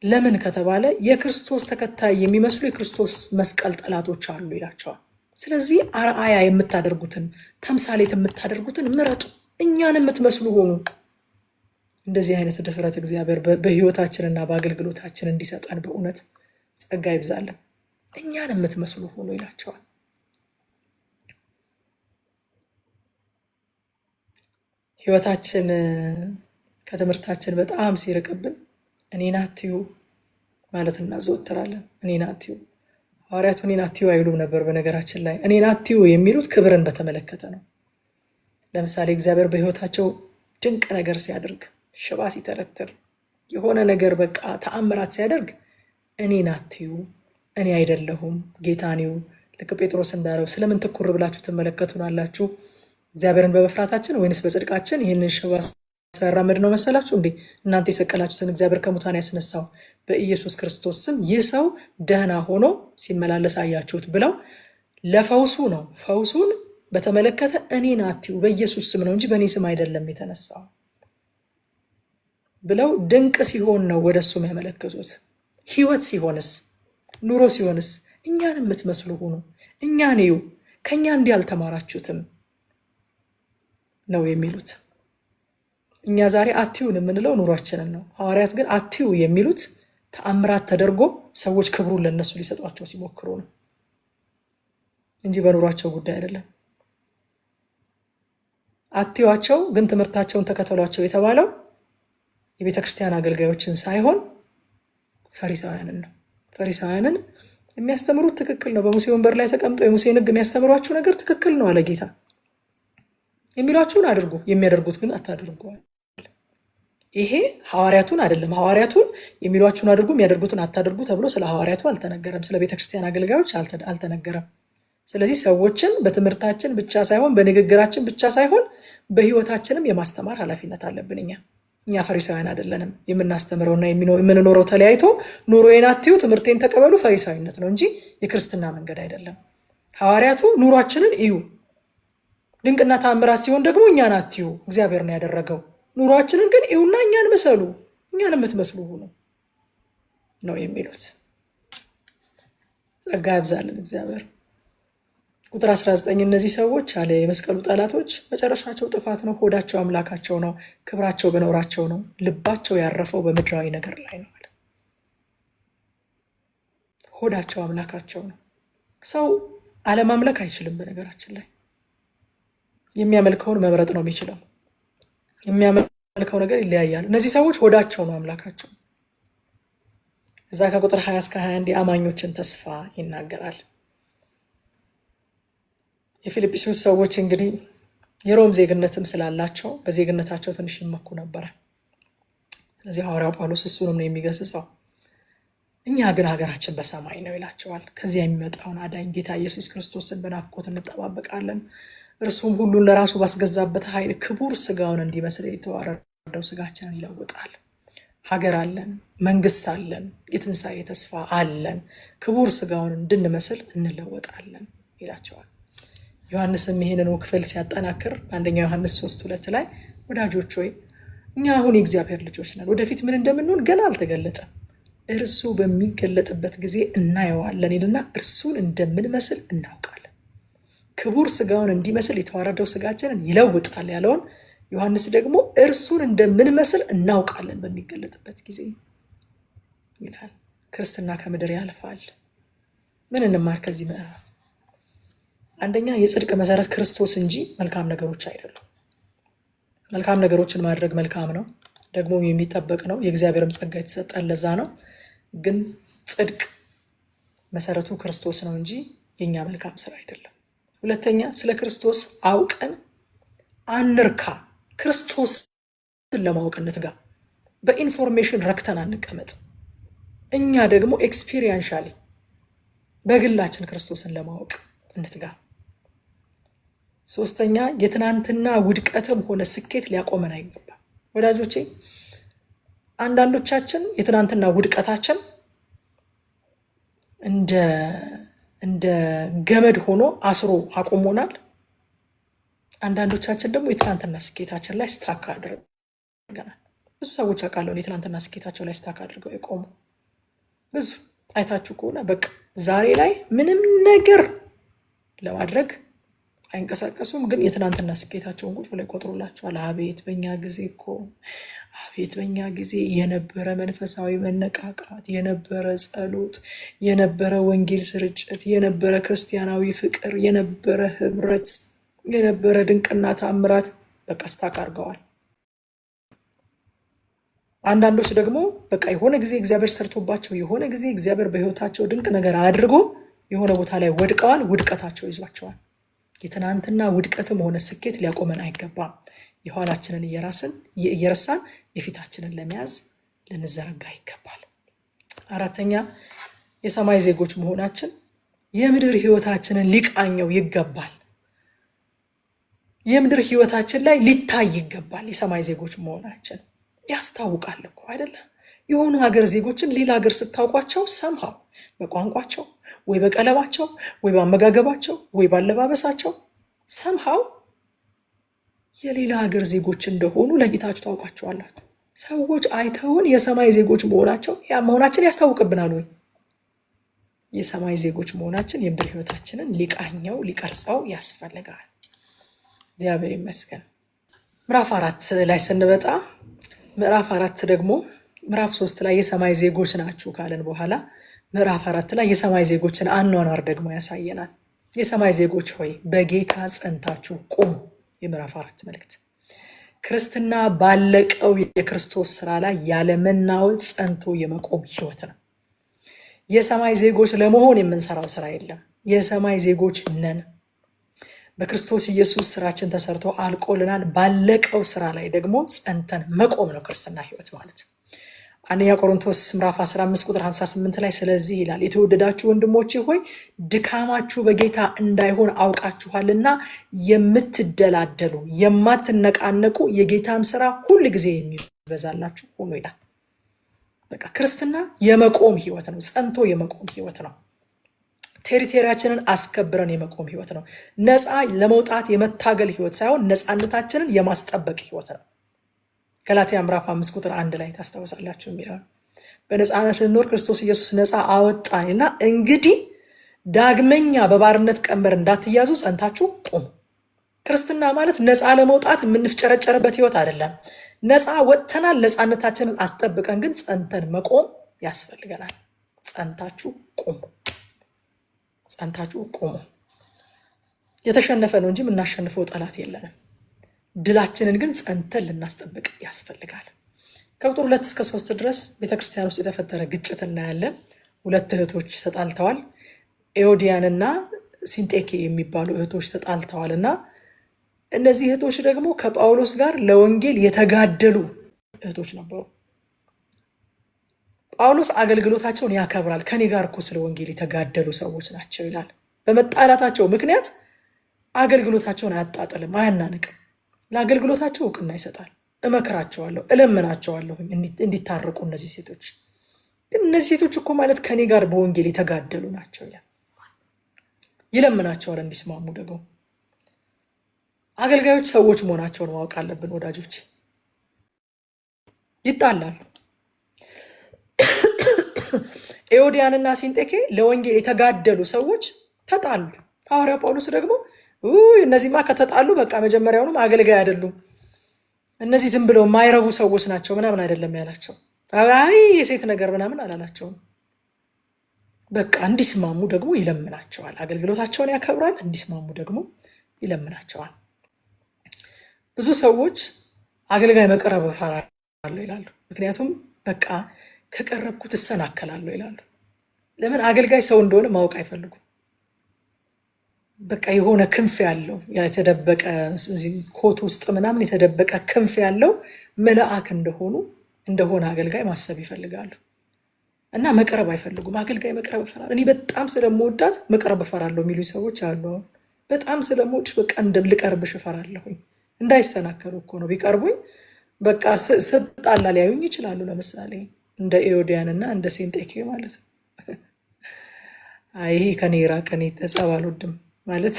ለምን ከተባለ የክርስቶስ ተከታይ የሚመስሉ የክርስቶስ መስቀል ጠላቶች አሉ ይላቸዋል። ስለዚህ አርአያ የምታደርጉትን ተምሳሌት የምታደርጉትን ምረጡ፣ እኛን የምትመስሉ ሆኑ። እንደዚህ አይነት ድፍረት እግዚአብሔር በህይወታችንና በአገልግሎታችን እንዲሰጠን በእውነት ጸጋ ይብዛልን። እኛን የምትመስሉ ሆኑ ይላቸዋል። ህይወታችን ከትምህርታችን በጣም ሲርቅብን እኔን አትዩ ማለት እናዘወትራለን። እኔን አትዩ። ሐዋርያቱ እኔን አትዩ አይሉም ነበር። በነገራችን ላይ እኔን አትዩ የሚሉት ክብርን በተመለከተ ነው። ለምሳሌ እግዚአብሔር በህይወታቸው ድንቅ ነገር ሲያደርግ፣ ሽባ ሲተረትር፣ የሆነ ነገር በቃ ተአምራት ሲያደርግ እኔን አትዩ፣ እኔ አይደለሁም ጌታ ነው። ልክ ጴጥሮስ እንዳለው ስለምን ትኩር ብላችሁ ትመለከቱናላችሁ? እግዚአብሔርን በመፍራታችን ወይንስ በጽድቃችን ይህንን ሽባ ያራመድ ነው መሰላችሁ እንዴ? እናንተ የሰቀላችሁትን እግዚአብሔር ከሙታን ያስነሳው በኢየሱስ ክርስቶስ ስም ይህ ሰው ደህና ሆኖ ሲመላለስ አያችሁት ብለው ለፈውሱ ነው። ፈውሱን በተመለከተ እኔን አትዩ፣ በኢየሱስ ስም ነው እንጂ በእኔ ስም አይደለም የተነሳው ብለው ድንቅ ሲሆን ነው ወደሱ የሚያመለክቱት። ህይወት ሲሆንስ፣ ኑሮ ሲሆንስ እኛን የምትመስሉ ሁኑ፣ እኛን እዩ፣ ከኛ እንዲህ አልተማራችሁትም ነው የሚሉት። እኛ ዛሬ አትዩን የምንለው ኑሯችንን ነው። ሐዋርያት ግን አትዩ የሚሉት ተአምራት ተደርጎ ሰዎች ክብሩን ለነሱ ሊሰጧቸው ሲሞክሩ ነው እንጂ በኑሯቸው ጉዳይ አይደለም። አትዩዋቸው ግን ትምህርታቸውን ተከተሏቸው የተባለው የቤተ ክርስቲያን አገልጋዮችን ሳይሆን ፈሪሳውያንን ነው። ፈሪሳውያንን የሚያስተምሩት ትክክል ነው። በሙሴ ወንበር ላይ ተቀምጠው የሙሴን ሕግ የሚያስተምሯችሁ ነገር ትክክል ነው አለ ጌታ። የሚሏችሁን አድርጉ፣ የሚያደርጉት ግን አታድርጉ። ይሄ ሐዋርያቱን አይደለም። ሐዋርያቱን የሚሏችሁን አድርጉ፣ የሚያደርጉትን አታድርጉ ተብሎ ስለ ሐዋርያቱ አልተነገረም። ስለ ቤተክርስቲያን አገልጋዮች አልተነገረም። ስለዚህ ሰዎችን በትምህርታችን ብቻ ሳይሆን በንግግራችን ብቻ ሳይሆን በህይወታችንም የማስተማር ኃላፊነት አለብን። እኛ ፈሪሳውያን አይደለንም። የምናስተምረውና የምንኖረው ተለያይቶ ኑሮዬን አትዩ ትምህርቴን ተቀበሉ ፈሪሳዊነት ነው እንጂ የክርስትና መንገድ አይደለም። ሐዋርያቱ ኑሯችንን እዩ፣ ድንቅና ተአምራት ሲሆን ደግሞ እኛን አትዩ፣ እግዚአብሔር ነው ያደረገው። ኑሯችንን ግን እዩና እኛን መሰሉ፣ እኛን የምትመስሉ ሁኑ ነው የሚሉት። ጸጋ ያብዛልን እግዚአብሔር። ቁጥር 19 እነዚህ ሰዎች አለ የመስቀሉ ጠላቶች መጨረሻቸው ጥፋት ነው፣ ሆዳቸው አምላካቸው ነው፣ ክብራቸው በነውራቸው ነው፣ ልባቸው ያረፈው በምድራዊ ነገር ላይ ነው አለ። ሆዳቸው አምላካቸው ነው። ሰው አለማምለክ አይችልም። በነገራችን ላይ የሚያመልከውን መምረጥ ነው የሚችለው። የሚያመልከው ነገር ይለያያል። እነዚህ ሰዎች ሆዳቸው ነው አምላካቸው። እዛ ከቁጥር 20 እስከ 21 የአማኞችን ተስፋ ይናገራል። የፊልጵስዩስ ሰዎች እንግዲህ የሮም ዜግነትም ስላላቸው በዜግነታቸው ትንሽ ይመኩ ነበረ። ስለዚህ ሐዋርያው ጳውሎስ እሱንም ነው የሚገስጸው። እኛ ግን ሀገራችን በሰማይ ነው ይላቸዋል። ከዚያ የሚመጣውን አዳኝ ጌታ ኢየሱስ ክርስቶስን በናፍቆት እንጠባበቃለን። እርሱም ሁሉን ለራሱ ባስገዛበት ኃይል ክቡር ስጋውን እንዲመስል የተዋረደው ስጋችንን ይለውጣል። ሀገር አለን፣ መንግስት አለን፣ የትንሣኤ ተስፋ አለን፣ ክቡር ስጋውን እንድንመስል እንለወጣለን ይላቸዋል። ዮሐንስም ይህንኑ ክፍል ሲያጠናክር በአንደኛ ዮሐንስ 3:2 ላይ ወዳጆች ሆይ እኛ አሁን የእግዚአብሔር ልጆች ነን፣ ወደፊት ምን እንደምንሆን ገና አልተገለጠም፣ እርሱ በሚገለጥበት ጊዜ እናየዋለን ይልና እርሱን እንደምንመስል እናውቃለን። ክቡር ስጋውን እንዲመስል የተዋረደው ስጋችንን ይለውጣል ያለውን ዮሐንስ ደግሞ እርሱን እንደምንመስል እናውቃለን በሚገለጥበት ጊዜ ይላል። ክርስትና ከምድር ያልፋል። ምን እንማር ከዚህ ምዕራፍ? አንደኛ የጽድቅ መሰረት ክርስቶስ እንጂ መልካም ነገሮች አይደሉም። መልካም ነገሮችን ማድረግ መልካም ነው፣ ደግሞ የሚጠበቅ ነው፣ የእግዚአብሔርም ጸጋ የተሰጠን ለዛ ነው። ግን ጽድቅ መሰረቱ ክርስቶስ ነው እንጂ የኛ መልካም ስራ አይደለም። ሁለተኛ ስለ ክርስቶስ አውቀን አንርካ። ክርስቶስን ለማወቅ እንትጋ። በኢንፎርሜሽን ረክተን አንቀመጥ። እኛ ደግሞ ኤክስፒሪየንሻሊ በግላችን ክርስቶስን ለማወቅ እንትጋ። ሶስተኛ የትናንትና ውድቀትም ሆነ ስኬት ሊያቆመን አይገባም። ወዳጆቼ አንዳንዶቻችን የትናንትና ውድቀታችን እንደ ገመድ ሆኖ አስሮ አቆሞናል። አንዳንዶቻችን ደግሞ የትናንትና ስኬታችን ላይ ስታክ አድርገናል። ብዙ ሰዎች አውቃለሁ የትናንትና ስኬታቸው ላይ ስታክ አድርገው የቆሙ ብዙ አይታችሁ ከሆነ በቃ ዛሬ ላይ ምንም ነገር ለማድረግ አይንቀሳቀሱም፣ ግን የትናንትና ስኬታቸውን ቁጭ ብለው ይቆጥሩላቸዋል። አቤት በእኛ ጊዜ እኮ አቤት በእኛ ጊዜ የነበረ መንፈሳዊ መነቃቃት፣ የነበረ ጸሎት፣ የነበረ ወንጌል ስርጭት፣ የነበረ ክርስቲያናዊ ፍቅር፣ የነበረ ህብረት፣ የነበረ ድንቅና ተአምራት በቃ ስታክ አድርገዋል። አንዳንዶች ደግሞ በቃ የሆነ ጊዜ እግዚአብሔር ሰርቶባቸው የሆነ ጊዜ እግዚአብሔር በህይወታቸው ድንቅ ነገር አድርጎ የሆነ ቦታ ላይ ወድቀዋል። ውድቀታቸው ይዟቸዋል። የትናንትና ውድቀትም ሆነ ስኬት ሊያቆመን አይገባም። የኋላችንን እየረሳን የፊታችንን ለመያዝ ልንዘረጋ ይገባል። አራተኛ የሰማይ ዜጎች መሆናችን የምድር ህይወታችንን ሊቃኘው ይገባል። የምድር ህይወታችን ላይ ሊታይ ይገባል። የሰማይ ዜጎች መሆናችን ያስታውቃል እኮ አይደለ? የሆኑ ሀገር ዜጎችን ሌላ ሀገር ስታውቋቸው ሰምሃው በቋንቋቸው ወይ በቀለማቸው ወይ በአመጋገባቸው ወይ ባለባበሳቸው ሰምሃው የሌላ ሀገር ዜጎች እንደሆኑ ለይታችሁ ታውቋቸዋላችሁ። ሰዎች አይተውን የሰማይ ዜጎች መሆናችን ያስታውቅብናል ወይ? የሰማይ ዜጎች መሆናችን የምድር ህይወታችንን ሊቃኘው ሊቀርጸው ያስፈልጋል። እግዚአብሔር ይመስገን። ምዕራፍ 4 ላይ ስንመጣ ምዕራፍ 4 ደግሞ ምዕራፍ 3 ላይ የሰማይ ዜጎች ናችሁ ካለን በኋላ ምዕራፍ 4 ላይ የሰማይ ዜጎችን አኗኗር ደግሞ ያሳየናል። የሰማይ ዜጎች ሆይ በጌታ ጸንታችሁ ቁሙ። የምዕራፍ 4 መልእክት ክርስትና ባለቀው የክርስቶስ ስራ ላይ ያለመናወጥ ጸንቶ የመቆም ህይወት ነው። የሰማይ ዜጎች ለመሆን የምንሰራው ስራ የለም። የሰማይ ዜጎች ነን። በክርስቶስ ኢየሱስ ስራችን ተሰርቶ አልቆልናል። ባለቀው ስራ ላይ ደግሞ ጸንተን መቆም ነው ክርስትና ህይወት ማለት። አንደኛ ቆሮንቶስ ምዕራፍ 15 ቁጥር 58 ላይ ስለዚህ ይላል፣ የተወደዳችሁ ወንድሞቼ ሆይ ድካማችሁ በጌታ እንዳይሆን አውቃችኋልና የምትደላደሉ የማትነቃነቁ የጌታም ስራ ሁል ጊዜ የሚበዛላችሁ ሆኖ ይላል። በቃ ክርስትና የመቆም ህይወት ነው። ጸንቶ የመቆም ህይወት ነው። ቴሪቶሪያችንን አስከብረን የመቆም ህይወት ነው። ነፃ ለመውጣት የመታገል ህይወት ሳይሆን ነፃነታችንን የማስጠበቅ ህይወት ነው። ገላትያ ምዕራፍ 5 ቁጥር 1 ላይ ታስታውሳላችሁ የሚለው በነፃነት ልንኖር ክርስቶስ ኢየሱስ ነፃ አወጣንና እንግዲህ ዳግመኛ በባርነት ቀንበር እንዳትያዙ ጸንታችሁ ቁሙ። ክርስትና ማለት ነፃ ለመውጣት የምንፍጨረጨርበት ህይወት አይደለም። ነፃ ወጥተናል። ነፃነታችንን አስጠብቀን ግን ጸንተን መቆም ያስፈልገናል። ጸንታችሁ ቁሙ። ጸንታችሁ ቁሙ። የተሸነፈ ነው እንጂ የምናሸንፈው ጠላት የለንም። ድላችንን ግን ጸንተን ልናስጠብቅ ያስፈልጋል። ከቁጥር 2 እስከ 3 ድረስ ቤተክርስቲያን ውስጥ የተፈጠረ ግጭት እናያለን። 2 እህቶች ተጣልተዋል። ኤዎዲያንና ሲንጤኬ የሚባሉ እህቶች ተጣልተዋልና እነዚህ እህቶች ደግሞ ከጳውሎስ ጋር ለወንጌል የተጋደሉ እህቶች ነበሩ። ጳውሎስ አገልግሎታቸውን ያከብራል። ከኔ ጋር እኮ ስለ ወንጌል የተጋደሉ ሰዎች ናቸው ይላል። በመጣላታቸው ምክንያት አገልግሎታቸውን አያጣጥልም፣ አያናንቅም። ለአገልግሎታቸው እውቅና ይሰጣል። እመክራቸዋለሁ፣ እለምናቸዋለሁ እንዲታረቁ እነዚህ ሴቶች። ግን እነዚህ ሴቶች እኮ ማለት ከኔ ጋር በወንጌል የተጋደሉ ናቸው። ይለምናቸዋል እንዲስማሙ። ደግሞ አገልጋዮች ሰዎች መሆናቸውን ማወቅ አለብን ወዳጆች። ይጣላሉ። ኤዎድያንና ሲንጤኬ ለወንጌል የተጋደሉ ሰዎች ተጣሉ። ሐዋርያው ጳውሎስ ደግሞ እነዚህማ ከተጣሉ በቃ መጀመሪያውንም አገልጋይ አይደሉም፣ እነዚህ ዝም ብለው የማይረቡ ሰዎች ናቸው ምናምን አይደለም ያላቸው። አይ የሴት ነገር ምናምን አላላቸውም። በቃ እንዲስማሙ ደግሞ ይለምናቸዋል። አገልግሎታቸውን ያከብራል፣ እንዲስማሙ ደግሞ ይለምናቸዋል። ብዙ ሰዎች አገልጋይ መቅረብ እፈራለሁ ይላሉ። ምክንያቱም በቃ ከቀረብኩት እሰናከላለሁ ይላሉ። ለምን? አገልጋይ ሰው እንደሆነ ማወቅ አይፈልጉም። በቃ የሆነ ክንፍ ያለው የተደበቀ ኮት ውስጥ ምናምን የተደበቀ ክንፍ ያለው መልአክ እንደሆነ አገልጋይ ማሰብ ይፈልጋሉ እና መቅረብ አይፈልጉም። አገልጋይ መቅረብ እፈራለሁ፣ እኔ በጣም ስለምወዳት መቅረብ እፈራለሁ የሚሉ ሰዎች አሉ። በጣም ስለምወድሽ በቃ ልቀርብሽ እፈራለሁኝ። እንዳይሰናከሉ እኮ ነው። ቢቀርቡኝ በቃ ስጣላ ሊያዩኝ ይችላሉ። ለምሳሌ እንደ ኤዎድያን እና እንደ ሲንጤኬ ማለት ነው። ይሄ ከኔ ራቅ፣ እኔ ጸብ አልወድም ማለት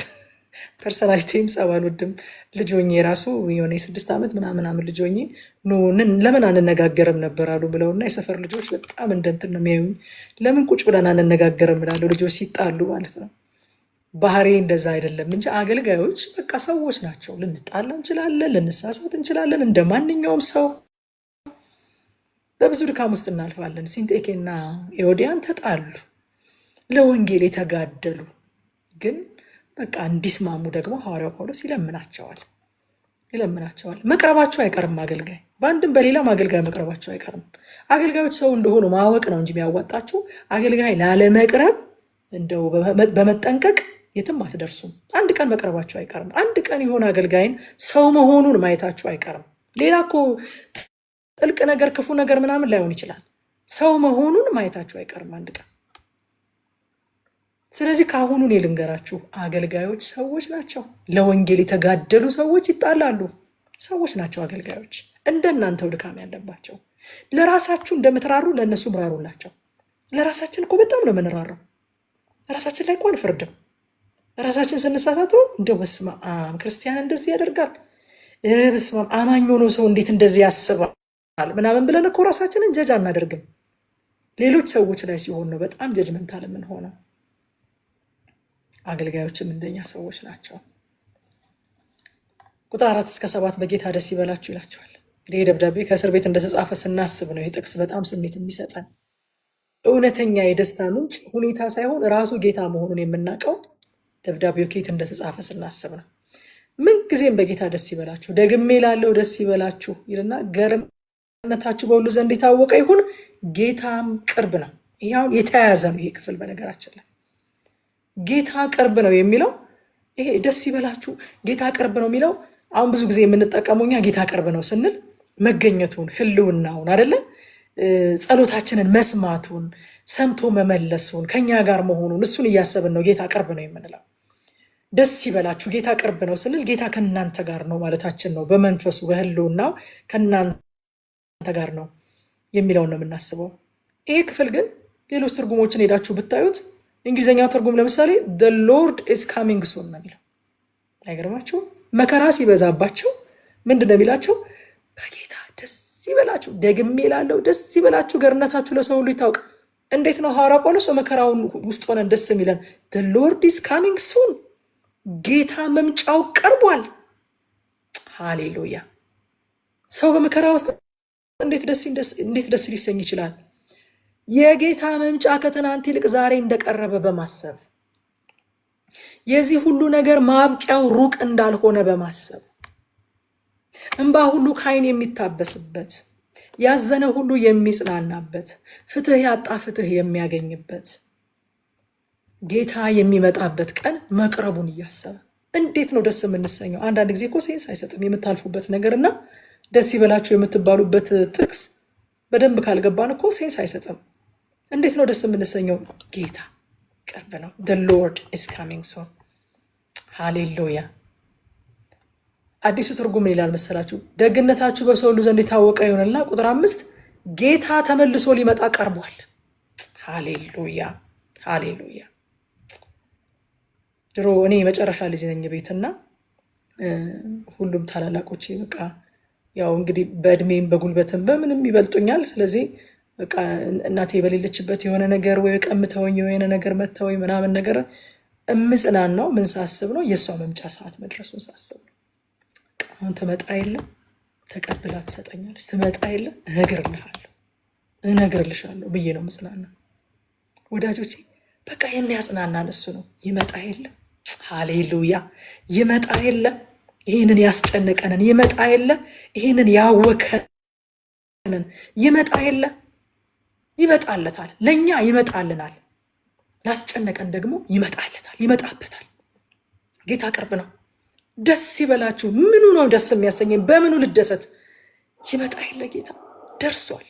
ፐርሰናሊቲም ጸብ አልወድም። ልጅ ሆኜ ራሱ የሆነ 6 ዓመት ምናምን ልጅ ሆኜ ለምን አንነጋገርም ነበር አሉ ብለውና የሰፈር ልጆች በጣም እንደንትን ነው የሚያዩኝ። ለምን ቁጭ ብለን አንነጋገርም እላለሁ ልጆች ሲጣሉ ማለት ነው። ባህሪ እንደዛ አይደለም እንጂ አገልጋዮች በቃ ሰዎች ናቸው። ልንጣላ እንችላለን፣ ልንሳሳት እንችላለን። እንደ ማንኛውም ሰው በብዙ ድካም ውስጥ እናልፋለን። ሲንጤኬና ኤዎድያን ተጣሉ፣ ለወንጌል የተጋደሉ ግን በቃ እንዲስማሙ ደግሞ ሐዋርያው ጳውሎስ ይለምናቸዋል። መቅረባቸው አይቀርም። አገልጋይ በአንድም በሌላም አገልጋይ መቅረባቸው አይቀርም። አገልጋዮች ሰው እንደሆኑ ማወቅ ነው እንጂ የሚያዋጣችሁ አገልጋይ ላለመቅረብ እንደው በመጠንቀቅ የትም አትደርሱም። አንድ ቀን መቅረባቸው አይቀርም። አንድ ቀን የሆነ አገልጋይን ሰው መሆኑን ማየታቸው አይቀርም። ሌላ እኮ ጥልቅ ነገር ክፉ ነገር ምናምን ላይሆን ይችላል። ሰው መሆኑን ማየታቸው አይቀርም አንድ ቀን። ስለዚህ ከአሁኑ እኔ ልንገራችሁ፣ አገልጋዮች ሰዎች ናቸው። ለወንጌል የተጋደሉ ሰዎች ይጣላሉ። ሰዎች ናቸው አገልጋዮች፣ እንደናንተው ድካም ያለባቸው። ለራሳችሁ እንደምትራሩ ለእነሱ ራሩላቸው። ለራሳችን እኮ በጣም ነው የምንራራው። ራሳችን ላይ እኮ አንፈርድም። ራሳችን ስንሳሳቱ እንደው በስመ አብ ክርስቲያን እንደዚህ ያደርጋል፣ በስመ አብ አማኝ ሆኖ ሰው እንዴት እንደዚህ ያስባል ምናምን ብለን እኮ ራሳችንን ጀጅ አናደርግም። ሌሎች ሰዎች ላይ ሲሆን ነው በጣም ጀጅመንታል የምንሆነው። አገልጋዮችም እንደኛ ሰዎች ናቸው። ቁጥር 4-7 በጌታ ደስ ይበላችሁ ይላቸዋል። እንግዲህ ደብዳቤ ከእስር ቤት እንደተጻፈ ስናስብ ነው ይህ ጥቅስ በጣም ስሜት የሚሰጠን። እውነተኛ የደስታ ምንጭ ሁኔታ ሳይሆን ራሱ ጌታ መሆኑን የምናውቀው ደብዳቤው ከየት እንደተጻፈ ስናስብ ነው። ምን ጊዜም በጌታ ደስ ይበላችሁ፣ ደግሜ ላለው ደስ ይበላችሁ ይልና ገርነታችሁ በሁሉ ዘንድ የታወቀ ይሁን፣ ጌታም ቅርብ ነው። ይሄው የተያያዘ ነው። ይሄ ክፍል በነገራችን ላይ ጌታ ቅርብ ነው የሚለው ይሄ ደስ ይበላችሁ ጌታ ቅርብ ነው የሚለው አሁን ብዙ ጊዜ የምንጠቀመው እኛ ጌታ ቅርብ ነው ስንል መገኘቱን፣ ህልውናውን አይደለ? ጸሎታችንን መስማቱን፣ ሰምቶ መመለሱን፣ ከኛ ጋር መሆኑን እሱን እያሰብን ነው ጌታ ቅርብ ነው የምንለው። ደስ ይበላችሁ ጌታ ቅርብ ነው ስንል ጌታ ከእናንተ ጋር ነው ማለታችን ነው። በመንፈሱ በህልውናው ከእናንተ ጋር ነው የሚለውን ነው የምናስበው። ይሄ ክፍል ግን ሌሎች ትርጉሞችን ሄዳችሁ ብታዩት እንግሊዝኛው ትርጉም ለምሳሌ the Lord is coming soon ነው የሚለው። አይገርማችሁ? መከራ ሲበዛባቸው ምንድን ነው የሚላቸው? በጌታ ደስ ይበላችሁ፣ ደግሜ እላለሁ ደስ ይበላችሁ፣ ገርነታችሁ ለሰው ሁሉ ይታወቅ። እንዴት ነው ሐዋርያው ጳውሎስ በመከራውን ውስጥ ሆነን ደስ የሚለን? the Lord is coming soon፣ ጌታ መምጫው ቀርቧል። ሃሌሉያ! ሰው በመከራ ውስጥ እንዴት ደስ ሊሰኝ ይችላል? የጌታ መምጫ ከትናንት ይልቅ ዛሬ እንደቀረበ በማሰብ የዚህ ሁሉ ነገር ማብቂያው ሩቅ እንዳልሆነ በማሰብ እንባ ሁሉ ከዓይን የሚታበስበት፣ ያዘነ ሁሉ የሚጽናናበት፣ ፍትህ ያጣ ፍትህ የሚያገኝበት ጌታ የሚመጣበት ቀን መቅረቡን እያሰበ እንዴት ነው ደስ የምንሰኘው? አንዳንድ ጊዜ እኮ ሴንስ አይሰጥም የምታልፉበት ነገርና ደስ ይበላችሁ የምትባሉበት ጥቅስ በደንብ ካልገባን እኮ ሴንስ አይሰጥም። እንዴት ነው ደስ የምንሰኘው? ጌታ ቅርብ ነው። the Lord is coming soon። ሃሌሉያ! አዲሱ ትርጉም ይላል መሰላችሁ ደግነታችሁ በሰው ሁሉ ዘንድ የታወቀ ይሆንልና ቁጥር 5 ጌታ ተመልሶ ሊመጣ ቀርቧል። ሃሌሉያ ሃሌሉያ። ድሮ እኔ መጨረሻ ልጅ ነኝ ቤትና ሁሉም ታላላቆቼ በቃ ያው እንግዲህ በእድሜም በጉልበትም በምንም ይበልጡኛል። ስለዚህ በቃ እናቴ በሌለችበት የሆነ ነገር ወይ ቀምተውኝ የሆነ ነገር መተውኝ ምናምን ነገር እምጽናናው ምን ሳስብ ነው የሷ መምጫ ሰዓት መድረሱን ሳስብ ነው። አሁን ትመጣ የለ ተቀብላ ትሰጠኛለች፣ ትመጣ የለ እነግርልሻለሁ ብዬ ነው ምጽናና። ወዳጆቼ በቃ የሚያጽናናን እሱ ነው። ይመጣ የለ ሃሌሉያ። ይመጣ የለ ይህንን ያስጨነቀንን፣ ይመጣ የለ ይህንን ያወከንን፣ ይመጣ የለ ይመጣለታል። ለኛ ይመጣልናል፣ ላስጨነቀን ደግሞ ይመጣለታል፣ ይመጣበታል። ጌታ ቅርብ ነው። ደስ ይበላችሁ። ምኑ ነው ደስ የሚያሰኘኝ? በምኑ ልደሰት? ይመጣ የለ ጌታ ደርሷል፣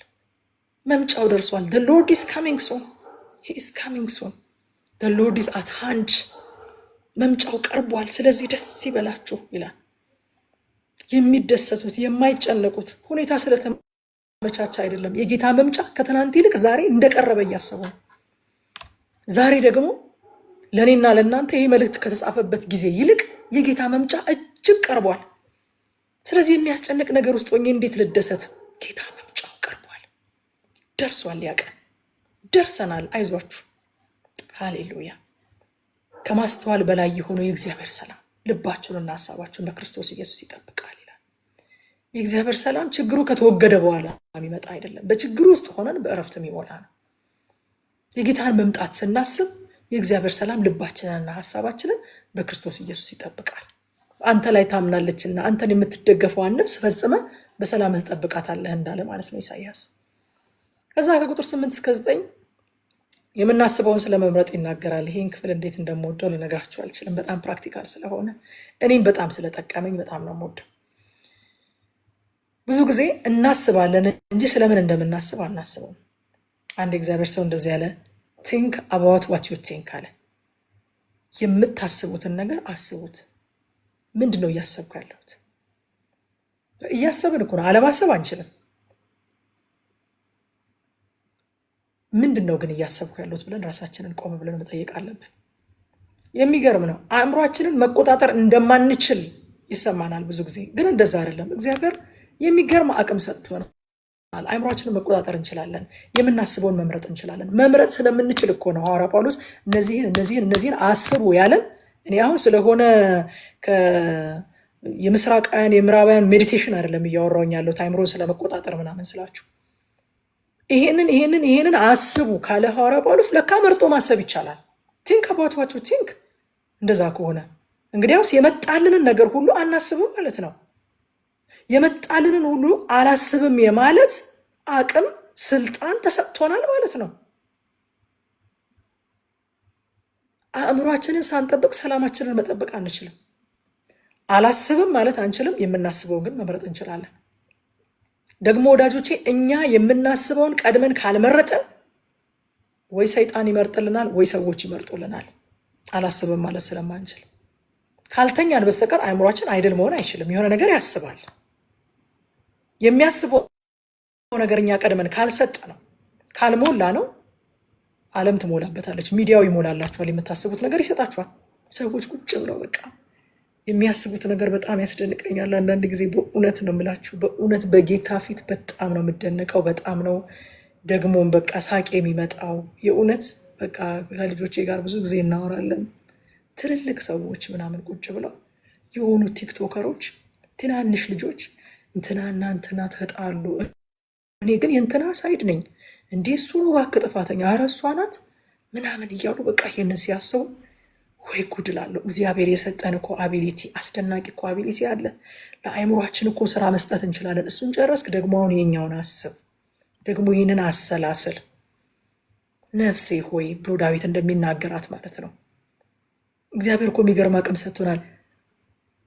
መምጫው ደርሷል። the lord is coming soon, he is coming soon, the lord is at hand። መምጫው ቀርቧል። ስለዚህ ደስ ይበላችሁ ይላል። የሚደሰቱት የማይጨነቁት ሁኔታ ስለተመቻቸ አይደለም። የጌታ መምጫ ከትናንት ይልቅ ዛሬ እንደቀረበ እያሰቡ ነው። ዛሬ ደግሞ ለእኔና ለእናንተ ይህ መልእክት ከተጻፈበት ጊዜ ይልቅ የጌታ መምጫ እጅግ ቀርቧል። ስለዚህ የሚያስጨንቅ ነገር ውስጥ ሆኜ እንዴት ልደሰት? ጌታ መምጫው ቀርቧል፣ ደርሷል። ያቀን ደርሰናል። አይዟችሁ። ሃሌሉያ። ከማስተዋል በላይ የሆነው የእግዚአብሔር ሰላም ልባችሁንና ሀሳባችሁን በክርስቶስ ኢየሱስ ይጠብቃል ይላል። የእግዚአብሔር ሰላም ችግሩ ከተወገደ በኋላ የሚመጣ አይደለም። በችግሩ ውስጥ ሆነን በእረፍት የሚሞላ ነው። የጌታን መምጣት ስናስብ የእግዚአብሔር ሰላም ልባችንንና ሀሳባችንን በክርስቶስ ኢየሱስ ይጠብቃል። አንተ ላይ ታምናለችና አንተን የምትደገፈው ነፍስ ፈጽመ በሰላም ትጠብቃታለህ እንዳለ ማለት ነው ኢሳይያስ። ከዛ ከቁጥር 8 እስከ 9 የምናስበውን ስለመምረጥ ይናገራል። ይሄን ክፍል እንዴት እንደምወደው ልነግራችሁ አልችልም። በጣም ፕራክቲካል ስለሆነ እኔን በጣም ስለጠቀመኝ በጣም ነው የምወደው። ብዙ ጊዜ እናስባለን እንጂ ስለምን እንደምናስብ አናስበውም። አንድ እግዚአብሔር ሰው እንደዚህ ያለ think about what you think አለ። የምታስቡትን ነገር አስቡት። ምንድነው እያሰብኩ ያለሁት? እያሰብን እኮ ነው፣ አለማሰብ አንችልም። ምንድነው ግን እያሰብኩ ያለሁት ብለን ራሳችንን ቆም ብለን መጠየቅ አለብን። የሚገርም ነው። አእምሯችንን መቆጣጠር እንደማንችል ይሰማናል ብዙ ጊዜ፣ ግን እንደዛ አይደለም። እግዚአብሔር የሚገርም አቅም ሰጥቶናል። አእምሯችንን መቆጣጠር እንችላለን። የምናስበውን መምረጥ እንችላለን። መምረጥ ስለምንችል እኮ ነው ሐዋርያ ጳውሎስ እነዚህን አስቡ ያለን። እኔ አሁን ስለሆነ የምስራቃውያን የምዕራባውያን ሜዲቴሽን አይደለም እያወራሁኝ ያለሁት አእምሮን ስለመቆጣጠር ምናምን ስላችሁ። ይሄንን አስቡ ካለ ሐዋርያ ጳውሎስ ለካ መርጦ ማሰብ ይቻላል። ቲንክ አባውት ዋት ዩ ቲንክ። እንደዛ ከሆነ እንግዲያውስ የመጣልንን ነገር ሁሉ አናስብም ማለት ነው። የመጣልንን ሁሉ አላስብም የማለት አቅም ስልጣን ተሰጥቶናል ማለት ነው። አእምሯችንን ሳንጠብቅ ሰላማችንን መጠበቅ አንችልም። አላስብም ማለት አንችልም። የምናስበውን ግን መምረጥ እንችላለን። ደግሞ ወዳጆቼ እኛ የምናስበውን ቀድመን ካልመረጥን ወይ ሰይጣን ይመርጥልናል ወይ ሰዎች ይመርጡልናል። አላስብም ማለት ስለማንችል ካልተኛን በስተቀር አእምሯችን አይደል መሆን አይችልም። የሆነ ነገር ያስባል። የሚያስበው ነገር እኛ ቀድመን ካልሰጠ ነው ካልሞላ ነው ዓለም ትሞላበታለች። ሚዲያው ይሞላላችኋል። የምታስቡት ነገር ይሰጣችኋል። ሰዎች ቁጭ ብለው በቃ የሚያስቡት ነገር በጣም ያስደንቀኛል። አንዳንድ ጊዜ በእውነት ነው የምላችሁ፣ በእውነት በጌታ ፊት በጣም ነው የምደነቀው። በጣም ነው ደግሞም በቃ ሳቄ የሚመጣው። የእውነት በቃ ከልጆቼ ጋር ብዙ ጊዜ እናወራለን። ትልልቅ ሰዎች ምናምን ቁጭ ብለው የሆኑ ቲክቶከሮች፣ ትናንሽ ልጆች እንትናና እንትና ተጣሉ፣ እኔ ግን የእንትና ሳይድ ነኝ እንዴ እሱ ነው እባክህ ጥፋተኛ፣ ኧረ እሷ ናት ምናምን እያሉ በቃ ይሄንን ሲያስቡ ወይ ጉድ እላለሁ። እግዚአብሔር የሰጠን እኮ አቢሊቲ፣ አስደናቂ እኮ አቢሊቲ አለ። ለአእምሯችን እኮ ስራ መስጠት እንችላለን። እሱን ጨረስክ፣ ደግሞ አሁን የኛውን አስብ፣ ደግሞ ይህንን አሰላስል ነፍሴ ሆይ ብሎ ዳዊት እንደሚናገራት ማለት ነው። እግዚአብሔር እኮ የሚገርም አቅም ሰጥቶናል።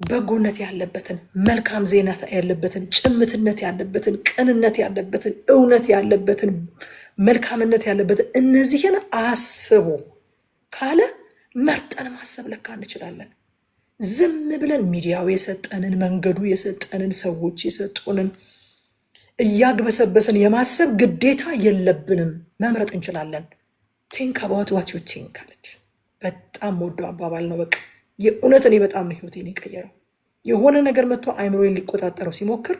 በጎነት ያለበትን፣ መልካም ዜና ያለበትን፣ ጭምትነት ያለበትን፣ ቅንነት ያለበትን፣ እውነት ያለበትን፣ መልካምነት ያለበትን እነዚህን አስቡ ካለ መርጠን ማሰብ ለካ እንችላለን። ዝም ብለን ሚዲያው የሰጠንን መንገዱ የሰጠንን ሰዎች የሰጡንን እያግበሰበስን የማሰብ ግዴታ የለብንም። መምረጥ እንችላለን። ቲንክ አባውት ዋት ዩ ቲንክ አለች። በጣም ወዶ አባባል ነው። በቃ የእውነት እኔ በጣም ነው ህይወቴን የቀየረው። የሆነ ነገር መጥቶ አይምሮዬን ሊቆጣጠረው ሲሞክር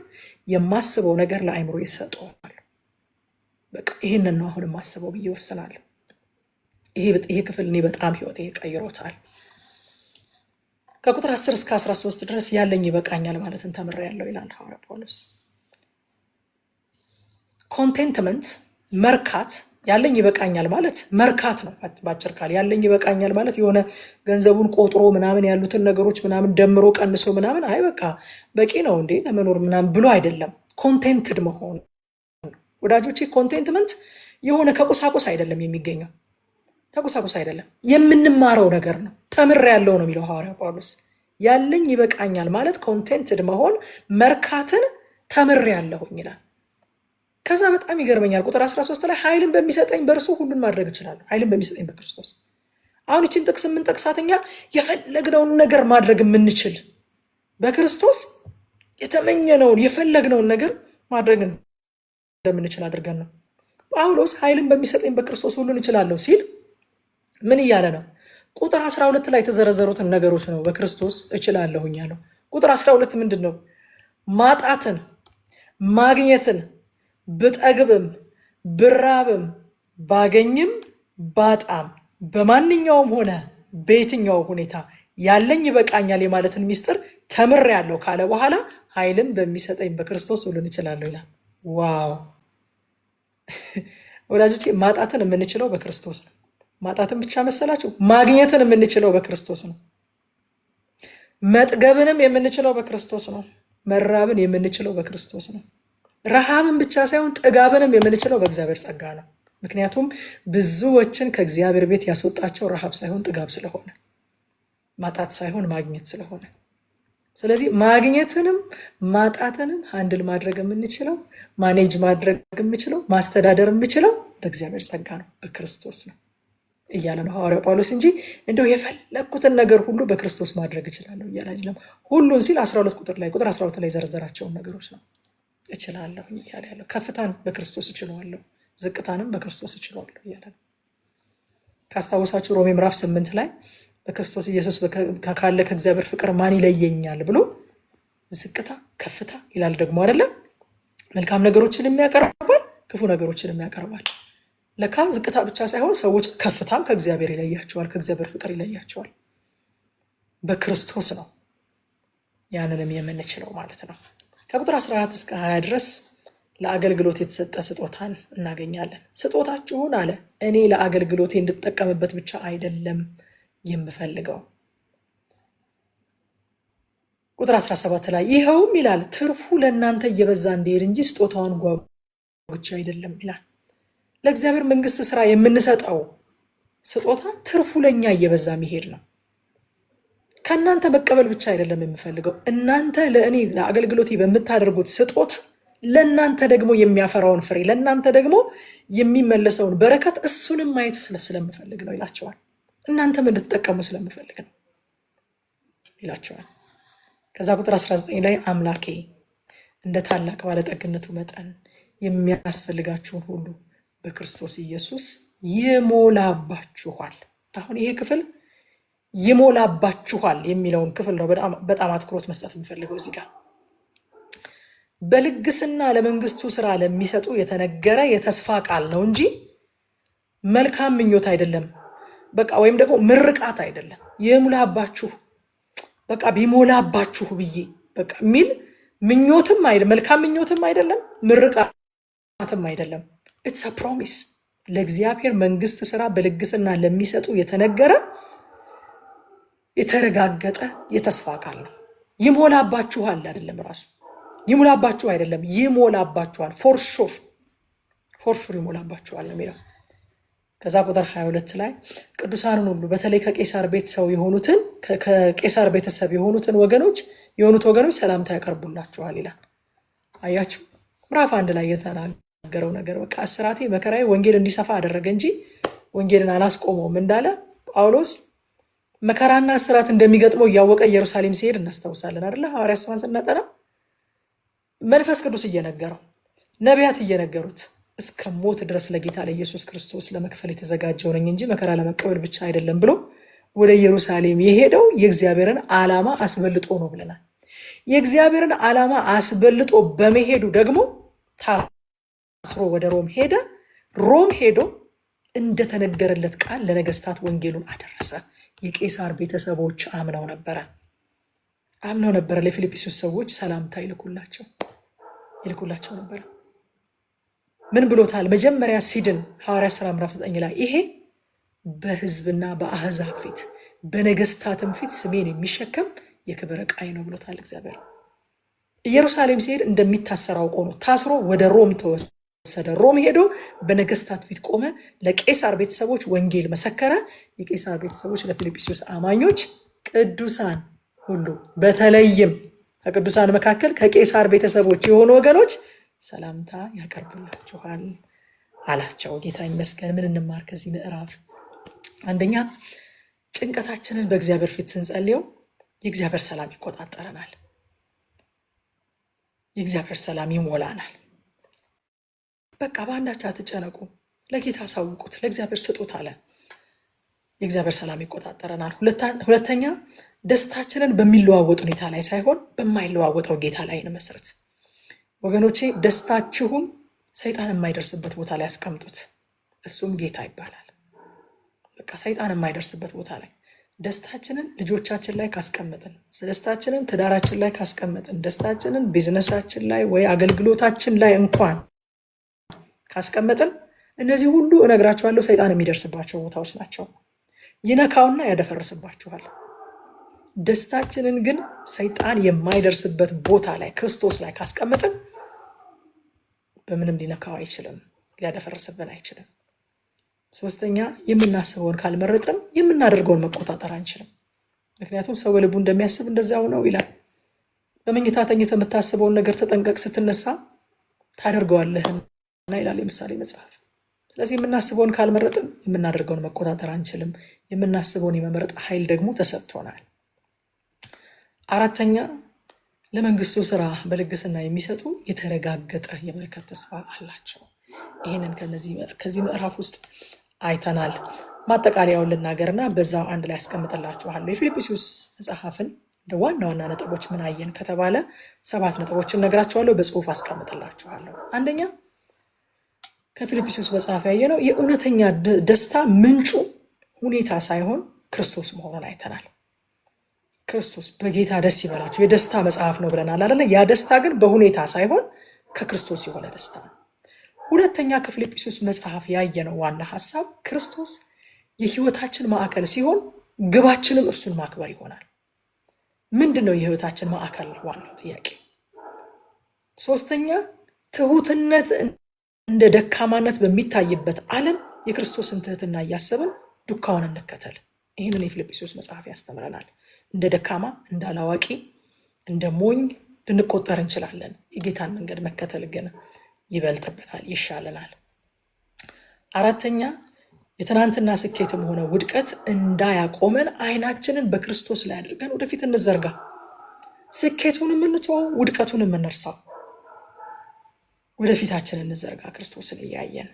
የማስበው ነገር ለአይምሮ ይሰጠዋል። በቃ ይህንን ነው አሁን የማስበው ብዬ ወስናለሁ። ይሄ ክፍል እኔ በጣም ህይወቴን ቀይሮታል። ከቁጥር 10 እስከ 13 ድረስ ያለኝ ይበቃኛል ማለትን ተምሬያለሁ ይላል ሐዋርያ ጳውሎስ። ኮንቴንትመንት መርካት፣ ያለኝ ይበቃኛል ማለት መርካት ነው። ባጭር ቃል ያለኝ ይበቃኛል ማለት የሆነ ገንዘቡን ቆጥሮ ምናምን ያሉትን ነገሮች ምናምን ደምሮ ቀንሶ ምናምን አይ በቃ በቂ ነው እንዴ ለመኖር ምናምን ብሎ አይደለም። ኮንቴንትድ መሆን ወዳጆቼ፣ ኮንቴንትመንት የሆነ ከቁሳቁስ አይደለም የሚገኘው፣ ከቁሳቁስ አይደለም የምንማረው ነገር ነው። ተምሬያለሁ ነው የሚለው ሐዋርያ ጳውሎስ። ያለኝ ይበቃኛል ማለት ኮንቴንትድ መሆን መርካትን ተምሬያለሁኝ ይላል። ከዛ በጣም ይገርመኛል ቁጥር 13 ላይ ኃይልን በሚሰጠኝ በእርሱ ሁሉን ማድረግ እችላለሁ። ኃይልን በሚሰጠኝ በክርስቶስ። አሁን ይችን ጥቅስ የምንጠቅሳት እኛ የፈለግነውን ነገር ማድረግ የምንችል በክርስቶስ የተመኘነውን የፈለግነውን ነገር ማድረግ እንደምንችል አድርገን ነው። ጳውሎስ ኃይልን በሚሰጠኝ በክርስቶስ ሁሉን እችላለሁ ሲል ምን እያለ ነው? ቁጥር 12 ላይ የተዘረዘሩትን ነገሮች ነው በክርስቶስ እችላለሁኝ ያለው። ቁጥር 12 ምንድን ነው? ማጣትን፣ ማግኘትን፣ ብጠግብም ብራብም ባገኝም ባጣም በማንኛውም ሆነ በየትኛው ሁኔታ ያለኝ ይበቃኛል የማለትን ሚስጥር ተምሬያለሁ ካለ በኋላ ኃይልን በሚሰጠኝ በክርስቶስ ሁሉን እችላለሁ ይላል። ዋው ወዳጆቼ፣ ማጣትን የምንችለው በክርስቶስ ነው። ማጣትን ብቻ መሰላችሁ? ማግኘትን የምንችለው በክርስቶስ ነው። መጥገብንም የምንችለው በክርስቶስ ነው። መራብን የምንችለው በክርስቶስ ነው። ረሃብን ብቻ ሳይሆን ጥጋብንም የምንችለው በእግዚአብሔር ጸጋ ነው። ምክንያቱም ብዙዎችን ከእግዚአብሔር ቤት ያስወጣቸው ረሃብ ሳይሆን ጥጋብ ስለሆነ፣ ማጣት ሳይሆን ማግኘት ስለሆነ፣ ስለዚህ ማግኘትንም ማጣትንም ሃንድል ማድረግ የምንችለው ማኔጅ ማድረግ የምችለው ማስተዳደር የምችለው በእግዚአብሔር ጸጋ ነው፣ በክርስቶስ ነው እያለ ነው ሐዋርያው ጳውሎስ እንጂ እንደው የፈለኩትን ነገር ሁሉ በክርስቶስ ማድረግ እችላለሁ እያለ አይደለም። ሁሉን ሲል 12 ቁጥር ላይ ቁጥር 12 ላይ ዘረዘራቸውን ነገሮች ነው እችላለሁ እያለ ያለው። ከፍታን በክርስቶስ እችላለሁ፣ ዝቅታንም በክርስቶስ እችላለሁ እያለ ነው። ካስታወሳችሁ ሮሜ ምዕራፍ 8 ላይ በክርስቶስ ኢየሱስ ካለ ከእግዚአብሔር ፍቅር ማን ይለየኛል ብሎ ዝቅታ ከፍታ ይላል ደግሞ አይደለም። መልካም ነገሮችን የሚያቀርባል፣ ክፉ ነገሮችን የሚያቀርባል። ለካ ዝቅታ ብቻ ሳይሆን ሰዎች ከፍታም ከእግዚአብሔር ይለያቸዋል፣ ከእግዚአብሔር ፍቅር ይለያቸዋል። በክርስቶስ ነው ያንንም የምንችለው ማለት ነው። ከቁጥር 14 እስከ 20 ድረስ ለአገልግሎት የተሰጠ ስጦታን እናገኛለን። ስጦታችሁን አለ እኔ ለአገልግሎቴ እንድጠቀምበት ብቻ አይደለም የምፈልገው። ቁጥር 17 ላይ ይኸውም ይላል ትርፉ ለእናንተ እየበዛ እንዲሄድ እንጂ ስጦታውን ጓጉቼ አይደለም ይላል። ለእግዚአብሔር መንግስት ስራ የምንሰጠው ስጦታ ትርፉ ለኛ እየበዛ መሄድ ነው። ከእናንተ መቀበል ብቻ አይደለም የምፈልገው፣ እናንተ ለእኔ ለአገልግሎቴ በምታደርጉት ስጦታ ለእናንተ ደግሞ የሚያፈራውን ፍሬ፣ ለእናንተ ደግሞ የሚመለሰውን በረከት እሱንም ማየት ስለምፈልግ ነው ይላቸዋል። እናንተም እንድትጠቀሙ ስለምፈልግ ነው ይላቸዋል። ከዛ ቁጥር 19 ላይ አምላኬ እንደ ታላቅ ባለጠግነቱ መጠን የሚያስፈልጋችሁን ሁሉ በክርስቶስ ኢየሱስ ይሞላባችኋል። አሁን ይሄ ክፍል ይሞላባችኋል የሚለውን ክፍል ነው በጣም አትኩሮት መስጠት የሚፈልገው እዚህ ጋር። በልግስና ለመንግስቱ ስራ ለሚሰጡ የተነገረ የተስፋ ቃል ነው እንጂ መልካም ምኞት አይደለም። በቃ ወይም ደግሞ ምርቃት አይደለም። ይሙላባችሁ በቃ ቢሞላባችሁ ብዬ በቃ ሚል ምኞትም አይደለም፣ መልካም ምኞትም አይደለም፣ ምርቃትም አይደለም። ኢትስ አ ፕሮሚስ። ለእግዚአብሔር መንግስት ስራ በልግስና ለሚሰጡ የተነገረ የተረጋገጠ የተስፋ ቃል ነው። ይሞላባችኋል አይደለም፣ ራሱ ይሞላባችሁ አይደለም፣ ይሞላባችኋል። ፎር ሹር ይሞላባችኋል ነው የሚለው። ከዛ ቁጥር 22 ላይ ቅዱሳንን ሁሉ በተለይ ከቄሳር ቤት ሰው የሆኑትን ከቄሳር ቤተሰብ የሆኑትን የሆኑት ወገኖች ሰላምታ ያቀርቡላችኋል ይላል። አያችሁ ምዕራፍ 1 ላይ የተናገረው ነገር በቃ እስራቴ መከራዬ ወንጌል እንዲሰፋ አደረገ እንጂ ወንጌልን አላስቆመውም እንዳለ ጳውሎስ መከራና እስራት እንደሚገጥመው እያወቀ ኢየሩሳሌም ሲሄድ እናስታውሳለን አይደል? ሐዋርያት ሥራን ስናጠና መንፈስ ቅዱስ እየነገረው ነቢያት እየነገሩት እስከ ሞት ድረስ ለጌታ ለኢየሱስ ክርስቶስ ለመክፈል የተዘጋጀው ነኝ እንጂ መከራ ለመቀበል ብቻ አይደለም ብሎ ወደ ኢየሩሳሌም የሄደው የእግዚአብሔርን ዓላማ አስበልጦ ነው ብለናል። የእግዚአብሔርን ዓላማ አስበልጦ በመሄዱ ደግሞ ታስሮ ወደ ሮም ሄደ። ሮም ሄዶ እንደተነገረለት ቃል ለነገስታት ወንጌሉን አደረሰ። የቄሳር ቤተሰቦች አምነው ነበረ። ለፊልጵስዩስ ሰዎች ሰላምታ ይልኩላቸው ነበረ። ምን ብሎታል? መጀመሪያ ሲድን ሐዋርያት ሥራ ምዕራፍ 9 ላይ ይሄ በሕዝብና በአሕዛብ ፊት በነገስታትም ፊት ስሜን የሚሸከም የክብር ዕቃዬ ነው ብሎታል እግዚአብሔር። ኢየሩሳሌም ሲሄድ እንደሚታሰር አውቆ ነው። ታስሮ ወደ ሮም ተወሰደ። ሮም ሄዶ በነገስታት ፊት ቆመ። ለቄሳር ቤተሰቦች ወንጌል መሰከረ። የቄሳር ቤተሰቦች ለፊልጵስዩስ አማኞች ቅዱሳን ሁሉ በተለይም ከቅዱሳን መካከል ከቄሳር ቤተሰቦች የሆኑ ወገኖች ሰላምታ ያቀርቡላችኋል አላቸው። ጌታ ይመስገን። ምን እንማር ከዚህ ምዕራፍ? አንደኛ ጭንቀታችንን በእግዚአብሔር ፊት ስንጸልየው የእግዚአብሔር ሰላም ይቆጣጠረናል። የእግዚአብሔር ሰላም ይሞላናል። በቃ በአንዳች አትጨነቁ፣ ለጌታ አሳውቁት፣ ለእግዚአብሔር ስጡት አለ። የእግዚአብሔር ሰላም ይቆጣጠረናል። ሁለተኛ ደስታችንን በሚለዋወጥ ሁኔታ ላይ ሳይሆን በማይለዋወጠው ጌታ ላይ እንመስረት። ወገኖቼ ደስታችሁን ሰይጣን የማይደርስበት ቦታ ላይ አስቀምጡት። እሱም ጌታ ይባላል። በቃ ሰይጣን የማይደርስበት ቦታ ላይ ደስታችንን ልጆቻችን ላይ ካስቀመጥን፣ ደስታችንን ትዳራችን ላይ ካስቀመጥን፣ ደስታችንን ቢዝነሳችን ላይ ወይ አገልግሎታችን ላይ እንኳን ካስቀመጥን፣ እነዚህ ሁሉ እነግራችኋለሁ ሰይጣን የሚደርስባቸው ቦታዎች ናቸው። ይነካውና ያደፈርስባችኋል። ደስታችንን ግን ሰይጣን የማይደርስበት ቦታ ላይ ክርስቶስ ላይ ካስቀመጥን በምንም ሊነካው አይችልም፣ ሊያደፈርስብን አይችልም። ሶስተኛ የምናስበውን ካልመረጥን የምናደርገውን መቆጣጠር አንችልም። ምክንያቱም ሰው በልቡ እንደሚያስብ እንደዚያው ነው ይላል። በመኝታ ተኝተህ የምታስበውን ነገር ተጠንቀቅ፣ ስትነሳ ታደርገዋለህና ይላል የምሳሌ መጽሐፍ። ስለዚህ የምናስበውን ካልመረጥን የምናደርገውን መቆጣጠር አንችልም። የምናስበውን የመመረጥ ኃይል ደግሞ ተሰጥቶናል። አራተኛ ለመንግስቱ ስራ በልግስና የሚሰጡ የተረጋገጠ የበረከት ተስፋ አላቸው። ይህንን ከዚህ ምዕራፍ ውስጥ አይተናል። ማጠቃለያውን ልናገርና በዛው አንድ ላይ አስቀምጥላችኋለሁ። የፊልጵስዩስ መጽሐፍን እንደ ዋና ዋና ነጥቦች ምን አየን ከተባለ 7 ነጥቦችን ነግራችኋለሁ፣ በጽሁፍ አስቀምጥላችኋለሁ። አንደኛ ከፊልጵስዩስ መጽሐፍ ያየነው የእውነተኛ ደስታ ምንጩ ሁኔታ ሳይሆን ክርስቶስ መሆኑን አይተናል። ክርስቶስ በጌታ ደስ ይበላችሁ የደስታ መጽሐፍ ነው ብለናል አይደል? ያ ደስታ ግን በሁኔታ ሳይሆን ከክርስቶስ የሆነ ደስታ ነው። ሁለተኛ ከፊልጵስዩስ መጽሐፍ ያየነው ዋና ሐሳብ ክርስቶስ የህይወታችን ማዕከል ሲሆን ግባችንም እርሱን ማክበር ይሆናል። ምንድነው የህይወታችን ማዕከል ነው ዋናው ጥያቄ? ሶስተኛ ትሁትነት እንደ ደካማነት በሚታይበት ዓለም የክርስቶስን ትህትና እያሰብን ዱካውን እንከተል። ይህንን የፊልጵስዩስ መጽሐፍ ያስተምረናል። እንደ ደካማ፣ እንደ አላዋቂ፣ እንደ ሞኝ ልንቆጠር እንችላለን። የጌታን መንገድ መከተል ግን ይበልጥብናል፣ ይሻለናል። አራተኛ የትናንትና ስኬትም ሆነ ውድቀት እንዳያቆመን አይናችንን በክርስቶስ ላይ አድርገን ወደፊት እንዘርጋ። ስኬቱንም እንተው፣ ውድቀቱንም እንርሳው። ወደፊታችንን እንዘርጋ ክርስቶስን እያየን።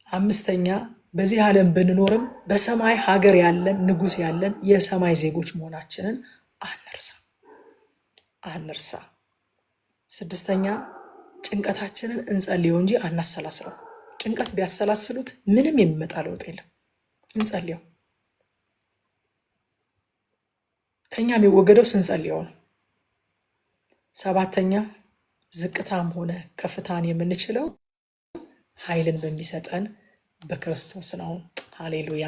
አምስተኛ በዚህ ዓለም ብንኖርም በሰማይ ሀገር ያለን ንጉሥ ያለን የሰማይ ዜጎች መሆናችንን አንርሳ። ስድስተኛ ጭንቀታችንን እንጸልየው እንጂ አናሰላስለው። ጭንቀት ቢያሰላስሉት ምንም የሚመጣ ለውጥ የለም። እንጸልየው። ከኛ የሚወገደው ስንጸልየው ነው። ሰባተኛ ዝቅታም ሆነ ከፍታን የምንችለው ኃይልን በሚሰጠን በክርስቶስ ነው። ሃሌሉያ።